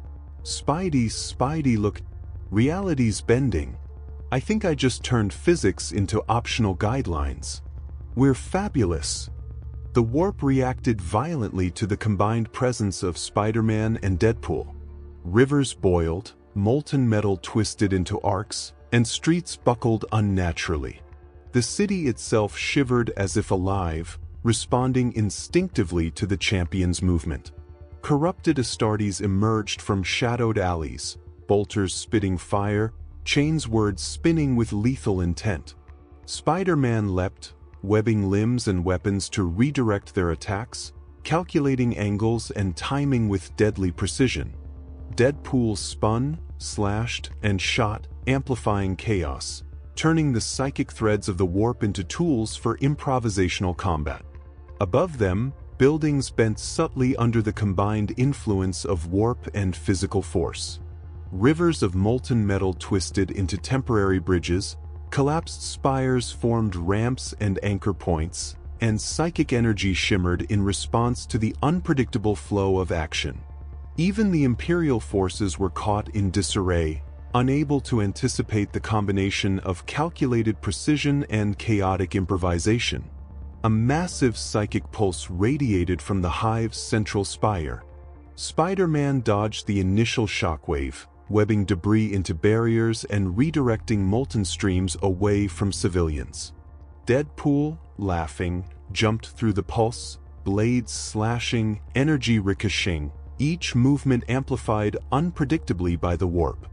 Spidey looked. Reality's bending. I think I just turned physics into optional guidelines. We're fabulous. The warp reacted violently to the combined presence of Spider-Man and Deadpool. Rivers boiled, molten metal twisted into arcs, and streets buckled unnaturally. The city itself shivered as if alive, responding instinctively to the champion's movement. Corrupted Astartes emerged from shadowed alleys, bolters spitting fire, chains words spinning with lethal intent. Spider-Man leapt, webbing limbs and weapons to redirect their attacks, calculating angles and timing with deadly precision. Deadpool spun, slashed, and shot, amplifying chaos, turning the psychic threads of the warp into tools for improvisational combat. Above them, buildings bent subtly under the combined influence of warp and physical force. Rivers of molten metal twisted into temporary bridges, collapsed spires formed ramps and anchor points, and psychic energy shimmered in response to the unpredictable flow of action. Even the Imperial forces were caught in disarray, unable to anticipate the combination of calculated precision and chaotic improvisation. A massive psychic pulse radiated from the hive's central spire. Spider-Man dodged the initial shockwave, webbing debris into barriers and redirecting molten streams away from civilians. Deadpool, laughing, jumped through the pulse, blades slashing, energy ricocheting, each movement amplified unpredictably by the warp.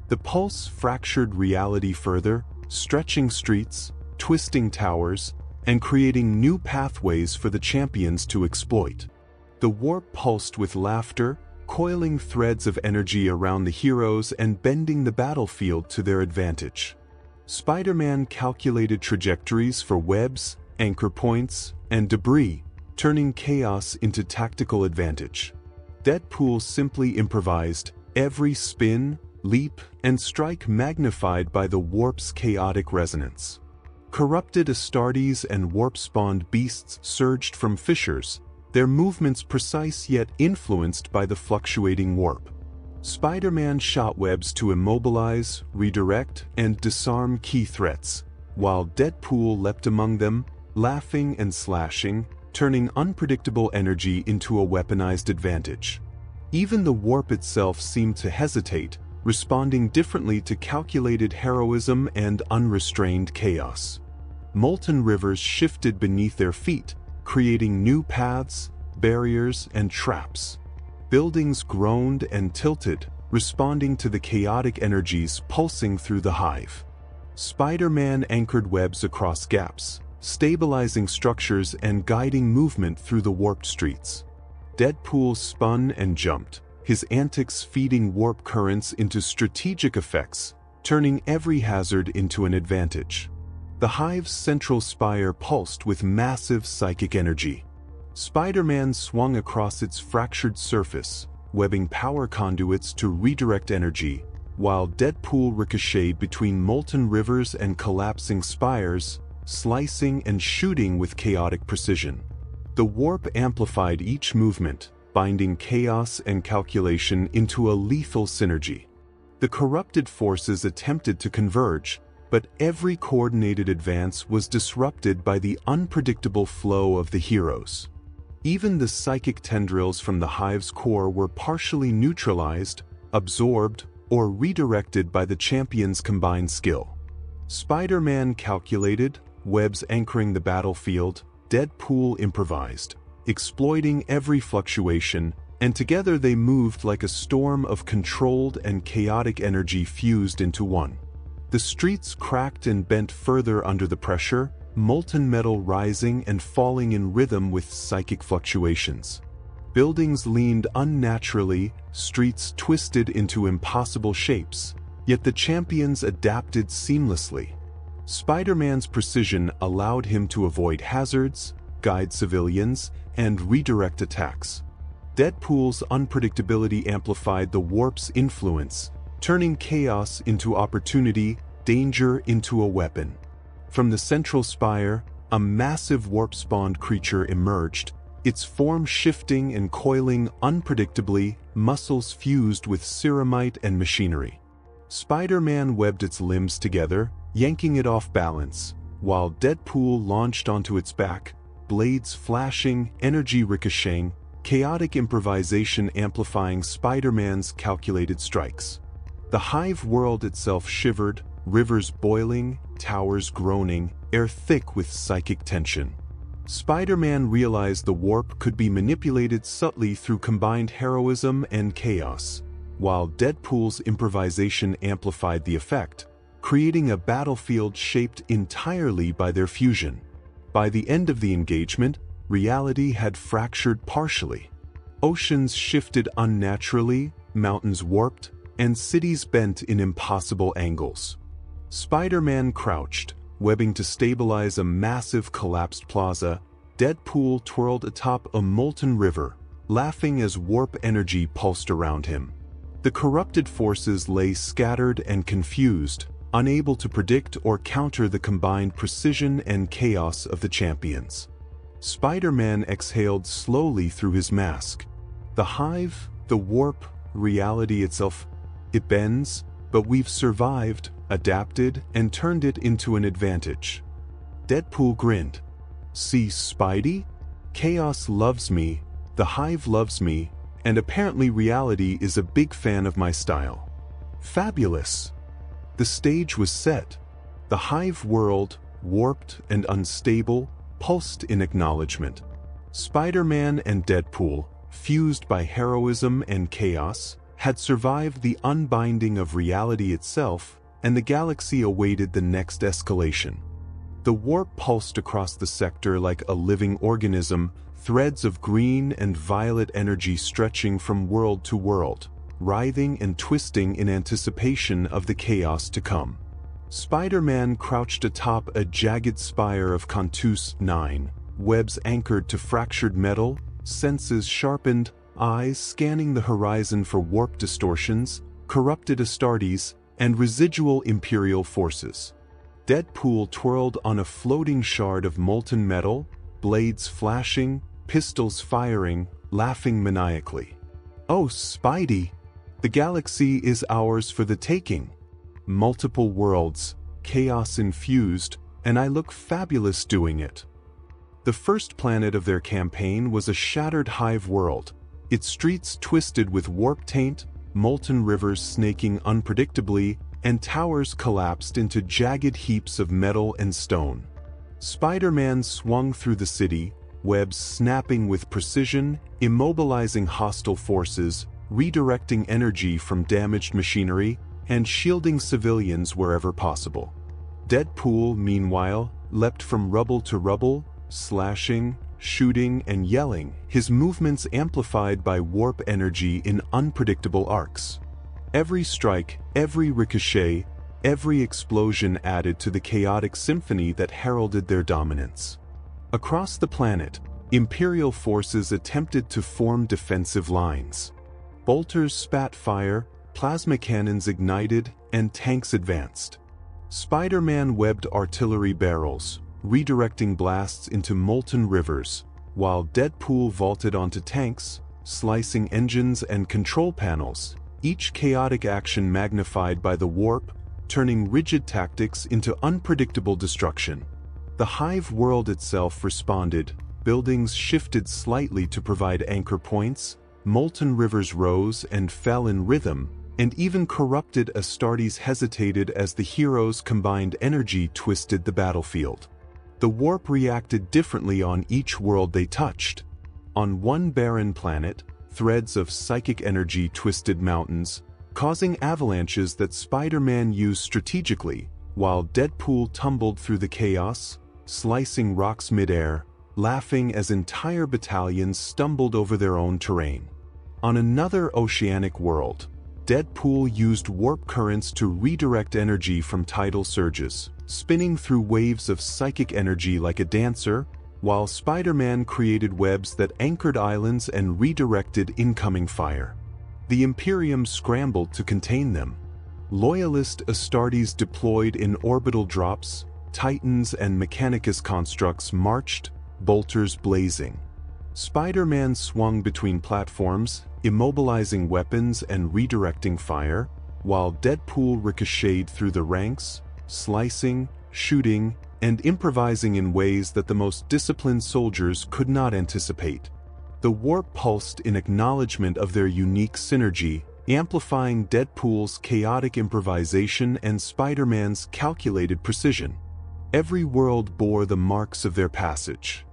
The pulse fractured reality further, stretching streets, twisting towers, and creating new pathways for the champions to exploit. The warp pulsed with laughter, coiling threads of energy around the heroes and bending the battlefield to their advantage. Spider-Man calculated trajectories for webs, anchor points, and debris, turning chaos into tactical advantage. Deadpool simply improvised, every spin, leap, and strike magnified by the warp's chaotic resonance. Corrupted Astartes and warp-spawned beasts surged from fissures, their movements precise yet influenced by the fluctuating warp. Spider-Man shot webs to immobilize, redirect, and disarm key threats, while Deadpool leapt among them, laughing and slashing, turning unpredictable energy into a weaponized advantage. Even the warp itself seemed to hesitate, responding differently to calculated heroism and unrestrained chaos. Molten rivers shifted beneath their feet, creating new paths, barriers, and traps. Buildings groaned and tilted, responding to the chaotic energies pulsing through the hive. Spider-Man anchored webs across gaps, stabilizing structures and guiding movement through the warped streets. Deadpool spun and jumped, his antics feeding warp currents into strategic effects, turning every hazard into an advantage. The hive's central spire pulsed with massive psychic energy. Spider-Man swung across its fractured surface, webbing power conduits to redirect energy, while Deadpool ricocheted between molten rivers and collapsing spires, slicing and shooting with chaotic precision. The warp amplified each movement, binding chaos and calculation into a lethal synergy. The corrupted forces attempted to converge, but every coordinated advance was disrupted by the unpredictable flow of the heroes. Even the psychic tendrils from the hive's core were partially neutralized, absorbed, or redirected by the champion's combined skill. Spider-Man calculated, webs anchoring the battlefield, Deadpool improvised, exploiting every fluctuation, and together they moved like a storm of controlled and chaotic energy fused into one. The streets cracked and bent further under the pressure, molten metal rising and falling in rhythm with psychic fluctuations. Buildings leaned unnaturally, streets twisted into impossible shapes, yet the champions adapted seamlessly. Spider-Man's precision allowed him to avoid hazards, guide civilians, and redirect attacks. Deadpool's unpredictability amplified the warp's influence, turning chaos into opportunity, danger into a weapon. From the central spire, a massive warp-spawned creature emerged, its form shifting and coiling unpredictably, muscles fused with ceramite and machinery. Spider-Man webbed its limbs together, yanking it off balance, while Deadpool launched onto its back, blades flashing, energy ricocheting, chaotic improvisation amplifying Spider-Man's calculated strikes. The hive world itself shivered, rivers boiling, towers groaning, air thick with psychic tension. Spider-Man realized the warp could be manipulated subtly through combined heroism and chaos, while Deadpool's improvisation amplified the effect, creating a battlefield shaped entirely by their fusion. By the end of the engagement, reality had fractured partially. Oceans shifted unnaturally, mountains warped, and cities bent in impossible angles. Spider-Man crouched, webbing to stabilize a massive collapsed plaza. Deadpool twirled atop a molten river, laughing as warp energy pulsed around him. The corrupted forces lay scattered and confused, unable to predict or counter the combined precision and chaos of the champions. Spider-Man exhaled slowly through his mask. The hive, the warp, reality itself, it bends, but we've survived, adapted, and turned it into an advantage. Deadpool grinned. See, Spidey? Chaos loves me, the hive loves me, and apparently reality is a big fan of my style. Fabulous. The stage was set. The hive world, warped and unstable, pulsed in acknowledgement. Spider-Man and Deadpool, fused by heroism and chaos, had survived the unbinding of reality itself, and the galaxy awaited the next escalation. The warp pulsed across the sector like a living organism, threads of green and violet energy stretching from world to world, writhing and twisting in anticipation of the chaos to come. Spider-Man crouched atop a jagged spire of Cantus 9, webs anchored to fractured metal, senses sharpened, eyes scanning the horizon for warp distortions, corrupted Astartes, and residual Imperial forces. Deadpool twirled on a floating shard of molten metal, blades flashing, pistols firing, laughing maniacally. Oh, Spidey! The galaxy is ours for the taking. Multiple worlds, chaos infused, and I look fabulous doing it. The first planet of their campaign was a shattered hive world, its streets twisted with warp taint, molten rivers snaking unpredictably, and towers collapsed into jagged heaps of metal and stone. Spider-Man swung through the city, webs snapping with precision, immobilizing hostile forces, redirecting energy from damaged machinery, and shielding civilians wherever possible. Deadpool, meanwhile, leapt from rubble to rubble, slashing, shooting, and yelling, his movements amplified by warp energy in unpredictable arcs. Every strike, every ricochet, every explosion added to the chaotic symphony that heralded their dominance. Across the planet, Imperial forces attempted to form defensive lines. Bolters spat fire, plasma cannons ignited, and tanks advanced. Spider-Man webbed artillery barrels, redirecting blasts into molten rivers, while Deadpool vaulted onto tanks, slicing engines and control panels, each chaotic action magnified by the warp, turning rigid tactics into unpredictable destruction. The hive world itself responded, buildings shifted slightly to provide anchor points, molten rivers rose and fell in rhythm, and even corrupted Astartes hesitated as the heroes' combined energy twisted the battlefield. The warp reacted differently on each world they touched. On one barren planet, threads of psychic energy twisted mountains, causing avalanches that Spider-Man used strategically, while Deadpool tumbled through the chaos, slicing rocks midair, laughing as entire battalions stumbled over their own terrain. On another oceanic world, Deadpool used warp currents to redirect energy from tidal surges, spinning through waves of psychic energy like a dancer, while Spider-Man created webs that anchored islands and redirected incoming fire. The Imperium scrambled to contain them. Loyalist Astartes deployed in orbital drops, Titans and Mechanicus constructs marched, bolters blazing. Spider-Man swung between platforms, immobilizing weapons and redirecting fire, while Deadpool ricocheted through the ranks, slicing, shooting, and improvising in ways that the most disciplined soldiers could not anticipate. The warp pulsed in acknowledgement of their unique synergy, amplifying Deadpool's chaotic improvisation and Spider-Man's calculated precision. Every world bore the marks of their passage.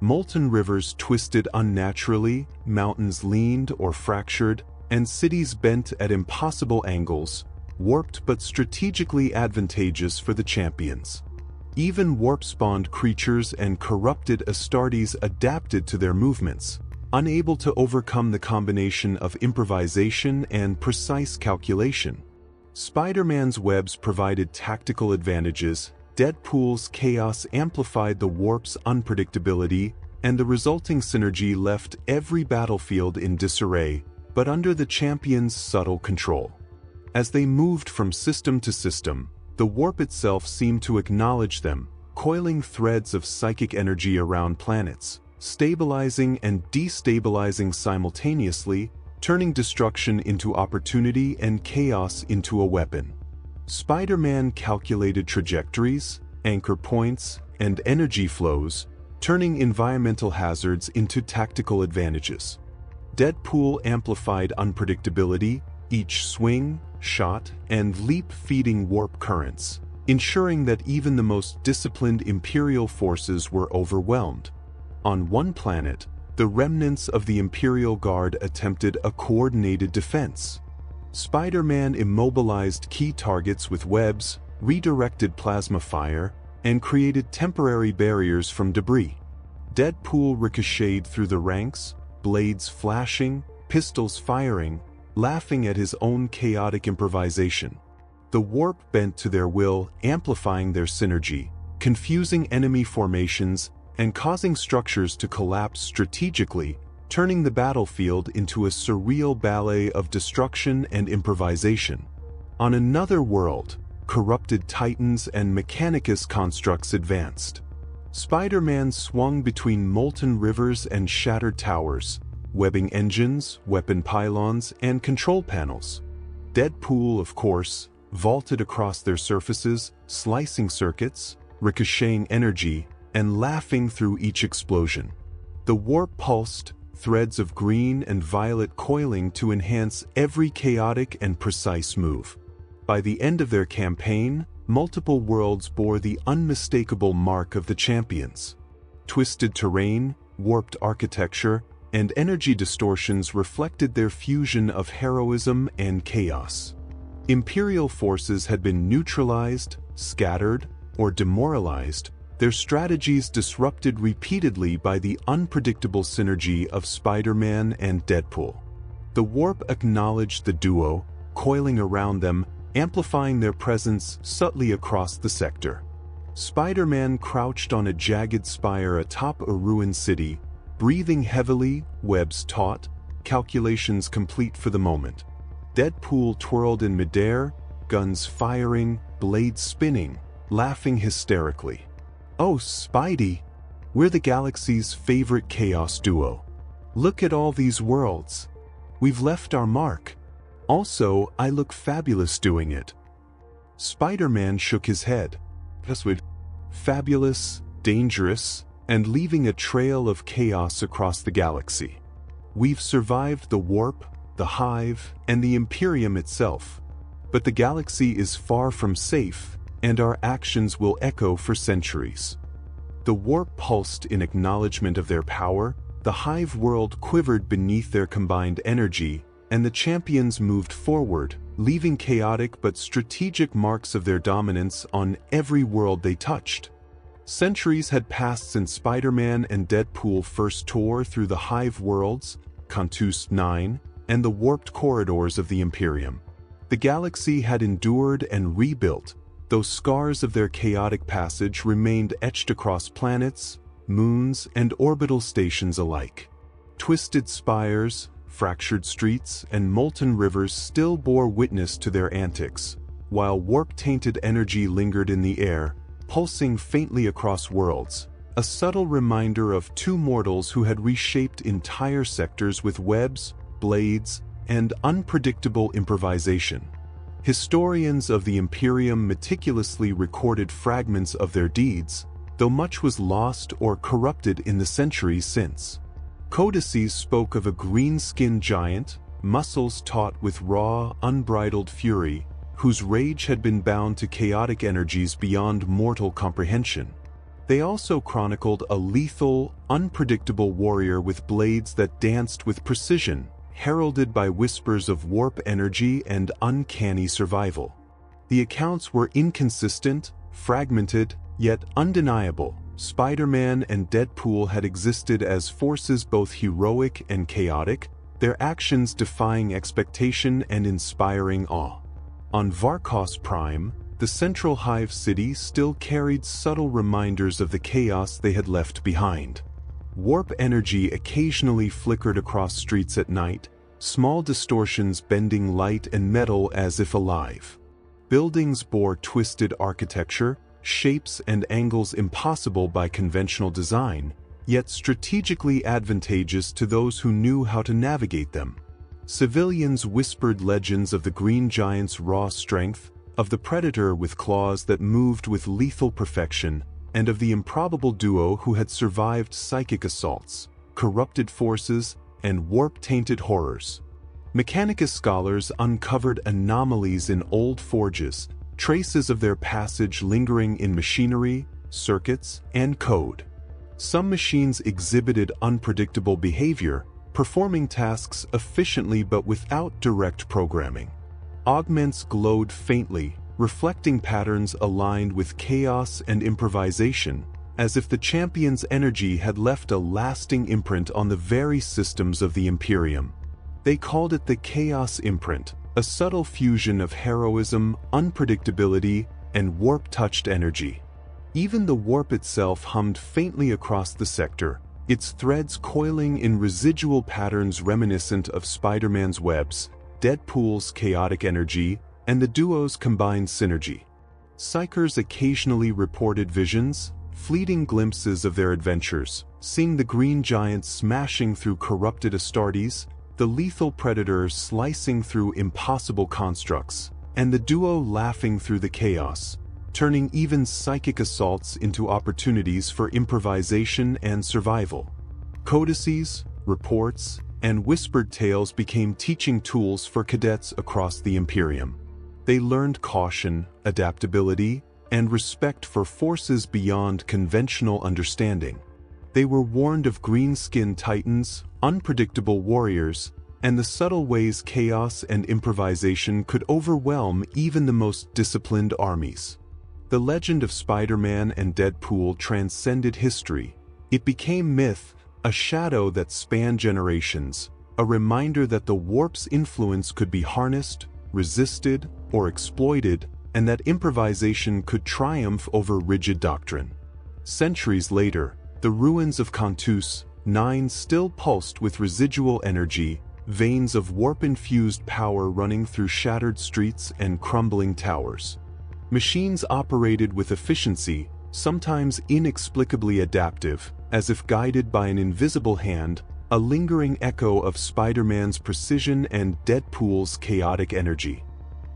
Molten rivers twisted unnaturally, mountains leaned or fractured, and cities bent at impossible angles, warped but strategically advantageous for the champions. Even warp-spawned creatures and corrupted Astartes adapted to their movements, unable to overcome the combination of improvisation and precise calculation. Spider-Man's webs provided tactical advantages, Deadpool's chaos amplified the warp's unpredictability, and the resulting synergy left every battlefield in disarray, but under the champions' subtle control. As they moved from system to system, the warp itself seemed to acknowledge them, coiling threads of psychic energy around planets, stabilizing and destabilizing simultaneously, turning destruction into opportunity and chaos into a weapon. Spider-Man calculated trajectories, anchor points, and energy flows, turning environmental hazards into tactical advantages. Deadpool amplified unpredictability, each swing, shot, and leap feeding warp currents, ensuring that even the most disciplined Imperial forces were overwhelmed. On one planet, the remnants of the Imperial Guard attempted a coordinated defense. Spider-Man immobilized key targets with webs, redirected plasma fire, and created temporary barriers from debris. Deadpool ricocheted through the ranks, blades flashing, pistols firing, laughing at his own chaotic improvisation. The warp bent to their will, amplifying their synergy, confusing enemy formations, and causing structures to collapse strategically, turning the battlefield into a surreal ballet of destruction and improvisation. On another world, corrupted Titans and Mechanicus constructs advanced. Spider-Man swung between molten rivers and shattered towers, webbing engines, weapon pylons, and control panels. Deadpool, of course, vaulted across their surfaces, slicing circuits, ricocheting energy, and laughing through each explosion. The warp pulsed, threads of green and violet coiling to enhance every chaotic and precise move. By the end of their campaign, multiple worlds bore the unmistakable mark of the champions. Twisted terrain, warped architecture, and energy distortions reflected their fusion of heroism and chaos. Imperial forces had been neutralized, scattered, or demoralized, their strategies disrupted repeatedly by the unpredictable synergy of Spider-Man and Deadpool. The warp acknowledged the duo, coiling around them, amplifying their presence subtly across the sector. Spider-Man crouched on a jagged spire atop a ruined city, breathing heavily, webs taut, calculations complete for the moment. Deadpool twirled in midair, guns firing, blades spinning, laughing hysterically. "Oh, Spidey, we're the galaxy's favorite chaos duo. Look at all these worlds. We've left our mark. Also, I look fabulous doing it." Spider-Man shook his head. Fabulous, dangerous, and leaving a trail of chaos across the galaxy. We've survived the warp, the hive, and the Imperium itself. But the galaxy is far from safe, and our actions will echo for centuries. The warp pulsed in acknowledgement of their power, the hive world quivered beneath their combined energy, and the champions moved forward, leaving chaotic but strategic marks of their dominance on every world they touched. Centuries had passed since Spider-Man and Deadpool first tore through the Hive worlds, Cantus 9, and the warped corridors of the Imperium. The galaxy had endured and rebuilt, though scars of their chaotic passage remained etched across planets, moons, and orbital stations alike. Twisted spires, fractured streets, and molten rivers still bore witness to their antics, while warp-tainted energy lingered in the air, pulsing faintly across worlds, a subtle reminder of two mortals who had reshaped entire sectors with webs, blades, and unpredictable improvisation. Historians of the Imperium meticulously recorded fragments of their deeds, though much was lost or corrupted in the centuries since. Codices spoke of a green-skinned giant, muscles taut with raw, unbridled fury, whose rage had been bound to chaotic energies beyond mortal comprehension. They also chronicled a lethal, unpredictable warrior with blades that danced with precision, heralded by whispers of warp energy and uncanny survival. The accounts were inconsistent, fragmented, yet undeniable. Spider-Man and Deadpool had existed as forces both heroic and chaotic, their actions defying expectation and inspiring awe. On Varkos Prime, the central Hive city still carried subtle reminders of the chaos they had left behind. Warp energy occasionally flickered across streets at night, small distortions bending light and metal as if alive. Buildings bore twisted architecture, shapes and angles impossible by conventional design, yet strategically advantageous to those who knew how to navigate them. Civilians whispered legends of the Green Giant's raw strength, of the Predator with claws that moved with lethal perfection, and of the improbable duo who had survived psychic assaults, corrupted forces, and warp-tainted horrors. Mechanicus scholars uncovered anomalies in old forges, traces of their passage lingering in machinery, circuits, and code. Some machines exhibited unpredictable behavior, performing tasks efficiently but without direct programming. Augments glowed faintly, reflecting patterns aligned with chaos and improvisation, as if the champion's energy had left a lasting imprint on the very systems of the Imperium. They called it the Chaos Imprint, a subtle fusion of heroism, unpredictability, and warp-touched energy. Even the warp itself hummed faintly across the sector, its threads coiling in residual patterns reminiscent of Spider-Man's webs, Deadpool's chaotic energy, and the duo's combined synergy. Psychers occasionally reported visions, fleeting glimpses of their adventures, seeing the Green Giant smashing through corrupted Astartes, the lethal Predator slicing through impossible constructs, and the duo laughing through the chaos, turning even psychic assaults into opportunities for improvisation and survival. Codices, reports, and whispered tales became teaching tools for cadets across the Imperium. They learned caution, adaptability, and respect for forces beyond conventional understanding. They were warned of green-skinned titans, unpredictable warriors, and the subtle ways chaos and improvisation could overwhelm even the most disciplined armies. The legend of Spider-Man and Deadpool transcended history. It became myth, a shadow that spanned generations, a reminder that the warp's influence could be harnessed, resisted, or exploited, and that improvisation could triumph over rigid doctrine. Centuries later, the ruins of Cantus 9 still pulsed with residual energy, veins of warp-infused power running through shattered streets and crumbling towers. Machines operated with efficiency, sometimes inexplicably adaptive, as if guided by an invisible hand, a lingering echo of Spider-Man's precision and Deadpool's chaotic energy.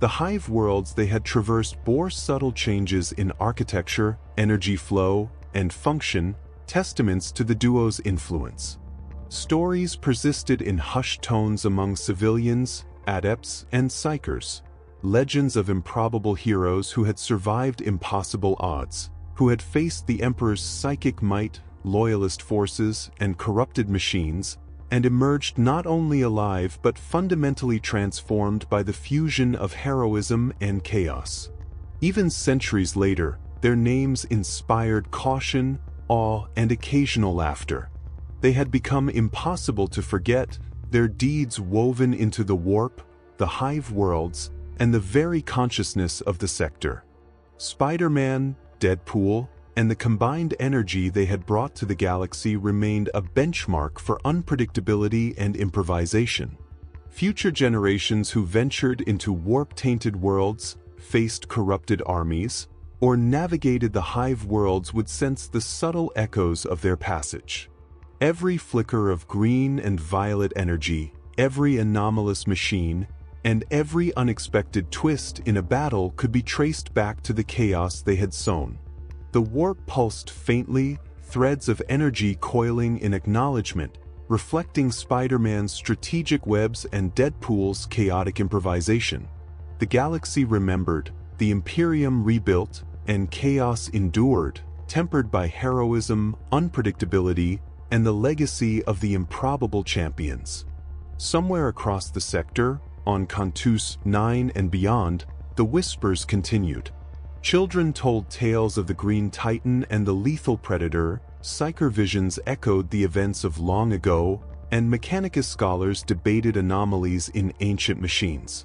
The Hive worlds they had traversed bore subtle changes in architecture, energy flow, and function, testaments to the duo's influence. Stories persisted in hushed tones among civilians, adepts, and psychers. Legends of improbable heroes who had survived impossible odds, who had faced the Emperor's psychic might, loyalist forces, and corrupted machines, and emerged not only alive but fundamentally transformed by the fusion of heroism and chaos. Even centuries later, Their names inspired caution, awe, and occasional laughter. They had become impossible to forget, their deeds woven into the warp, the hive worlds, and the very consciousness of the sector. Spider-Man, Deadpool, and the combined energy they had brought to the galaxy remained a benchmark for unpredictability and improvisation. Future generations who ventured into warp-tainted worlds, faced corrupted armies, or navigated the hive worlds would sense the subtle echoes of their passage. Every flicker of green and violet energy, every anomalous machine, and every unexpected twist in a battle could be traced back to the chaos they had sown. The warp pulsed faintly, threads of energy coiling in acknowledgement, reflecting Spider-Man's strategic webs and Deadpool's chaotic improvisation. The galaxy remembered, the Imperium rebuilt, and chaos endured, tempered by heroism, unpredictability, and the legacy of the improbable champions. Somewhere across the sector, on Cantus 9 and beyond, the whispers continued. Children told tales of the Green Titan and the lethal predator, psyker visions echoed the events of long ago, and Mechanicus scholars debated anomalies in ancient machines.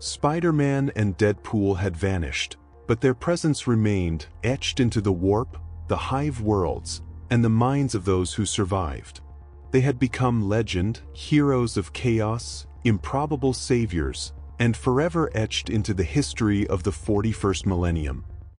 Spider-Man and Deadpool had vanished, but their presence remained, etched into the warp, the hive worlds, and the minds of those who survived. They had become legend, heroes of chaos, improbable saviors, and forever etched into the history of the 41st millennium.